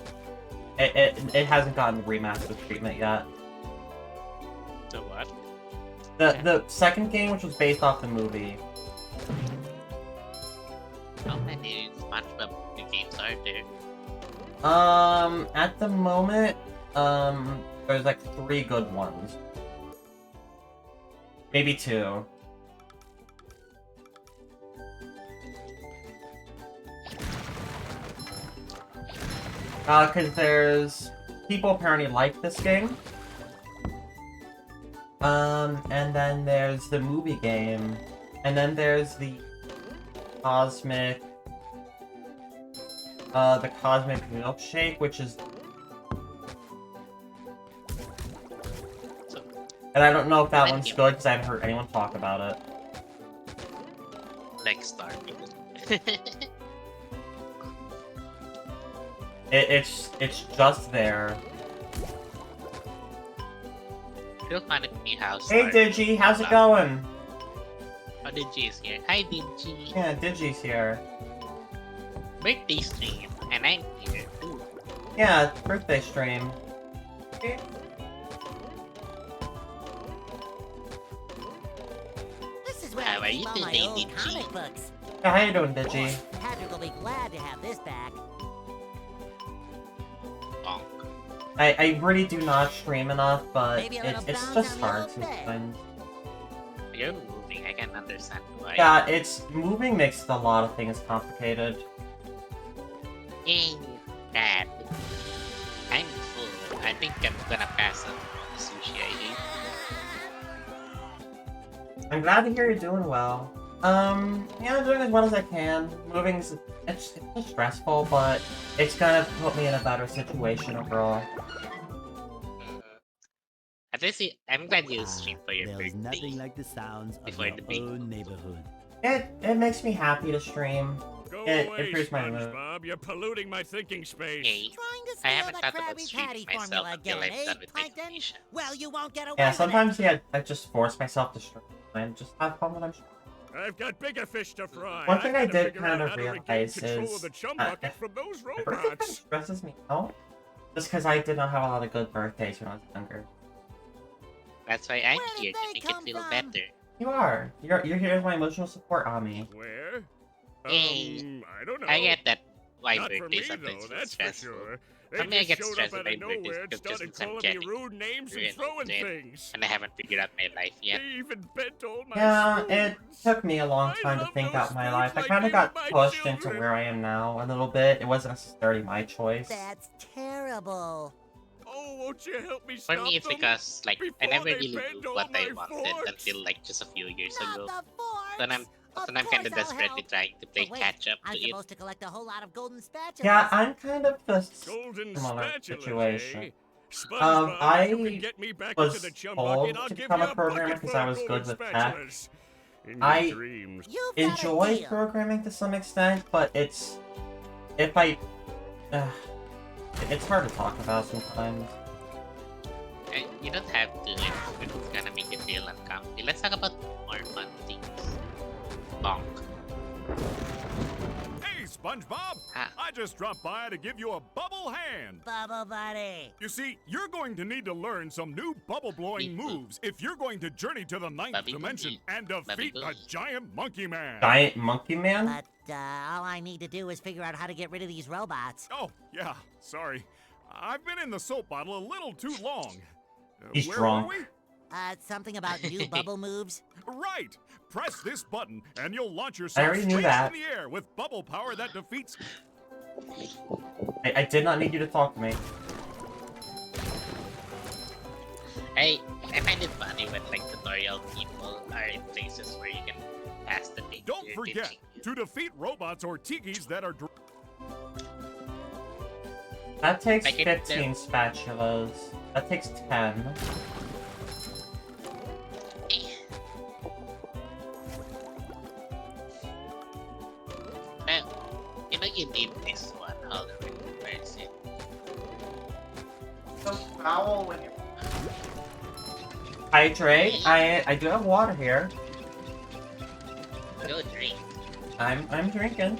It hasn't gotten remastered treatment yet. The what? The second game, which was based off the movie. How many SpongeBob games are there? At the moment, there's like 3 good ones. Maybe 2. Cause there's... People apparently like this game. And then there's the movie game. And then there's the Cosmic... the Cosmic Milkshake, which is... And I don't know if that one's good, because I haven't heard anyone talk about it. Like Starfield. It's just there. Real funny to me how Hey Starfield- Digi, how's it going? Oh, Digi is here. Hi, Digi. Yeah, Digi's here. Birthday stream, and I'm here. Ooh. Yeah, birthday stream. This is where How are I keep you all my today, old Digi? comic books. Yeah, how you doing, Digi? Patrick will be glad to have this back. Bonk. I really do not stream enough, but Maybe a little it's bounce just on the hard old bed. sometimes. You're moving, I can understand why. Yeah, moving makes a lot of things complicated. Yay, Dad. I'm full. I think I'm gonna pass on the sushi I ate. I'm glad to hear you're doing well. Yeah, I'm doing as well as I can. Moving's it's just stressful, but it's gonna put me in a better situation overall. At least I'm glad you streamed for your There's birthday. nothing like the sounds of Before your the big- own neighborhood. It makes me happy to stream. Go It away, improves my mood. SpongeBob. You're polluting my thinking space. Hey, Trying to I steal haven't the thought about Krabby streaming Patty myself formula until again, I'm eh, done with my Plankton? commission. Well, you won't get away Yeah, with sometimes I just force myself to stream and just have fun when I'm streaming. I've got bigger fish to fry. One thing I I've gotta did figure kind out of how to regain realize control is, of the chum uh, bucket from those My birthday kind of robots. stresses me out. Just because I did not have a lot of good birthdays when I was younger. That's why I'm Where did here to they make come it feel from? better. You are. You're here as my emotional support, Ami. Where? Hey, I don't know. I get that my Not for birthday me, sometimes though, feels that's for stressful. sure. For They me, I just get showed stressed up with out my of birthdays nowhere and because started just I'm calling me getting rude names and really throwing dead, things. and I haven't figured out my life yet. They even bent all my Yeah, it spoons. took me a long I time to love think those out my spoons life. I like kind they of were got my pushed into children. where I am now a little bit. It wasn't necessarily my choice. That's terrible. Oh, won't you help me For stop me, it's them? because like I Before never they really bend knew all what I my wanted forks. until like just a few years Not ago. the forks! Then I'm Of then I'm kind of course I'll desperately help. trying to play But wait, catch up I'm to it. supposed to collect a whole lot of golden spatulas. Yeah, I'm kind of the Golden similar spatulas, situation. eh? SpongeBob, if you can I get me back was into the chum told bucket, I'll to give become you a a programmer bucket because full I of was golden good with tech. spatulas. In your I dreams. You've got a enjoy deal. programming to some extent, but it's if I it's hard to talk about sometimes. You don't have to if it's gonna make you feel uncomfortable. Let's talk about more fun things. Bonk. Hey, SpongeBob! Ah. I just dropped by to give you a bubble hand. Bubble buddy. You see, you're going to need to learn some new bubble blowing Bee boo. moves if you're going to journey to the ninth Bubby dimension boogie. and defeat Bubby the boogie. giant monkey man. Giant monkey man? But all I need to do is figure out how to get rid of these robots. Oh, yeah, sorry. I've been in the soap bottle a little too long. He's where drunk. were we? Something about new bubble moves. Right! Press this button and you'll launch I yourself already knew straight that. in the air with bubble power that defeats. I did not need you to talk to me. I find it funny when like tutorial people are in places where you can pass the thing. Don't they're forget teaching you. to defeat robots or tikis that are. That takes Like 15 spatulas. That takes 10. You know you need this one. Hold on, where is it? So foul when you hydrate. I do have water here. Go drink. I'm drinking.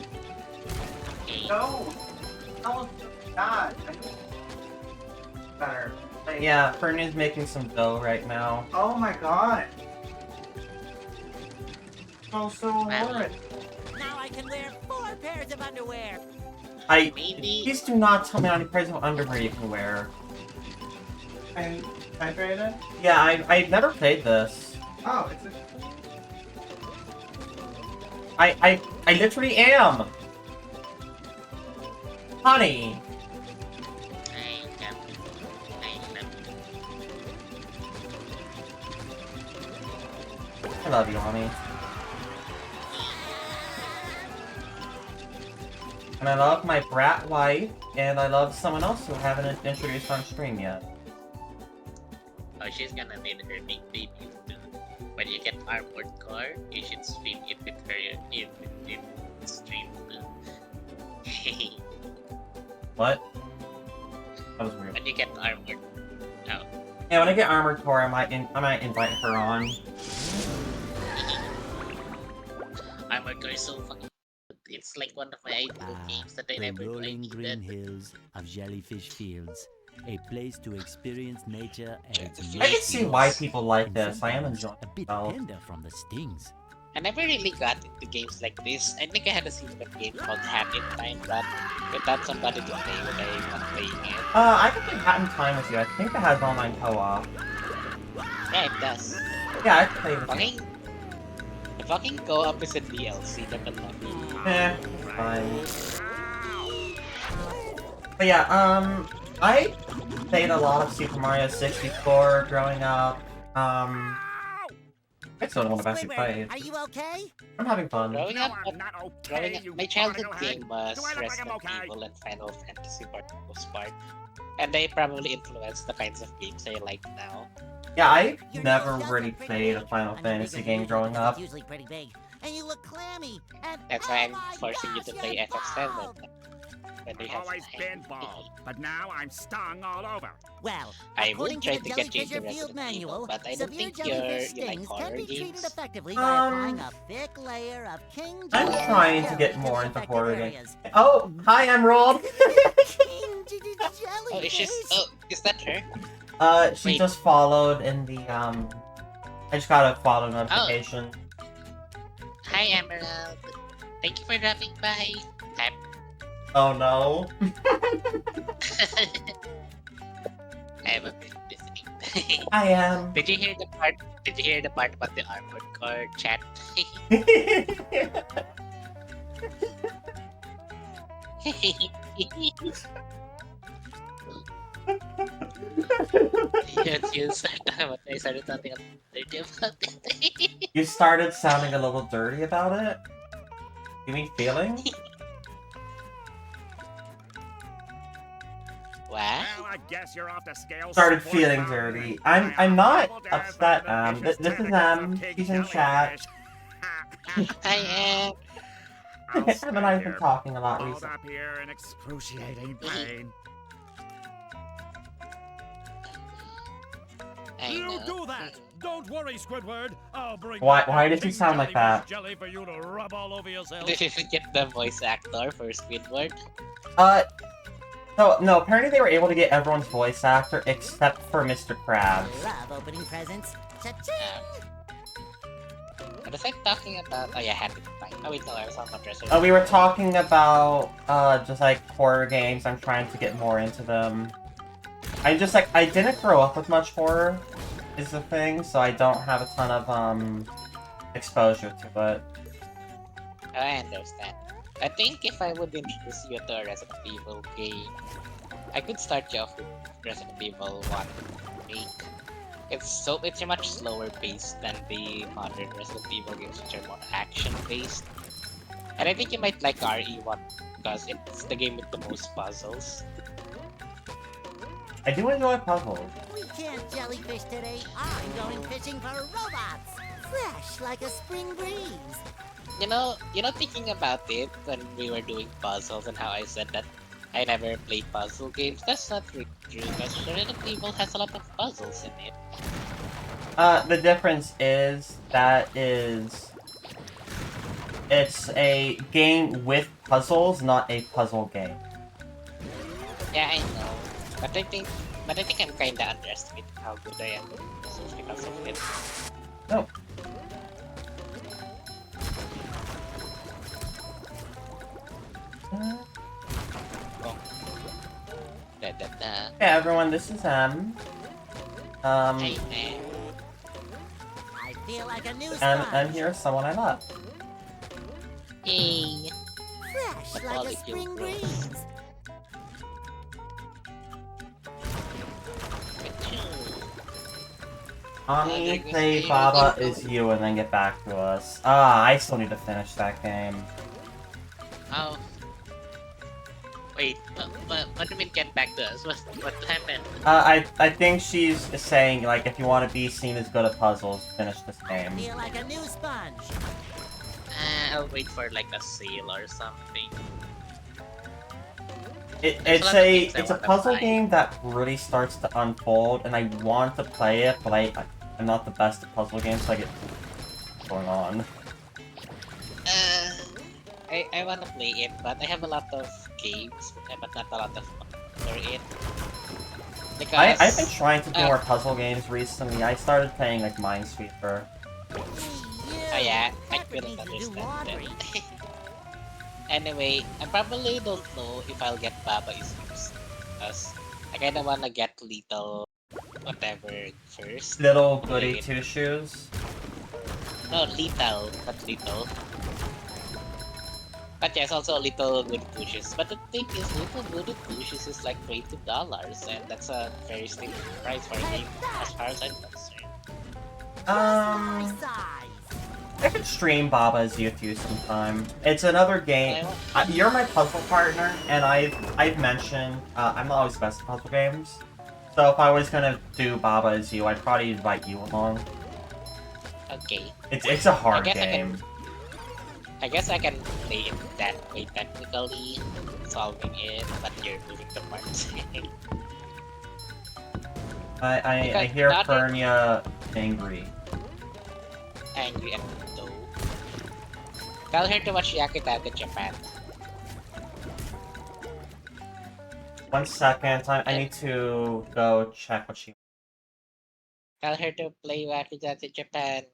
Okay. No! Oh, God! Better. Yeah, Fernand's making some dough right now. Oh my God! Oh, so horrid. Now I can wear 4 pairs of underwear. Maybe. Please do not tell me how many pairs of underwear you can wear. And hydrated? Yeah, I've never played this. Oh, it's a... I literally am! Honey! I love you, honey. And I love my brat wife, and I love someone else who I haven't introduced on stream yet. Oh, she's gonna need her big debut too. When you get armored car, you should stream it with her in stream too. What? That was weird. When you get armored. Oh. Yeah, when I get armored core, I might invite her on. Armored car is so fucking good. It's like one of my ideal games that I The never rolling green played. hills of Jellyfish Fields. A place to experience nature at its I can see why most people like and this. I am sometimes enjoying a bit myself. tender from the stings. I never really got into games like this. I think I had a secret game called Hat in Time, but without somebody to play with, I'm not playing it. I can play Hat in Time with you. I think that has online co-op. Yeah, it does. Yeah, I can play with you. The fucking co-op is a DLC, that will not be. Fine. But yeah, I played a lot of Super Mario 64 growing up. It's not the one I've actually played. Are you okay? I'm having fun. Growing No, up, I'm not okay, growing up, you my childhood barnacle head. game was Do I look like Resident I'm okay? Evil and Final Fantasy for the most part. And they probably influenced the kinds of games I like now. Yeah, I Your never nose does really look pretty played a big. Final I mean, Fantasy bigger game usually growing because up. It's usually pretty big. And you look clammy. And That's why oh I'm my forcing you gosh, to play you're FF7. bald. When they I've have always been bald, but now I'm stung all over. Well, I according would to try the to get you Jellyfisher into Field Resident Manual, Evil, but I don't severe think jellyfish you like stings horror can be treated games. effectively by applying a thick layer of King I'm Jellyfish trying to jelly get the more into affected horror areas. games. Oh, hi, Emerald! King Oh, is she? Jellyfish? Oh, is that her? She Wait. just followed in the, I just got a follow notification. Hi, Emerald. Thank you for dropping by. Oh no. I have a bit listening. I am. Did you hear the part? Did you hear the part about the armored core chat? You started talking about. I started talking dirty about it. You started sounding a little dirty about it? You mean feeling? What? Well, I guess you're off to scale. Started sport feeling power. dirty. I I'm not double dare upset, find the This vicious is tentacles of King She's in chat. Jellyfish. I am. I'll Em stay and I have been here, talking a lot balled recently. up here in excruciating pain. I You know. do that. Don't worry, Squidward. I'll bring Why- back why that does he King sound like Jellyfish that? Jelly for you to rub all over yourself. Did you get the voice actor for Squidward? No, apparently they were able to get everyone's voice actor except for Mr. Krabs. Love opening presents. Cha-ching! What was I talking about? Oh yeah, had to find. Oh wait, no, I was on my dresser. We were talking about, just like horror games. I'm trying to get more into them. I didn't grow up with much horror, is the thing, so I don't have a ton of, exposure to it. Oh, I understand. I think if I would introduce you to a Resident Evil game, I could start you off with Resident Evil 1 Remake. It's a much slower paced than the modern Resident Evil games, which are more action based. And I think you might like RE1 because it's the game with the most puzzles. I do enjoy puzzles. We can't jellyfish today. I'm going fishing for robots. Fresh like a spring breeze. You know, thinking about it when we were doing puzzles and how I said that I never played puzzle games, that's not really true because Resident Evil has a lot of puzzles in it. The difference is it's a game with puzzles, not a puzzle game. Yeah, I know, but I think I'm kinda underestimating how good I am with puzzles because of it. No. Da, da, da. Hey everyone, this is Em. Hey man. I feel like a new And sponge. here's someone I love. Hey. Fresh The like a molecule spring grows. breeze. Mommy, play Baba is you and then get back to us. I still need to finish that game. Oh. Wait, what do you mean get back to us? What happened? I think she's saying, like, if you want to be seen as good at puzzles, finish this game. Feel like a new sponge. I'll wait for like a sale or something. It's lot of games I a wanna puzzle play. game that really starts to unfold, and I want to play it, but I'm not the best at puzzle games, so I get what's going on. I wanna play it, but I have a lot of games, but not a lot of money for it. Because I've been trying to do more puzzle games recently. I started playing like Minesweeper. Oh yeah, I Pepper couldn't needs to do understand laundry. that. Anyway, I probably don't know if I'll get Baba is used. Because I kinda wanna get little whatever first. Little goody Wait. two shoes. No, little, not little. But yes, also little goody two shoes. But the thing is, little goody two shoes is like $20, and that's a very steep price for a game as far as I'm concerned. My Um, size. I could stream Baba as you sometime. It's another game. You're my puzzle partner, and I've mentioned I'm not always best at puzzle games. So if I was gonna do Baba as you, I'd probably invite you along. Okay. It's a hard I guess I game. I guess I can play it that way technically, solving it, but you're moving the parts. I Because hear not in- Fernia angry. Angry at though. Tell her to watch Yakuza Japan. 1 second, I need to go check what she. Tell her to play Yakuza Japan.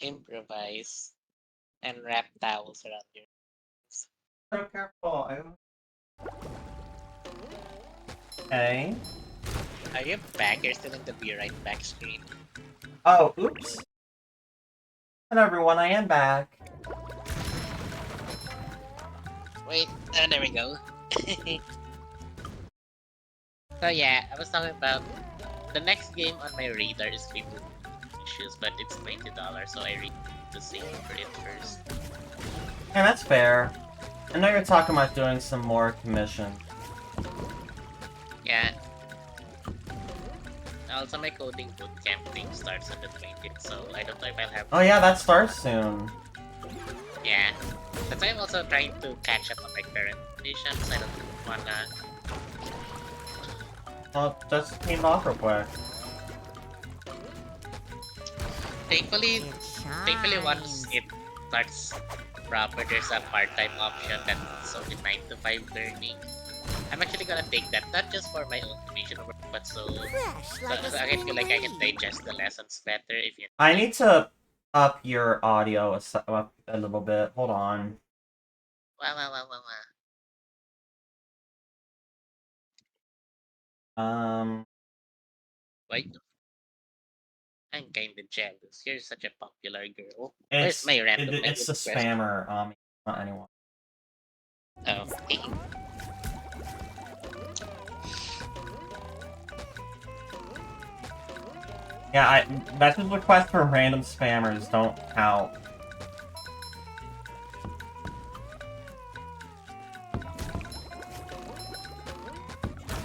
Improvise and wrap towels around your. So careful. Okay. Are you back? You're still in the be right back screen. Oh, oops. Hello everyone, I am back. Wait, there we go. So yeah, I was talking about the next game on my radar is People Issues, but it's $20, so I really need to save for it first. Yeah, that's fair. I know you're talking about doing some more commission. Yeah. Also, my coding bootcamp thing starts on the 20th, so I don't know if I'll have. Oh yeah, that starts soon. Yeah. That's why I'm also trying to catch up on my current missions. I don't wanna. Well, just clean it off real quick. Thankfully, It once shines. it starts proper, there's a part-time option that's only 9 to 5 learning. I'm actually gonna take that, not just for my own commission work, but so Fresh like a I feel like I can spring digest the lessons better if you. I need to up your audio up a little bit. Hold on. Wow. Um, Wait. I'm kinda jealous. You're such a popular girl. Where's my random it's a request? spammer. Not anyone. Oh, Yeah, message requests from random spammers don't count.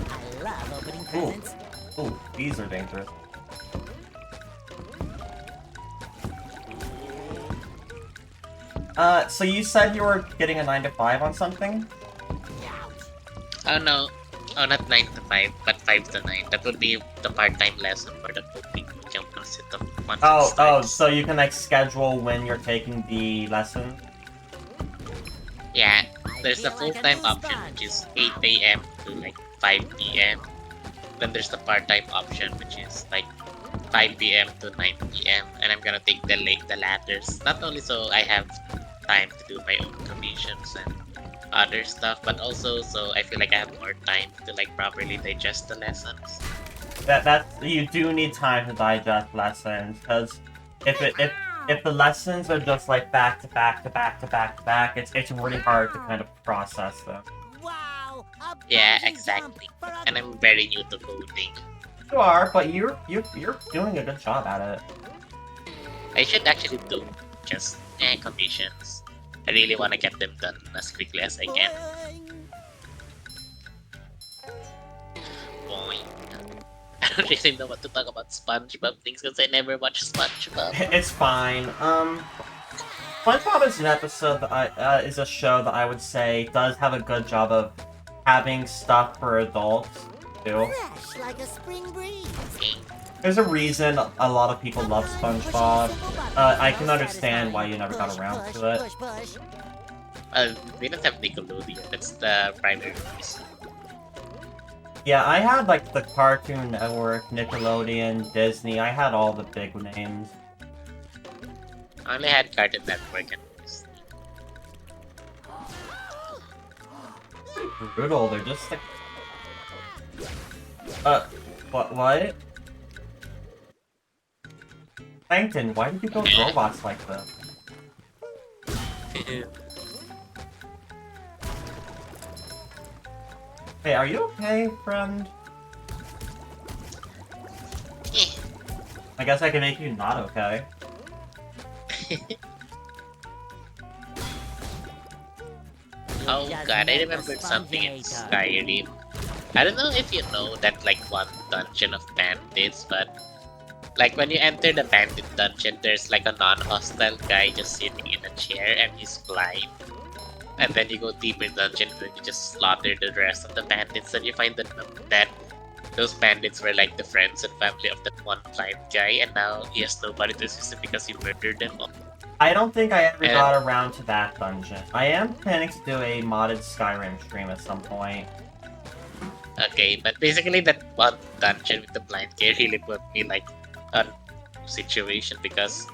I love opening presents. Ooh, these are dangerous. So you said you were getting a 9 to 5 on something? oh no. Oh, not 9 to 5, but 5 to 9. That would be the part-time lesson for the coding bootcamp once it Oh, starts. so you can like schedule when you're taking the lesson? Yeah, there's the feel like a full-time new option, sponge. which is 8 a.m. to like 5 p.m. Then there's the part-time option, which is like 5 p.m. to 9 p.m. And I'm gonna take the latters, not only so I have time to do my own commissions and other stuff, but also so I feel like I have more time to like properly digest the lessons. You do need time to digest lessons, because if the lessons are just like back to back to back to back to back, it's really hard to kind of process them. Wow! A Yeah, bungee exactly. jump for a And I'm very new to coding. You are, but you're doing a good job at it. I should actually do just commissions. I really want to get them done as quickly as I can. Boing. I don't really know what to talk about SpongeBob things because I never watched SpongeBob. It's fine. SpongeBob is an episode that is a show that I would say does have a good job of having stuff for adults too. fresh like a spring breeze. There's a reason a lot of people love SpongeBob. I can understand why you never got around to it. Push, push. We don't have Nickelodeon. That's the primary reason. Yeah, I had like the Cartoon Network, Nickelodeon, Disney. I had all the big names. I only had Cartoon Network and Disney. Brutal. They're just like. What? Plankton, why did you build robots like this? Hey, are you okay, friend? I guess I can make you not okay. Oh Just god, I make a remembered something in Sponginator. Skyrim. I don't know if you know that like one dungeon of bandits, but like when you enter the bandit dungeon, there's like a non-hostile guy just sitting in a chair and he's blind. And then you go deeper in the dungeon and then you just slaughter the rest of the bandits and you find that those bandits were like the friends and family of that one blind guy and now he has nobody to assist him because you murdered them all. I don't think I ever And- got around to that dungeon. I am planning to do a modded Skyrim stream at some point. Okay, but basically that one dungeon with the blind guy really put me like on situation because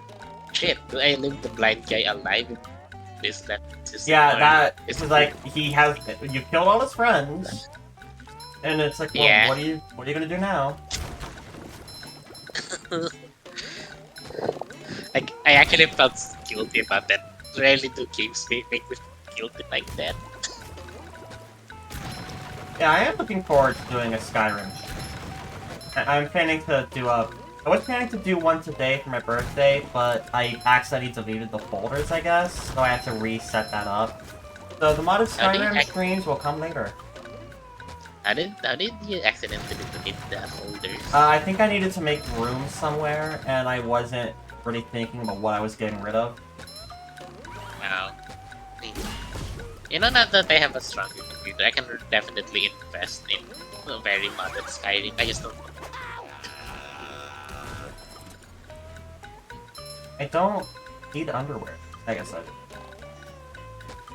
Shit, do I leave the blind guy alive in this system? Yeah, or that is is like you killed all his friends, and it's like, well, Yeah. what are you gonna do now? Like, I actually felt guilty about that. Rarely do games make me guilty like that. Yeah, I am looking forward to doing a Skyrim. I'm planning to do a. I was planning to do one today for my birthday, but I accidentally deleted the folders, I guess, so I had to reset that up. So the modded Skyrim streams will come later. How did you accidentally delete the folders? I think I needed to make room somewhere, and I wasn't really thinking about what I was getting rid of. Wow. You know, now that I have a stronger computer, I can definitely invest in a very modded Skyrim. I just don't. I don't need underwear. I guess I do.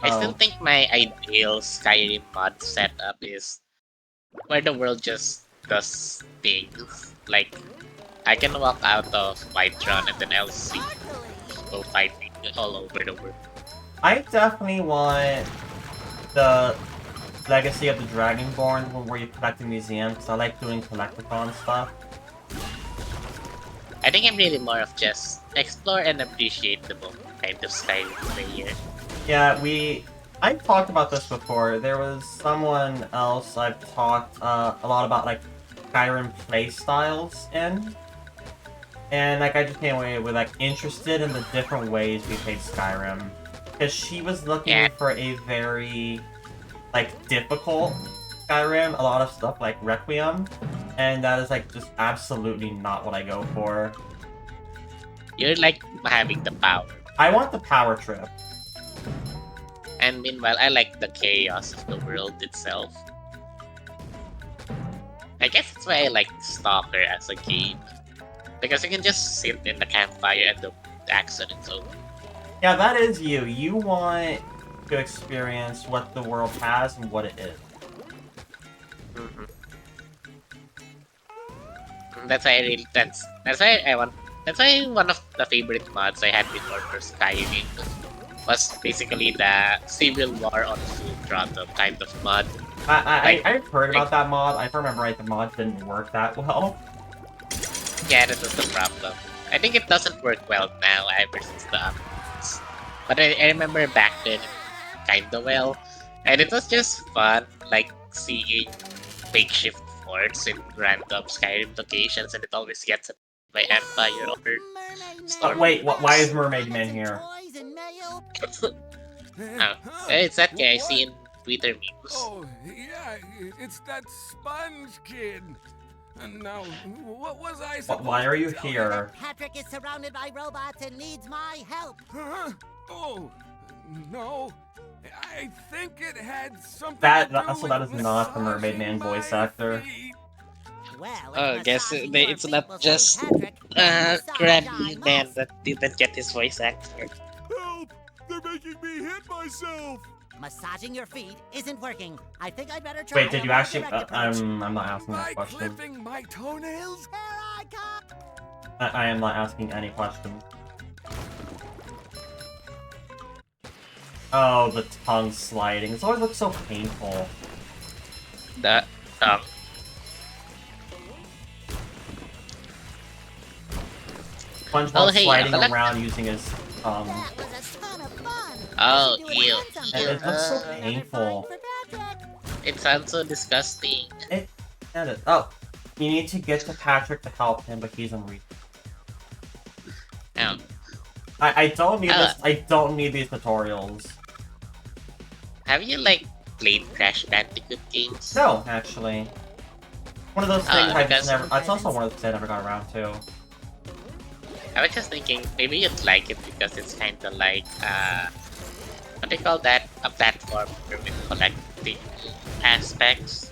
I still think my ideal Skyrim mod setup is where the world just does things. Like, I can walk out of Whiterun and then I'll see people fighting all over the world. I definitely want the Legacy of the Dragonborn, one where you collect in museums, because I like doing collectathon stuff. I think I'm really more of just explore and appreciate the moment kind of Skyrim player. Yeah, I've talked about this before. There was someone else I've talked a lot about, like, Skyrim playstyles in. And, like, I just came away with, like, interested in the different ways we played Skyrim. Because she was looking for a very, like, difficult Skyrim, a lot of stuff like Requiem, and that is, like, just absolutely not what I go for. You're like having the power. I want the power trip. And meanwhile, I like the chaos of the world itself. I guess that's why I like Stalker as a game. Because you can just sit in the campfire and the accidents over. Yeah, that is you. You want to experience what the world has and what it is. That's why I really that's why one of the favorite mods I had before for Skyrim was basically the Civil War on Full Throttle kind of mod. I've heard about that mod. If I remember right, the mod didn't work that well. Yeah, that was the problem. I think it doesn't work well now ever since the updates. But I remember back then kinda well. And it was just fun, like seeing makeshift forts in random Skyrim locations, and it always gets by Empire or Storm. Wait, why is Mermaid Man here? It's that guy I see in Twitter memes. Oh, yeah, it's that sponge kid. And now, what was I supposed Why are you to tell here? Patrick is surrounded by robots and needs my help. Huh? Oh, no. I think it had something That to do so that is with not the Mermaid Man massaging voice my actor. feet. Well, I guess massaging your it's feet not will just save Patrick. Granny Man that didn't get his voice actor. Help! They're making me hit myself! Massaging your feet isn't working. I think I'd better try. Wait, did a you more actually? direct approach. I'm not asking By that question. clipping my toenails? Here I come. I am not asking any questions. Oh, the tongue sliding. It always looks so painful. The SpongeBob Oh, hey, sliding Amalek. around using his tongue. That was a ton of fun. Oh, We should do it ew. again sometime. It looks so Another painful. fight for Patrick. It sounds so disgusting. Oh, you need to get to Patrick to help him, but he's unreachable. Oh. I don't need this. I don't need these tutorials. Have you like played Crash Bandicoot games? No, actually. One of those things I because- just never. It's also one of the things I never got around to. I was just thinking maybe you'd like it because it's kind of like what do you call that? A platform with collecting aspects.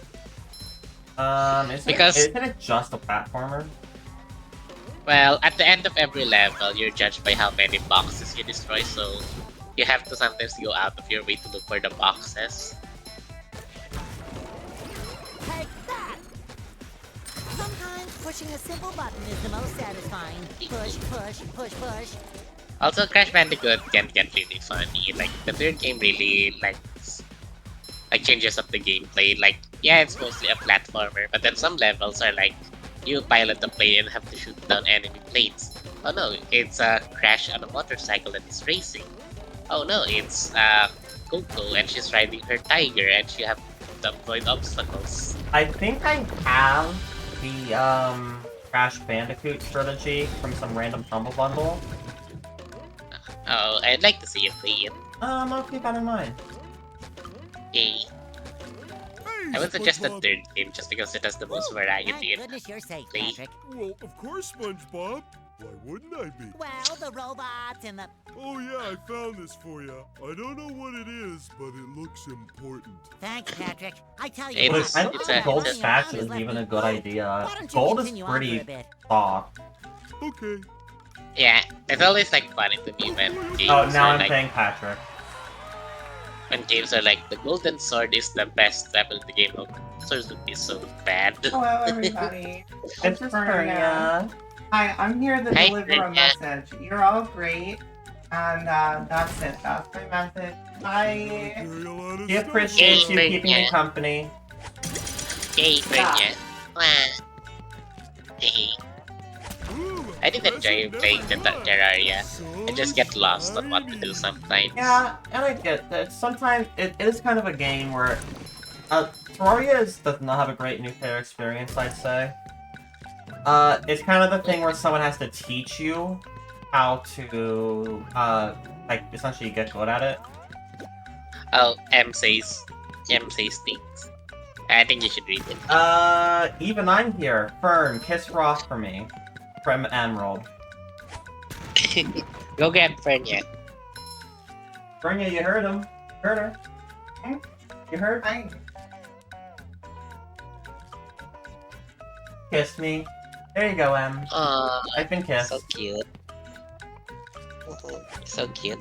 Isn't it just a platformer? Well, at the end of every level, you're judged by how many boxes you destroy, so you have to sometimes go out of your way to look for the boxes. Take that! Sometimes pushing a simple button is the most satisfying. Push, push, push, push. Also, Crash Bandicoot can get really funny. Like the third game really changes up the gameplay. Like yeah, it's mostly a platformer, but then some levels are like you pilot the plane and have to shoot down enemy planes. Oh no, it's a Crash on a motorcycle and it's racing. Oh no, it's Coco and she's riding her tiger and she have to avoid obstacles. I think I have the Crash Bandicoot trilogy from some random Humble Bundle. Oh, I'd like to see you play it. I'll keep that in mind. Yay. I would suggest the third game just because it has the most variety Thank in goodness you're safe, play. Patrick. Well, of course, SpongeBob. Why wouldn't I be? Well, the robots and the... Oh yeah, I found this for you. I don't know what it is, but it looks important. Thanks, Patrick. I tell you It what, is- I don't it's think a- gold it's a- spatula is even a good idea. Why don't you Gold is continue on for a pretty bit? soft. Okay. Yeah, it's always like funny to me when games Oh, now are I'm like paying Patrick. when games are like the golden sword is the best weapon in the game. Oh, swords would be so bad. Hello, everybody. It's just Fernia. Hi, I'm here to Hi, deliver a Fernia. message. You're all great, and that's it. That's my message. Bye. Carry a lot of He stuff. appreciates you Fernia. keeping me company. Yay, Yeah. Fernia. Hey, Ooh, I did enjoy present playing the number one. Terraria. So I just get lost on what to do shiny. sometimes. Yeah, and I get that. Sometimes it is kind of a game where Terraria does not have a great new player experience, I'd say. It's kind of the thing where someone has to teach you how to, like, essentially get good at it. Oh, M says things. I think you should read it. Even I'm here. Fern, kiss Roth for me. From Emerald. Go grab Fernia. Fernia, you heard him. Heard her. Hmm? You heard? Hi. Kiss me. There you go, Em. Aw, I've been kissed. so cute. So cute.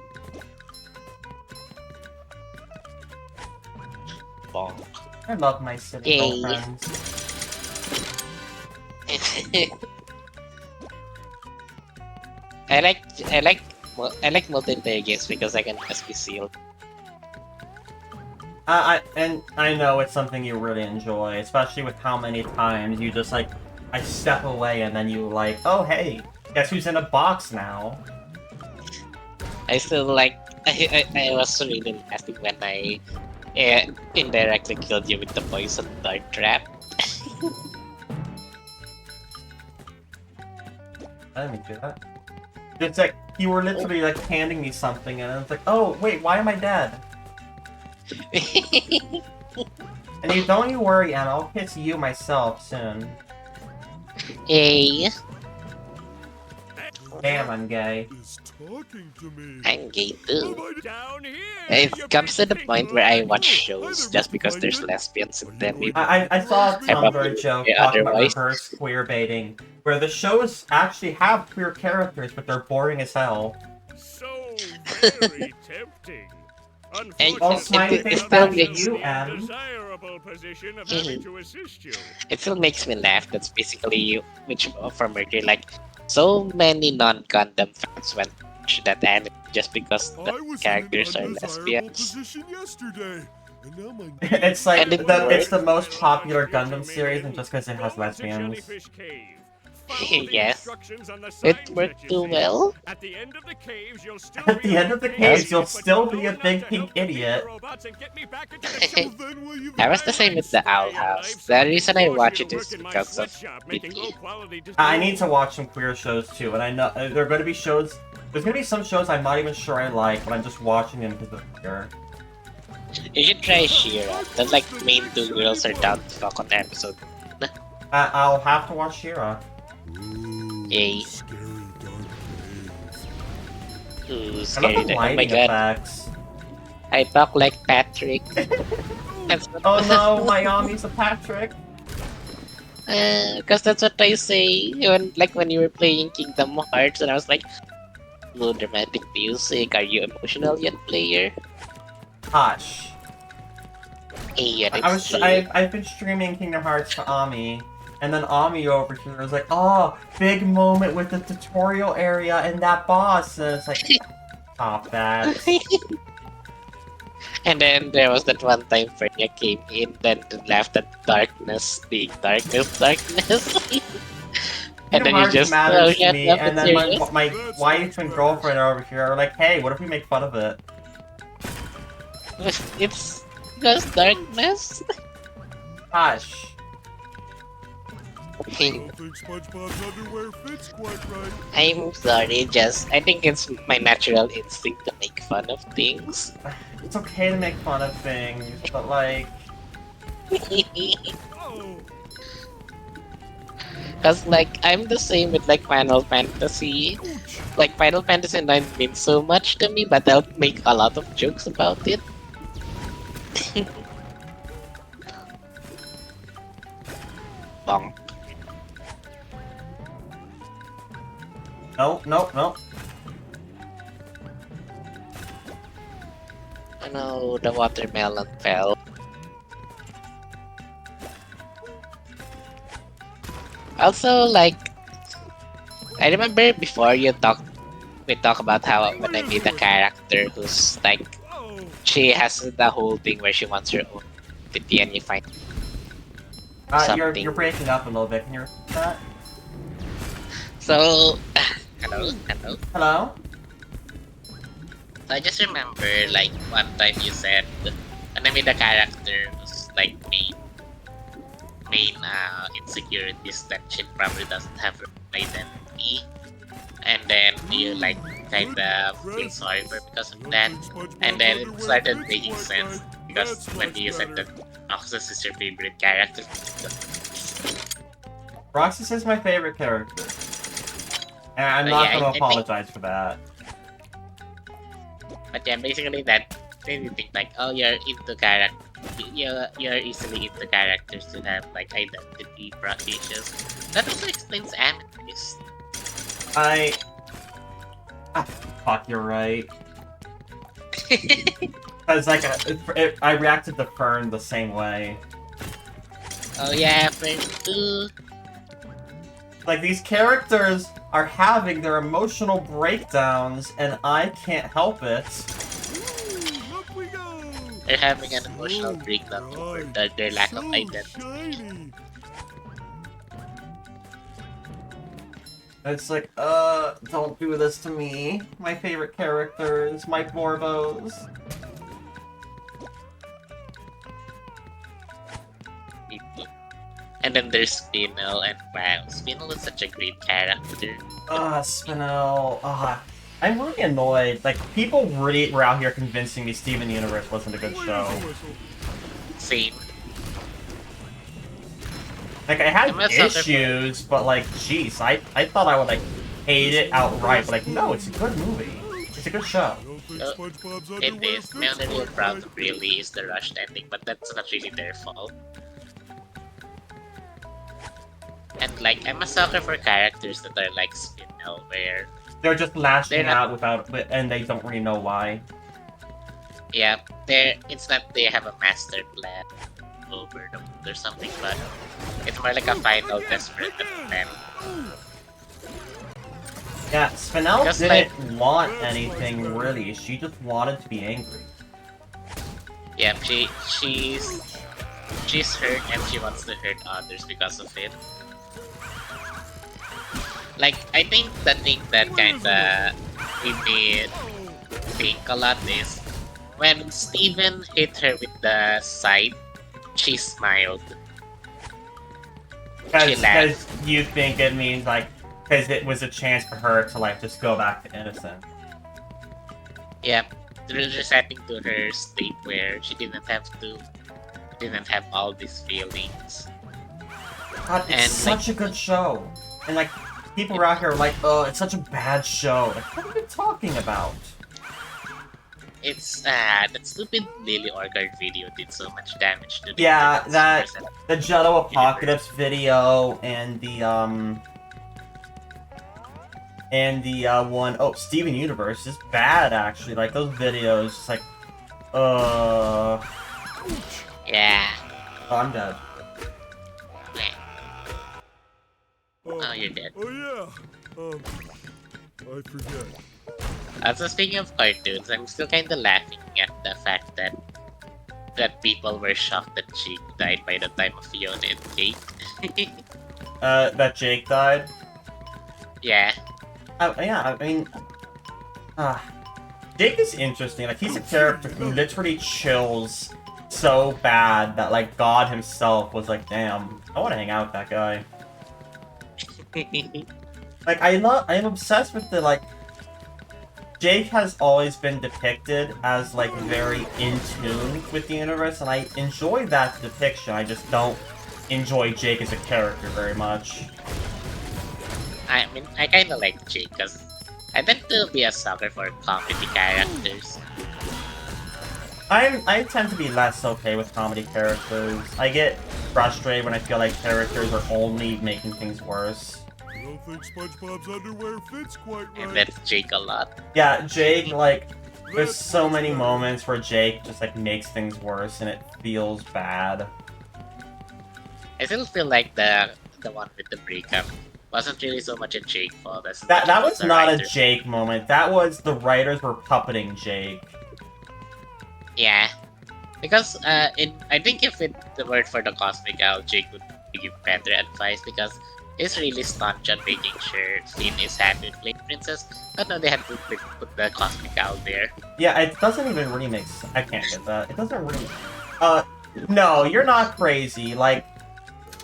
Bonk. I love my silly Yay. girlfriends. I like multiplayer games because I can just be sealed. I know it's something you really enjoy, especially with how many times you just like, I step away and then you like, oh hey, guess who's in a box now? I still like. I was really laughing when I indirectly killed you with the poison dart trap. I didn't do that. It's like, you were literally like handing me something and it's like, oh wait, why am I dead? And don't you worry, Anna, I'll kiss you myself soon. Yay! Damn, I'm gay. Is talking to me. I'm gay too. Down here. It comes to the point where I watch shows just because there's lesbians in them. I saw a Tumblr joke Yeah, talking about otherwise- reverse queer baiting, where the shows actually have queer characters, but they're boring as hell. So very tempting. Oh, smiley it face still back to makes- you, Em. desirable position of having to assist you. It still makes me laugh. That's basically which for Mercury. Like so many non-Gundam fans went to that anime just because I the was characters in are an undesirable lesbians. position yesterday, and now my It's like, And it it's the most popular Gundam series, and just because it has lesbians. Yes. It worked too well. At the end of the caves, you'll still At be the a end of the big caves, idiot, you'll but still you be know a enough big to pink help me defeat the idiot. robots and get me back into the Well, then will you That was the same with the Owl House. The reason I watch it is because of Vicky. I need to watch some queer shows too, and I know there are going to be shows. There's going to be some shows I'm not even sure I like, but I'm just watching them because they're queer. You should try Shira. The like main two girls are down to fuck on the episode. I'll have to watch Shira. Ooh, Yay. scary dark place. Ooh, I love scary. the Oh my lighting god. effects. I talk like Patrick. That's what- Oh no, Mayami's a Patrick. Because that's what I say when you were playing Kingdom Hearts, and I was like, no dramatic music. Are you emotional yet, player? Hush. Hey, I've been streaming Kingdom Hearts to Ami, And then Ami over here is like, oh, big moment with the tutorial area and that boss. And it's like, stop that. And then there was that one time Freya came in, then left at darkness, being darkness. And Kingdom then you Hearts just, matters oh, to shut me, up, and it's then serious. my wife and girlfriend are over here are like, hey, what if we make fun of it? It's just darkness. Hush. I don't think SpongeBob's underwear fits quite right. I'm sorry, I think it's my natural instinct to make fun of things. It's okay to make fun of things, but like... Oh, Cause like, I'm the same with like Final Fantasy. Like, Final Fantasy 9 means so much to me, but I'll make a lot of jokes about it. Bonk. No, no, no. Oh no, the watermelon fell. Also, like, I remember before we talk about how when I made a character who's like, oh. she has the whole thing where she wants her own entity and you find You're something. breaking up a little bit. Can you repeat that? So, hello. Hello? So I just remember, like, one time you said, when I made a character who's like main insecurities that she probably doesn't have her own identity, and then you like kinda feel sorry for her because of that, and then it started making sense because when you said that Oxus is your favorite character, Roxas is my favorite character. And I'm not yeah, gonna I think- apologize for that. but yeah, basically that made me think like, oh, you're into character. You're easily into characters that have like identity issues. That also explains Amethyst. Fuck, you're right. Cause like, I reacted to Fern the same way. Oh yeah, first too. Like, these characters are having their emotional breakdowns, and I can't help it. Ooh, up we go. They're having an emotional breakdown over their lack of So identity. shiny. It's like, don't do this to me. My favorite characters, my Borbos. And then there's Spinel, and wow, Spinel is such a great character. Spinel. I'm really annoyed. Like, people really were out here convincing me Steven Universe wasn't a good show. Same. Like, I had I'm a sucker for- issues, but like, jeez, I thought I would like hate it outright, but like, no, it's a good movie. It's a good show. I don't think Uh, SpongeBob's It underwear is. My only fits real quite problem right. really is the rushed ending, but that's not really their fault. And like, I'm a sucker for characters that are like Spinel, where They're just lashing They're not- out and they don't really know why. yeah, it's not they have a master plan over the world or something, but it's more like a final desperate attempt. Yeah, Spinel Just didn't want anything really. She just wanted to be angry. Yeah, she's hurt and she wants to hurt others because of it. Like, I think the thing that kinda made me think a lot is when Steven hit her with the scythe, she smiled. She laughed. Because you think it means like, because it was a chance for her to like just go back to innocent. Yeah, resetting to her state where she didn't have all these feelings. God, it's And, such a good show. And like, people are out here like, oh, it's such a bad show. Like, what are you talking about? It's that stupid Lily Orgard video did so much damage to the Yeah, internet's that- perception. The Jello Apocalypse video and the one, oh, Steven Universe is bad actually. Like those videos, it's like, Yeah. oh, I'm dead. Oh, you're dead. Oh yeah. I forget. So speaking of cartoons, I'm still kind of laughing at the fact that people were shocked that Jake died by the time of Fiona and Jake. That Jake died. Yeah. Yeah, I mean, uh, Jake is interesting. Like, he's a character who literally chills so bad that, like, God himself was like, damn, I want to hang out with that guy. Like, I am obsessed with the, like, Jake has always been depicted as, like, very in tune with the universe, and I enjoy that depiction. I just don't enjoy Jake as a character very much. I mean, I kind of like Jake because I tend to be a sucker for comedy characters. I tend to be less okay with comedy characters. I get frustrated when I feel like characters are only making things worse. I don't think SpongeBob's underwear fits quite right. And that's Jake a lot. Yeah, Jake, like, there's so many moments where Jake just, like, makes things worse and it feels bad. I still feel like the one with the breakup wasn't really so much a Jake fault as That much was the not a writers. Jake moment. That was the writers were puppeting Jake. Yeah, because I think if it were for the Cosmic Owl, Jake would give better advice because he's really staunch on making sure Finn is happy with Flame Princess. But no, they had to put the Cosmic Owl there. Yeah, it doesn't even really make sense. I can't get that. It doesn't really... No, you're not crazy. Like,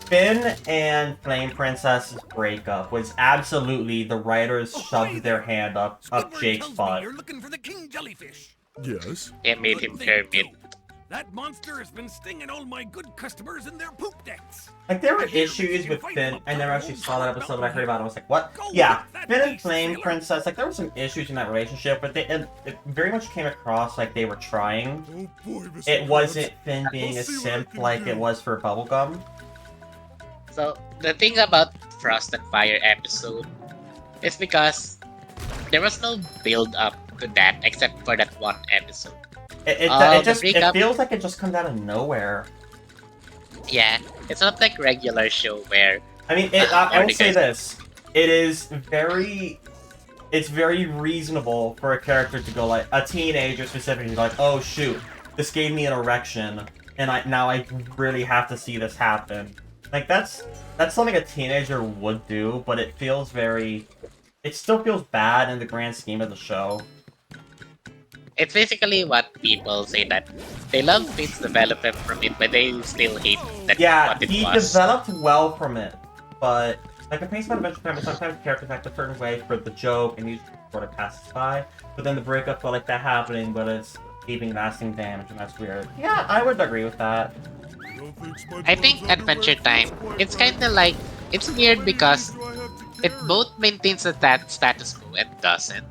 Finn and Flame Princess's breakup was absolutely the writers shoved their hand up Jake's butt. You're looking for the king jellyfish. Yes. It made him Good thing, Kermit. too. That monster has been stinging all my good customers in their poop decks. Like, there were issues with Finn. I never actually saw that episode, but I heard about it. I was like, what? Yeah, Finn and Flame Princess, like, there were some issues in that relationship, but it very much came across like they were trying. Oh boy, Mr. It Krabs. wasn't Finn being I'll a see what I simp can like do. it was for Bubblegum. So the thing about Frost and Fire episode is because there was no build up to that except for that one episode. It the just breakup- feels like it just comes out of nowhere. Yeah, it's not like regular show where I mean, I will Already say guys- this: it's very reasonable for a character to go like a teenager specifically, like, oh shoot, this gave me an erection, and now I really have to see this happen. Like that's something a teenager would do, but it still feels bad in the grand scheme of the show. it's basically what people say that they love Finn's development from it, but they still hate that Yeah, what it he was. developed well from it, but like a Pace Adventure Time, sometimes characters act a certain way for the joke and usually sort of passes by. But then the breakup felt like that happening, but it's leaving lasting damage, and that's weird. Yeah, I would agree with that. I don't think I think SpongeBob's Adventure underwear Time, fits quite it's right. kind of like, it's weird How many because years do I have to it carry? both maintains the status quo and doesn't.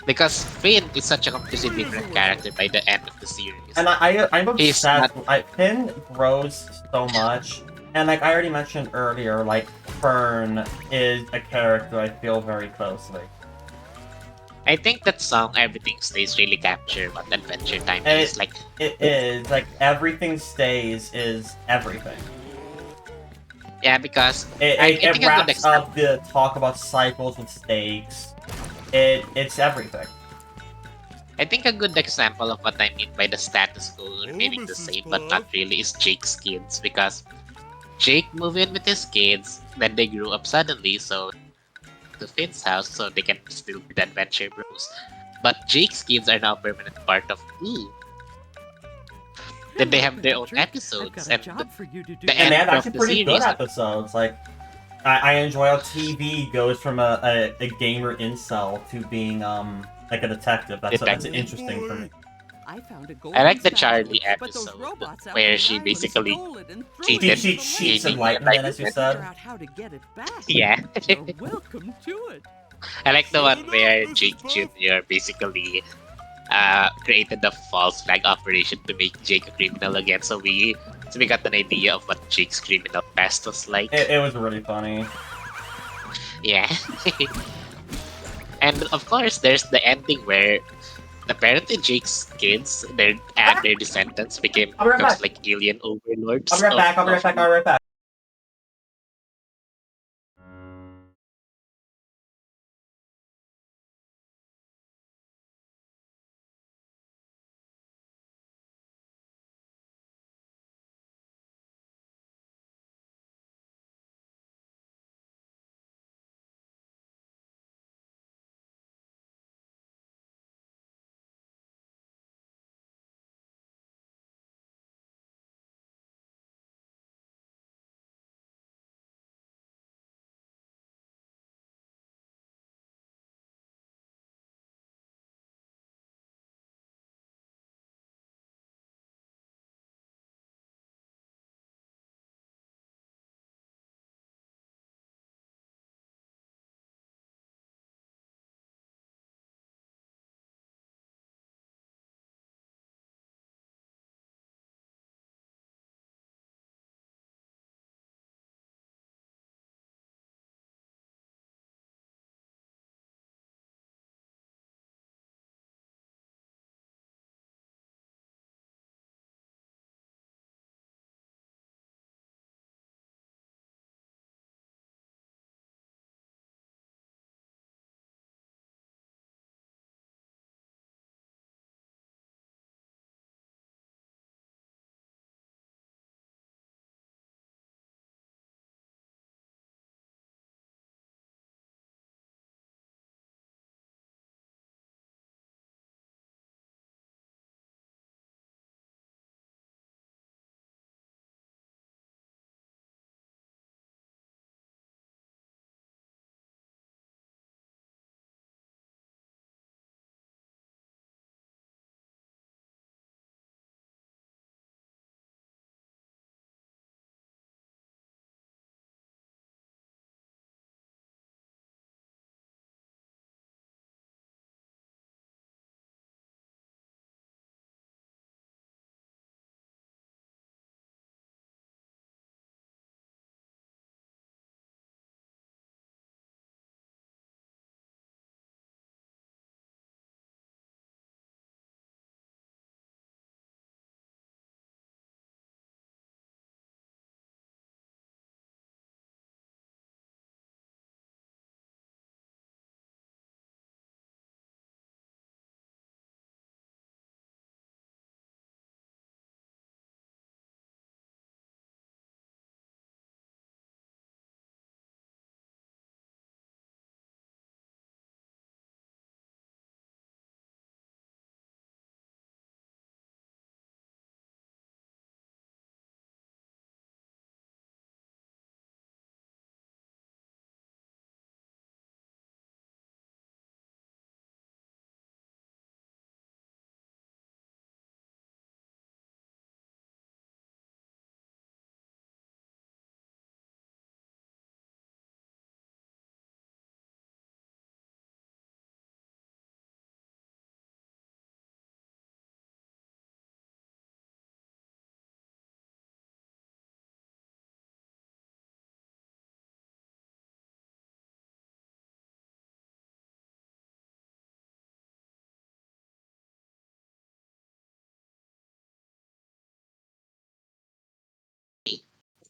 Because Finn is such a completely different character by the end of the series. And I'm He's obsessed. not- Finn grows so much, and like I already mentioned earlier, like Fern is a character I feel very closely. I think that song Everything Stays really capture what Adventure Time And is. Like, It is like everything stays is everything. yeah, because It I think a good wraps example. up the talk about cycles with stakes. It's everything. I think a good example of what I mean by the status quo remaining the Mrs. same but not Puff. really is Jake's kids, because Jake moved in with his kids, then they grew up suddenly, so to Finn's house so they can still be the Adventure Bros. But Jake's kids are now a permanent part of Ooh. Then they have their own episodes, and the And they have end of actually the pretty good series. episodes. Like, I enjoy how TV goes from a gamer incel to being like a detective. That's interesting for me. I like the Charlie episode where she basically cheated. She cheats Jamie enlightenment, as you said. Yeah. Welcome to it. I like the one where Jake Jr. basically created the false flag operation to make Jake a criminal again. So we got an idea of what Jake's criminal past was like. It was really funny. Yeah. And of course, there's the ending where apparently Jake's kids, their descendants became I'll be right back. like alien overlords. I'll be right back. I'll be right back.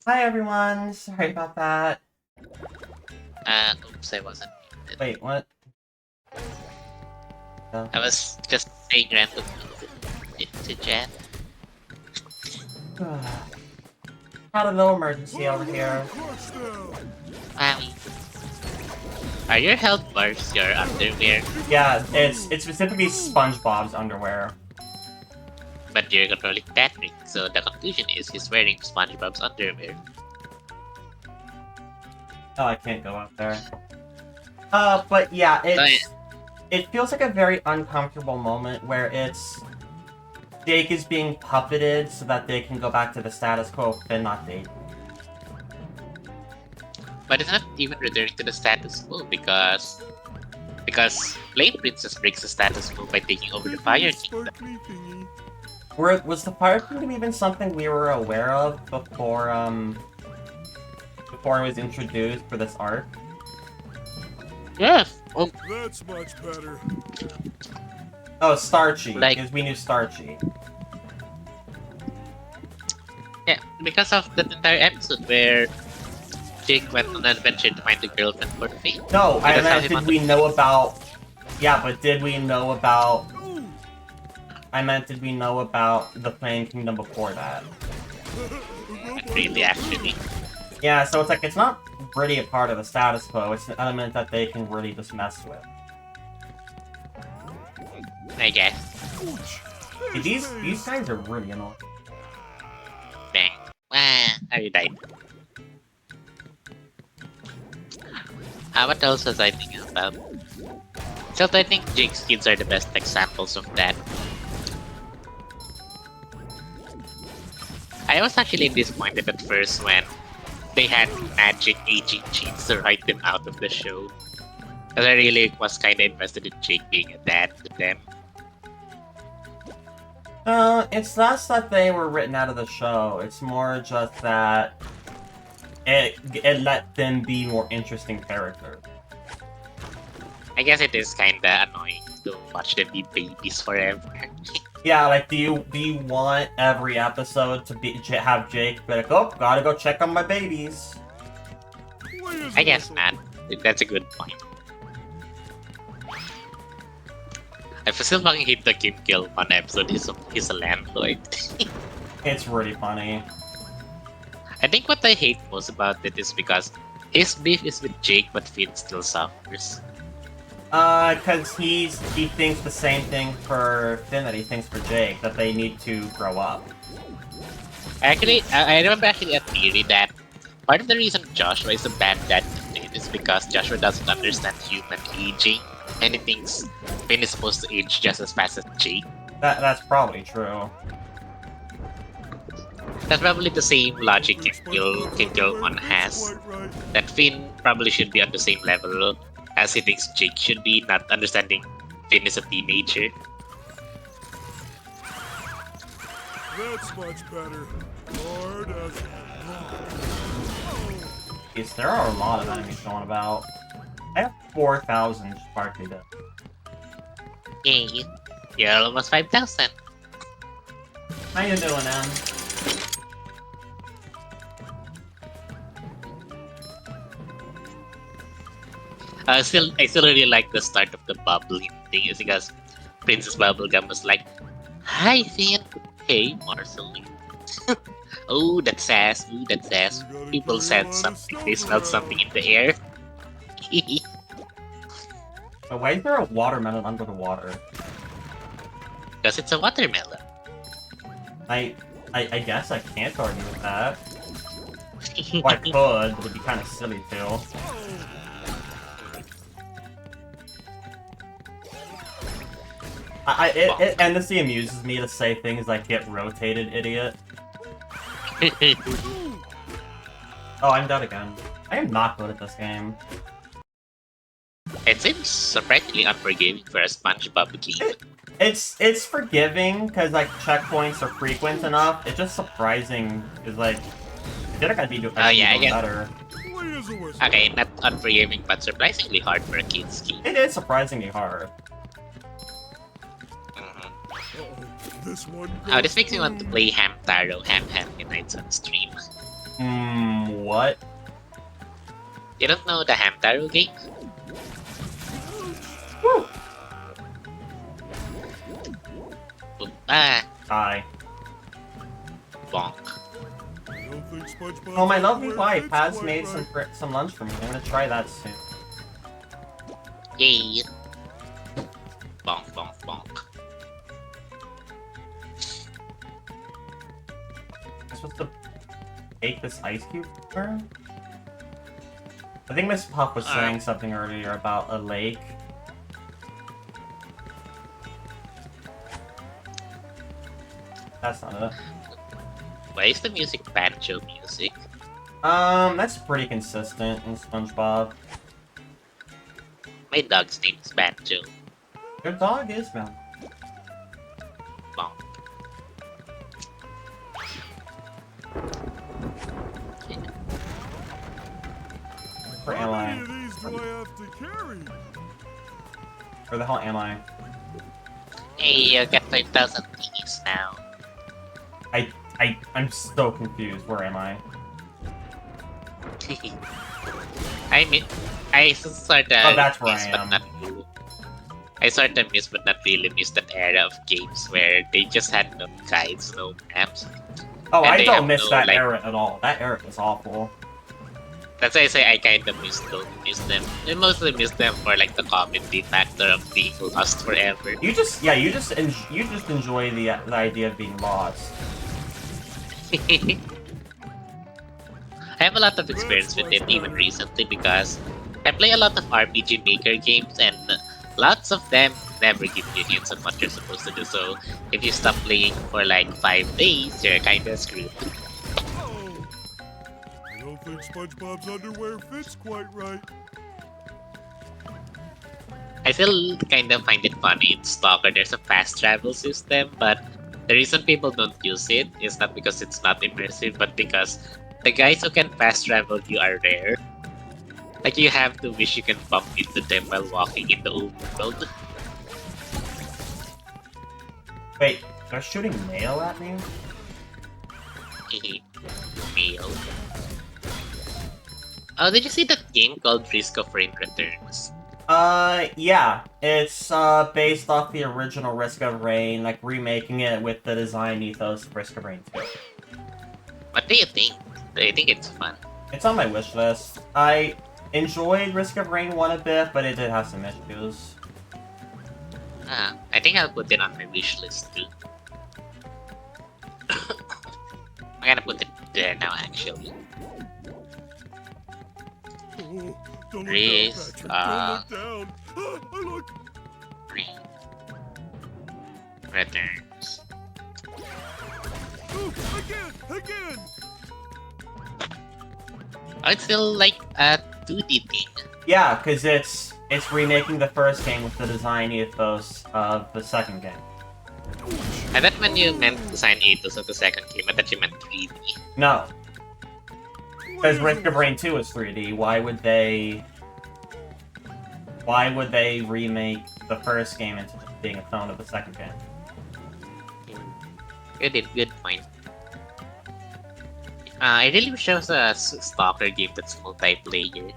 Hi everyone. Sorry about that. Oops, I wasn't muted. Wait, what? I was just saying random to chat. Had a little emergency over here. Wowie. Are your health bars your underwear? Yeah, it's specifically SpongeBob's underwear. But you're controlling Patrick, so the conclusion is he's wearing SpongeBob's underwear. Oh, I can't go up there. But yeah, it feels like a very uncomfortable moment where Jake is being puppeted so that they can go back to the status quo and not date. But it's not even returning to the status quo because Flame Princess breaks the status quo by taking over the Fire Kingdom. Was the Fire Kingdom even something we were aware of before it was introduced for this arc? Yes. Oh, That's much better. Oh, Starchy, Like- because we knew Starchy. yeah, because of that entire episode where Jake went on an adventure to find a girlfriend for Flame. No, I That's how meant he did found we the- know about... Yeah, but did we know about... I meant did we know about the Flame Kingdom before that? Not really, actually. Yeah, so it's like, it's not really a part of the status quo, it's an element that they can really just mess with. I guess. Hey, these guys are really annoying. Bang. I died. What else was I thinking about? So I think Jake's kids are the best examples of that. I was actually disappointed at first when they had magic aging cheats to write them out of the show. Because I really was kind of invested in Jake being a dad to them. It's less that they were written out of the show, it's more just that it let them be more interesting characters. I guess it is kind of annoying to watch them be babies forever. Yeah, like, do you want every episode to have Jake be like, oh, gotta go check on my babies? I guess not. That's a good point. I still fucking hate the Kim Kill one episode. He's a landlord. It's really funny. I think what I hate most about it is because his beef is with Jake, but Finn still suffers. Cause he thinks the same thing for Finn that he thinks for Jake, that they need to grow up. Actually, I remember actually a theory that part of the reason Joshua is a bad dad to Finn is because Joshua doesn't understand human aging, and he thinks Finn is supposed to age just as fast as Jake. That's probably true. That's probably the same logic Kim Kill one has. That Finn probably should be on the same level as he thinks Jake should be, not understanding Finn is a teenager. That's much better. Hard as Yes, there are a lot of enemies going about. I have 4,000 Sparky Death. Yay. You're almost 5,000. How you doing, Em? I still really like the start of the bubbling thing is because Princess Bubblegum was like, "Hi Finn, hey Marceline." Oh, that's ass. Ooh, that's ass. People said something. They smelled something in the air. But why is there a watermelon under the water? Because it's a watermelon. I guess I can't argue with that. Well, I could, but it'd be kind of silly too. It endlessly amuses me to say things like "get rotated, idiot." Oh, I'm dead again. I am not good at this game. It seems surprisingly unforgiving for a SpongeBob game. It's forgiving because like checkpoints are frequent enough. It's just surprising because like they're gonna be doing yeah, I guess. better. Okay, not unforgiving, but surprisingly hard for a kid's game. It is surprisingly hard. This one. Oh, this makes me want to play Hamtaro Ham Nights on stream. What? You don't know the Hamtaro game? Woo! Ah, Hi. bonk. I don't think SpongeBob's Oh, my lovely underwear wife fits has quite made right. some lunch for me. I'm gonna try that soon. Yay. Bonk, bonk, bonk. I'm supposed to take this ice cube for her? I think Miss Puff was saying something earlier about a lake. That's not it. Why is the music banjo music? That's pretty consistent in SpongeBob. My dog's name is Banjo. Your dog is, man. Bonk. Where How am many I? of these do I have to carry? Where the hell am I? Hey, you get 5,000 keys now. I'm so confused. Where am I? I sort of Oh, that's where miss, I but am. not really. I sort of miss, but not really miss that era of games where they just had no guides, no maps. Oh, And I they don't have miss no, that like- era at all. That era was awful. That's why I say I kind of don't miss them. I mostly miss them for like the comedy factor of being lost forever. You just enjoy the idea of being lost. I have a lot of experience with it even recently because I play a lot of RPG Maker games and lots of them never give you hints on what you're supposed to do. So if you stop playing for like 5 days, you're kinda screwed. Oh, I don't think SpongeBob's underwear fits quite right. I still kind of find it funny in Stalker there's a fast travel system, but the reason people don't use it is not because it's not impressive, but because the guys who can fast travel you are rare. Like you have to wish you can bump into them while walking in the old world. Wait, they're shooting mail at me? Mail. Oh, did you see that game called Risk of Rain Returns? Yeah. It's, based off the original Risk of Rain, like, remaking it with the design ethos of Risk of Rain 2. What do you think? Do you think it's fun? It's on my wish list. I enjoyed Risk of Rain 1 a bit, but it did have some issues. I think I'll put it on my wish list too. I'm gonna put it there now actually. Oh, don't look Risk, down, Patrick. Don't look down. I look. Rain Returns. Oh, again. Oh, it's still like a 2D thing. Yeah, because it's remaking the first game with the design ethos of the second game. I thought when you meant design ethos of the second game, I thought you meant 3D. No, because Risk of Rain 2 is 3D. Why would they remake the first game into just being a clone of the second game? Good point. I really wish there was a Stalker game that's multiplayer.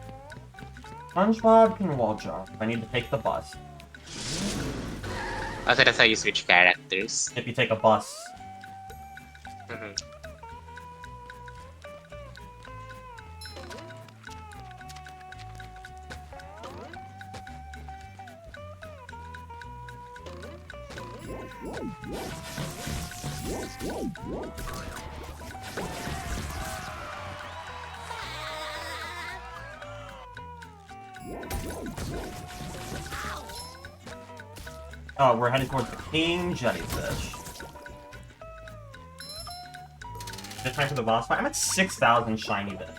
SpongeBob can wall jump. I need to take the bus. Also, that's how you switch characters. If you take a bus. Mhm. Oh, we're heading towards the King Jellyfish. Is it time for the boss fight? I'm at 6,000 shiny bit.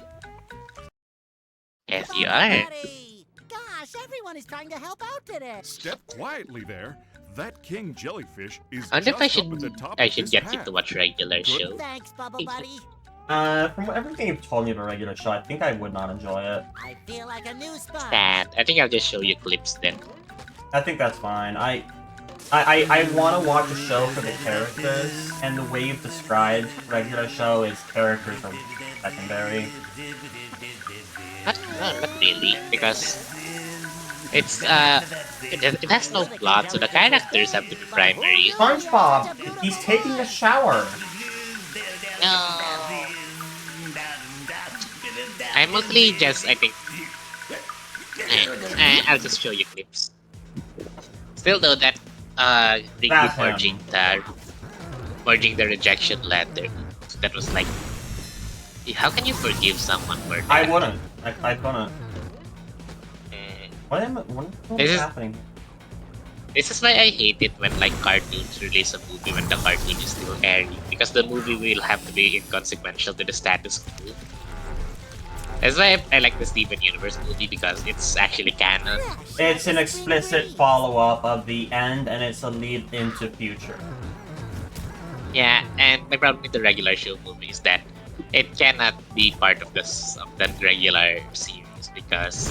Yes, you are. Buddy! Gosh, everyone is trying to help out today. Step quietly there. That king jellyfish is I wonder if just up at the top I of should this get you path. to watch regular show. Thanks, Bubble Buddy. From everything you've told me about regular show, I think I would not enjoy it. I feel like a new sponge. Sad. I think I'll just show you clips then. I think that's fine. I want to watch a show for the characters, and the way you've described regular show is characters are secondary. Not really, because it's it has no plot, so the characters have to be primary. SpongeBob, he's taking a shower. No, I mostly just I think I'll just show you clips. Still though that the That's group forging the rejection letter, that was like, how can you forgive someone for that? I wouldn't. I couldn't. Eh, What This is is- happening? This is why I hate it when like cartoons release a movie when the cartoon is still airing, because the movie will have to be inconsequential to the status quo. That's why I like the Steven Universe movie, because it's actually canon. It's an explicit follow-up of the end, and it's a lead into future. Yeah, and my problem with the regular show movie is that it cannot be part of that regular series, because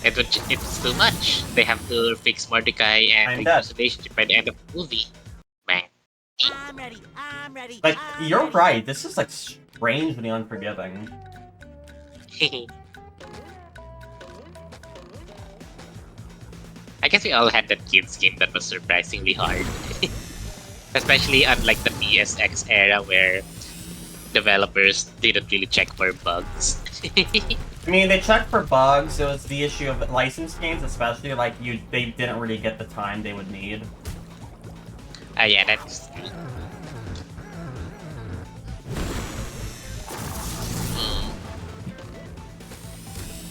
it's too much. They have to fix Mordecai and I'm Victor's dead. relationship by the end of the movie. Bang. I'm ready. I'm ready. Like, I'm you're ready. right. This is like strangely unforgiving. I guess we all had that kids game that was surprisingly hard. Especially unlike the PSX era where developers didn't really check for bugs. I mean, they checked for bugs. It was the issue of licensed games, especially like they didn't really get the time they would need. Yeah, that's true.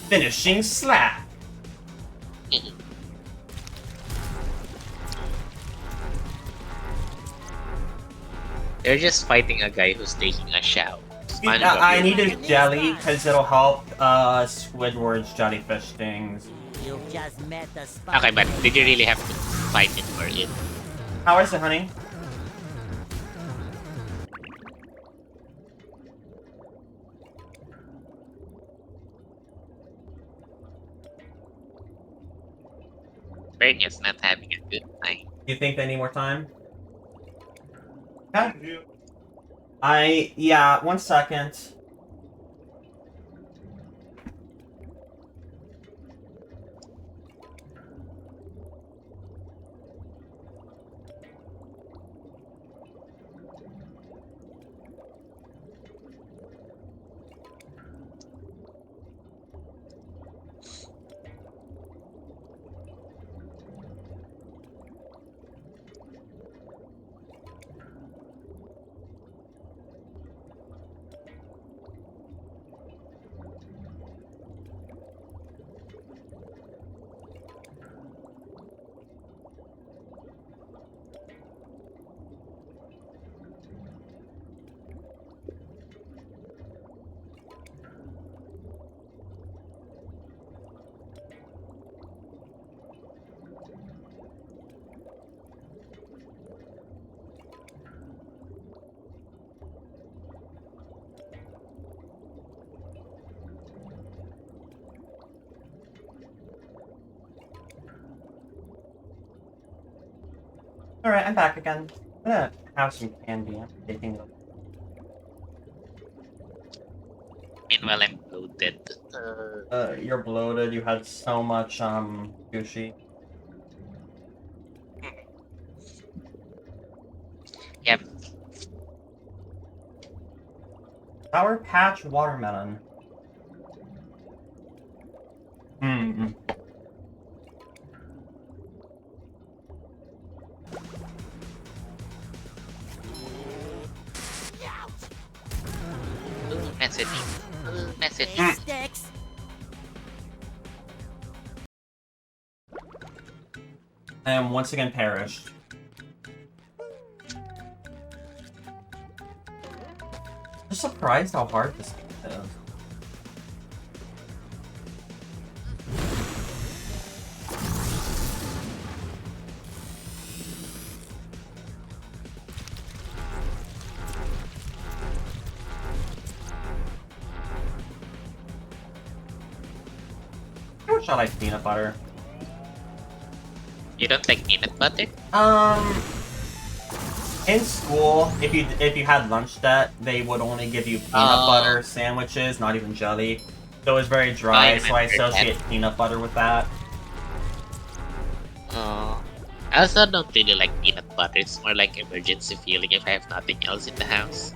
Finishing slap. They're just fighting a guy who's taking a shower. I needed jelly because it'll help Squidward's jellyfish stings. You've just met the spot. Okay, but did you really have to fight it for it? How is it, honey? Bernia's not having a good time. Do you think they need more time? Okay. Yeah, 1 second. Alright, I'm back again. I'm gonna have some candy. I'm taking it. Meanwhile, I'm bloated. You're bloated, you had so much, sushi. Yep. Sour Patch Watermelon. Hmm. Message. Message. It sticks. I am once again perished. I'm surprised how hard this is. I wish I liked peanut butter. You don't like peanut butter? In school, if you had lunch debt, they would only give you peanut butter sandwiches, not even jelly. So it was very dry, so I associate peanut butter with that. I also don't really like peanut butter. It's more like emergency feeling if I have nothing else in the house.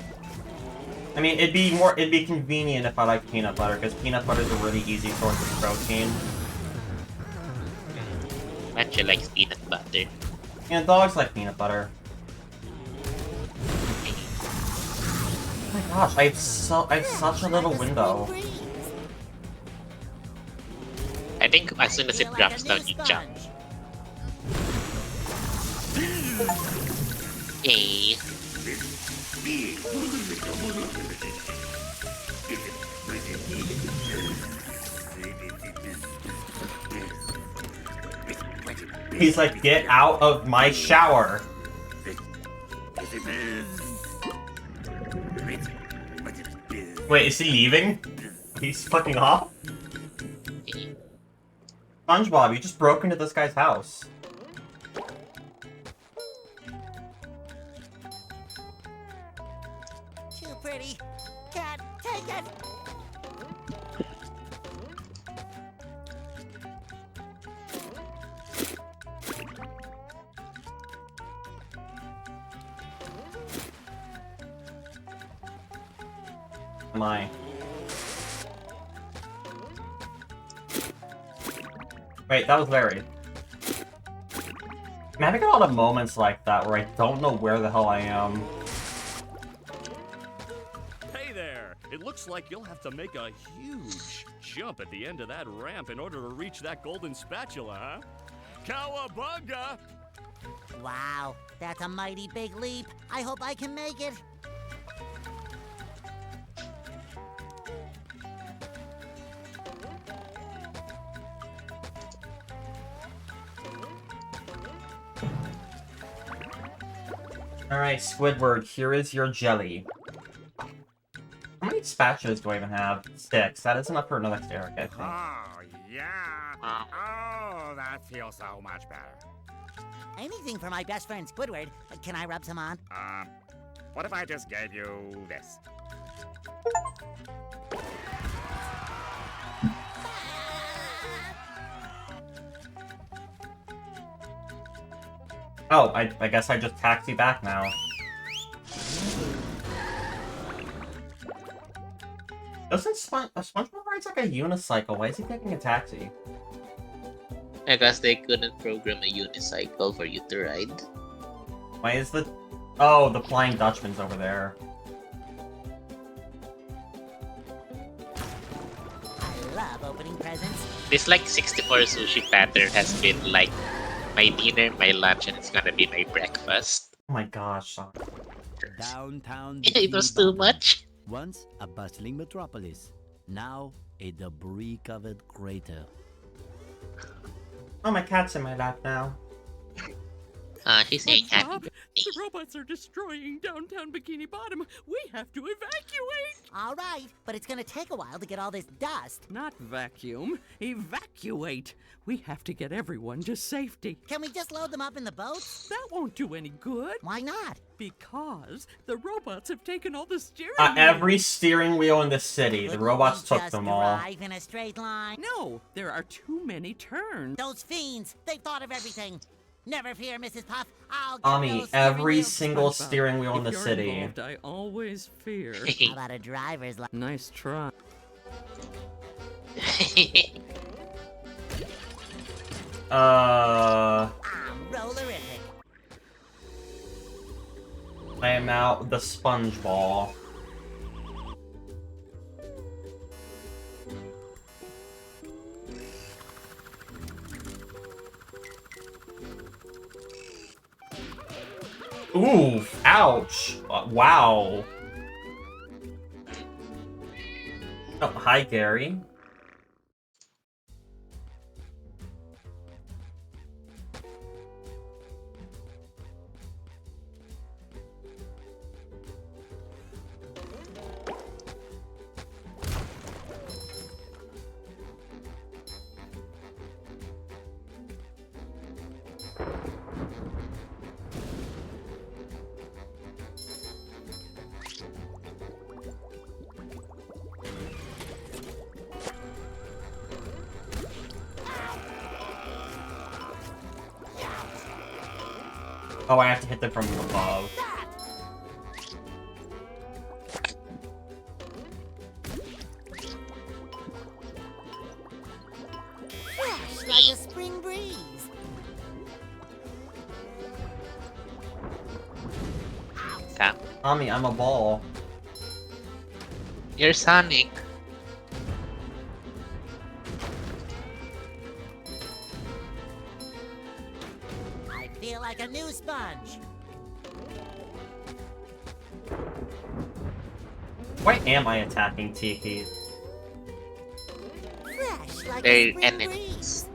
I mean, it'd be convenient if I liked peanut butter, because peanut butter is a really easy source of protein. Matcha likes peanut butter. And dogs like peanut butter. Oh my gosh, I have such a little window. I think as soon as it drops down, you jump. Hey. He's like, get out of my shower. Wait, is he leaving? He's fucking off? SpongeBob, you just broke into this guy's house. Too pretty. Can't take it. Am I? Wait, that was Larry. I'm having a lot of moments like that where I don't know where the hell I am. Hey there! It looks like you'll have to make a huge jump at the end of that ramp in order to reach that golden spatula, huh? Cowabunga! Wow, that's a mighty big leap. I hope I can make it. Alright, Squidward, here is your jelly. How many spatulas do I even have? 6. That is enough for another Eric, I think. Oh, yeah. Oh, that feels so much better. Anything for my best friend Squidward. Can I rub some on? What if I just gave you this? Oh, I guess I just taxi back now. Doesn't SpongeBob rides like a unicycle? Why is he taking a taxi? I guess they couldn't program a unicycle for you to ride. Why is the... Oh, the Flying Dutchman's over there. I love opening presents. This like 64 sushi pattern has been like my dinner, my lunch, and it's gonna be my breakfast. Oh my gosh. Downtown. It was too much. Once a bustling metropolis, now a debris-covered crater. Oh, my cat's in my lap now. She's saying happy Bob, birthday. the robots are destroying downtown Bikini Bottom. We have to evacuate. All right, but it's gonna take a while to get all this dust. Not vacuum, evacuate. We have to get everyone to safety. Can we just load them up in the boats? That won't do any good. Why not? Because the robots have taken all the steering Every wheels. steering wheel in the city. The Couldn't robots we took just them all. drive in a straight line? No, there are too many turns. Those fiends, they've thought of everything. Never fear, Mrs. Puff. I'll get Tommy, those steering every wheels. single SpongeBob, steering wheel in the if you're city. involved, I always fear. How about a driver's license? Nice try. I'm rollerific. I am out the sponge ball. Oof, ouch. Wow. Oh, hi, Gary. Oh, I have to hit them from above. Fresh like a spring breeze. Okay. Tommy, I'm a ball. You're Sonic. I feel like a new sponge. Why am I attacking Tiki? Fresh like They're a spring enemies. breeze.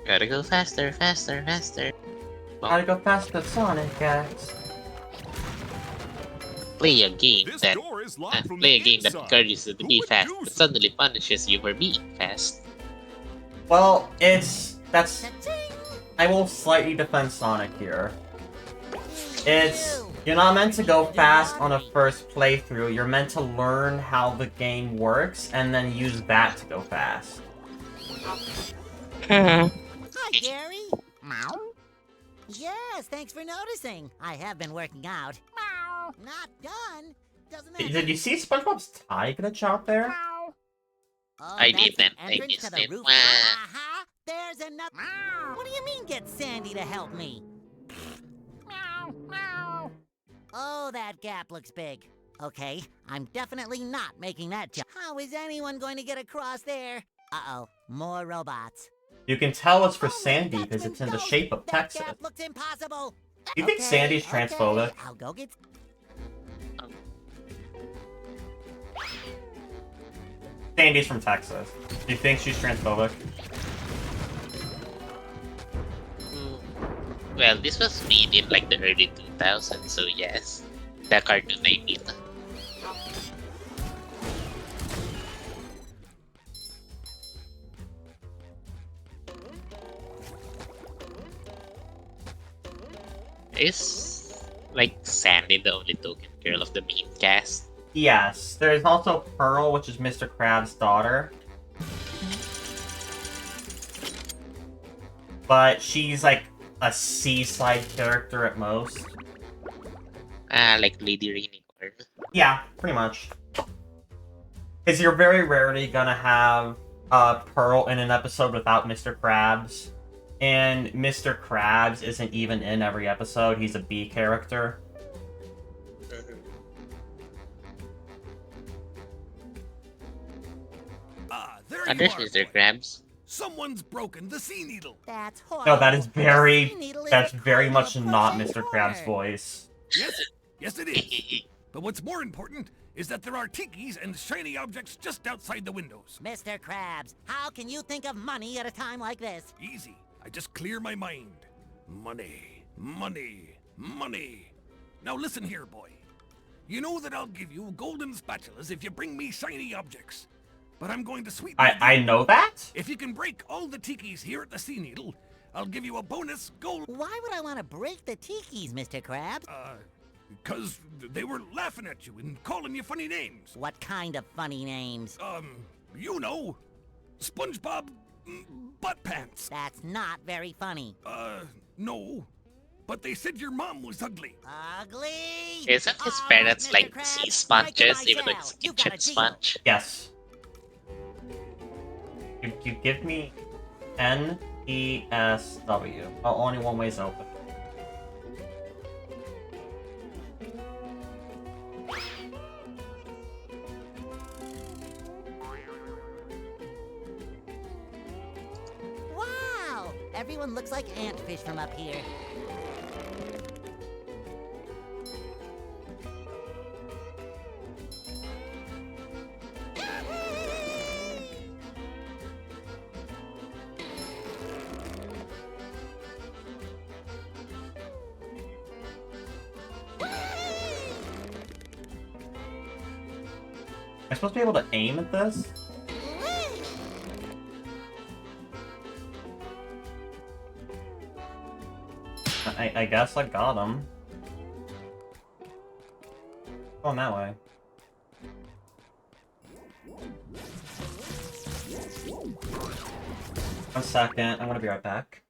Gotta go faster, faster, faster. Gotta go past the Sonic guys. Play a game This that door is locked from play a the game that inside. encourages you to Who be would fast, do but such- suddenly punishes you for being fast. Well, that's... Cha-ching! I will slightly defend Sonic here. You're not meant to go fast on a first playthrough, you're meant to learn how the game works, and then use that to go fast. Hi, Gary. Meow. Yes, thanks for noticing. I have been working out. Meow. Not done. Doesn't that Did you see SpongeBob's tie glitch out there? Oh, I that's didn't. the I entrance to missed the it. roof. Wah. Aha! There's another. What do you mean, get Sandy to help me? Meow, meow. Oh, that gap looks big. Okay, I'm definitely not making that jump. How is anyone going to get across there? Uh-oh, more robots. You can tell it's for Oh, Sandy Dutchman's because it's in the ghost. shape of That Texas. gap looks impossible. Do you think Sandy's transphobic? I'll go get. Sandy's from Texas. Do you think she's transphobic? Well, this was made in like the early 2000s, so yes. The cartoon I mean. Is like Sandy the only token girl of the main cast? Yes. There's also Pearl, which is Mr. Krabs' daughter. But she's like a seaside character at most. Like Lady Rainicorn. Yeah, pretty much. Because you're very rarely gonna have Pearl in an episode without Mr. Krabs. And Mr. Krabs isn't even in every episode, he's a B character. Ah, there And you there's are, Mr. boy. Krabs. Someone's broken the sea needle. That's horrible. No, that is The sea needle is that's a very corner much of not Crochet Mr. Corner. Krabs' voice. Yes, yes it is. But what's more important is that there are tikis and shiny objects just outside the windows. Mr. Krabs, how can you think of money at a time like this? Easy. I just clear my mind. Money, money, money. Now listen here, boy. You know that I'll give you golden spatulas if you bring me shiny objects. But I'm going to sweeten the I deal. know that? If you can break all the tikis here at the Sea Needle, I'll give you a bonus gold. Why would I want to break the tikis, Mr. Krabs? Because they were laughing at you and calling you funny names. What kind of funny names? You know, SpongeBob Butt Pants. That's not very funny. No. But they said your mom was ugly. Ugly? Isn't his All parents right, Mr. like Krabs, sea break sponges, it even though myself. it's a You got kitchen a deal. sponge? Yes. You give me NESW. Oh, only one way's open. Wow! Everyone looks like antfish from up here. Am I supposed to be able to aim at this? I guess I got him. Going that way. One second, I'm gonna be right back.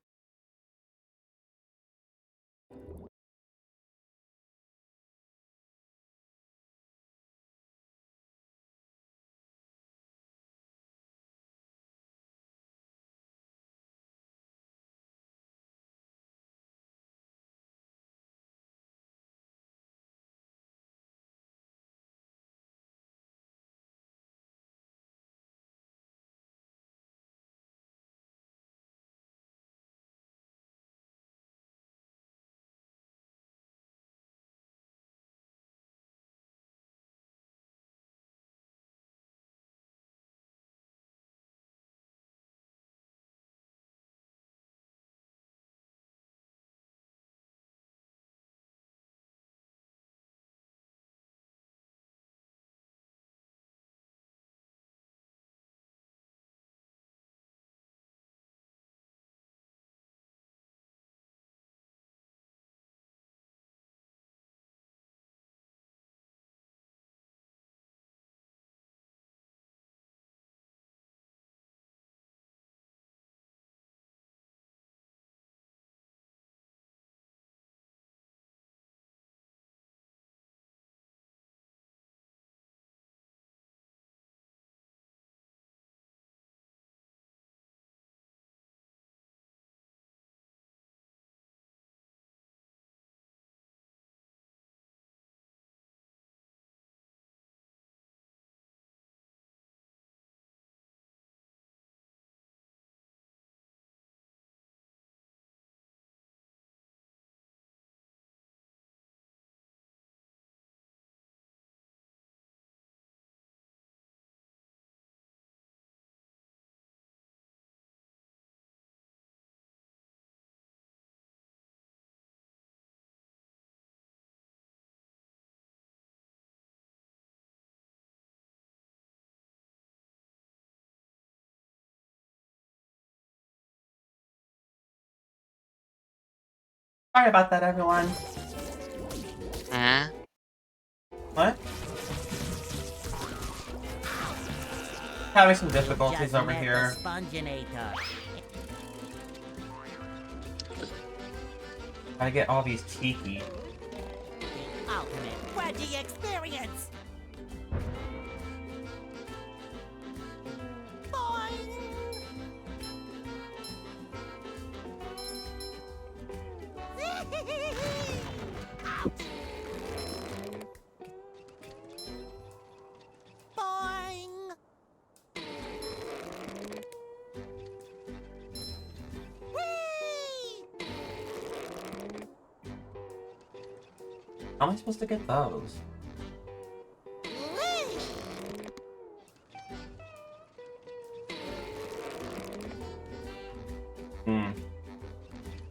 Sorry about that, everyone. Huh? What? Having some difficulties Just over met here. the Sponginator. Gotta get all these tiki. The ultimate wedgie experience. Ouch. Boing. Whee! How am I supposed to get those? Whee!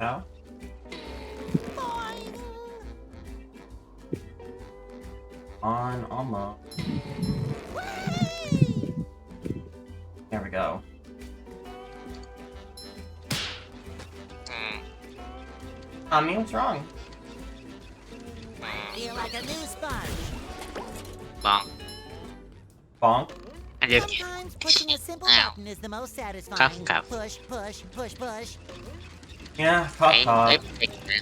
No? Boing. On, almost. Whee! There we go. Tommy, what's wrong? Feel like a new sponge. Bonk. Bonk? I just Sometimes pushing a simple Ow. button is the most satisfying. Cuff, cuff. Push, push, push, push. Yeah, cough I'm cough. like that.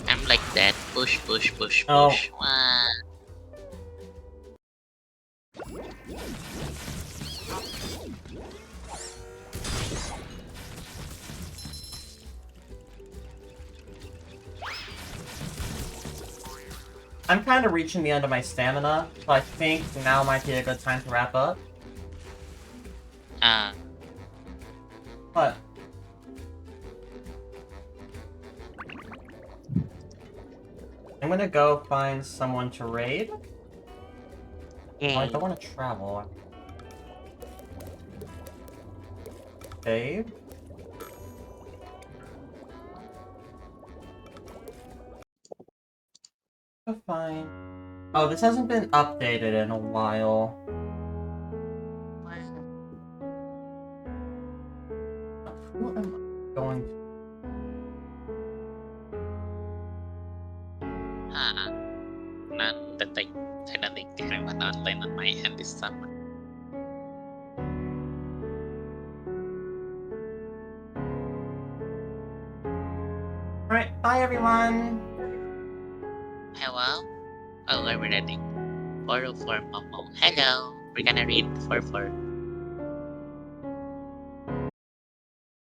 I'm like that. Push, push, push, Oh. push. Wah. I'm kind of reaching the end of my stamina, so I think now might be a good time to wrap up. What? I'm gonna go find someone to raid. Oh, I don't want to travel. Save. Fine. Oh, this hasn't been updated in a while. Who am I going to? None that I don't think there anyone online on my end this summer. Alright, bye everyone. Hello? Oh, are we ready? 404 Momo. Hello. We're gonna read 44.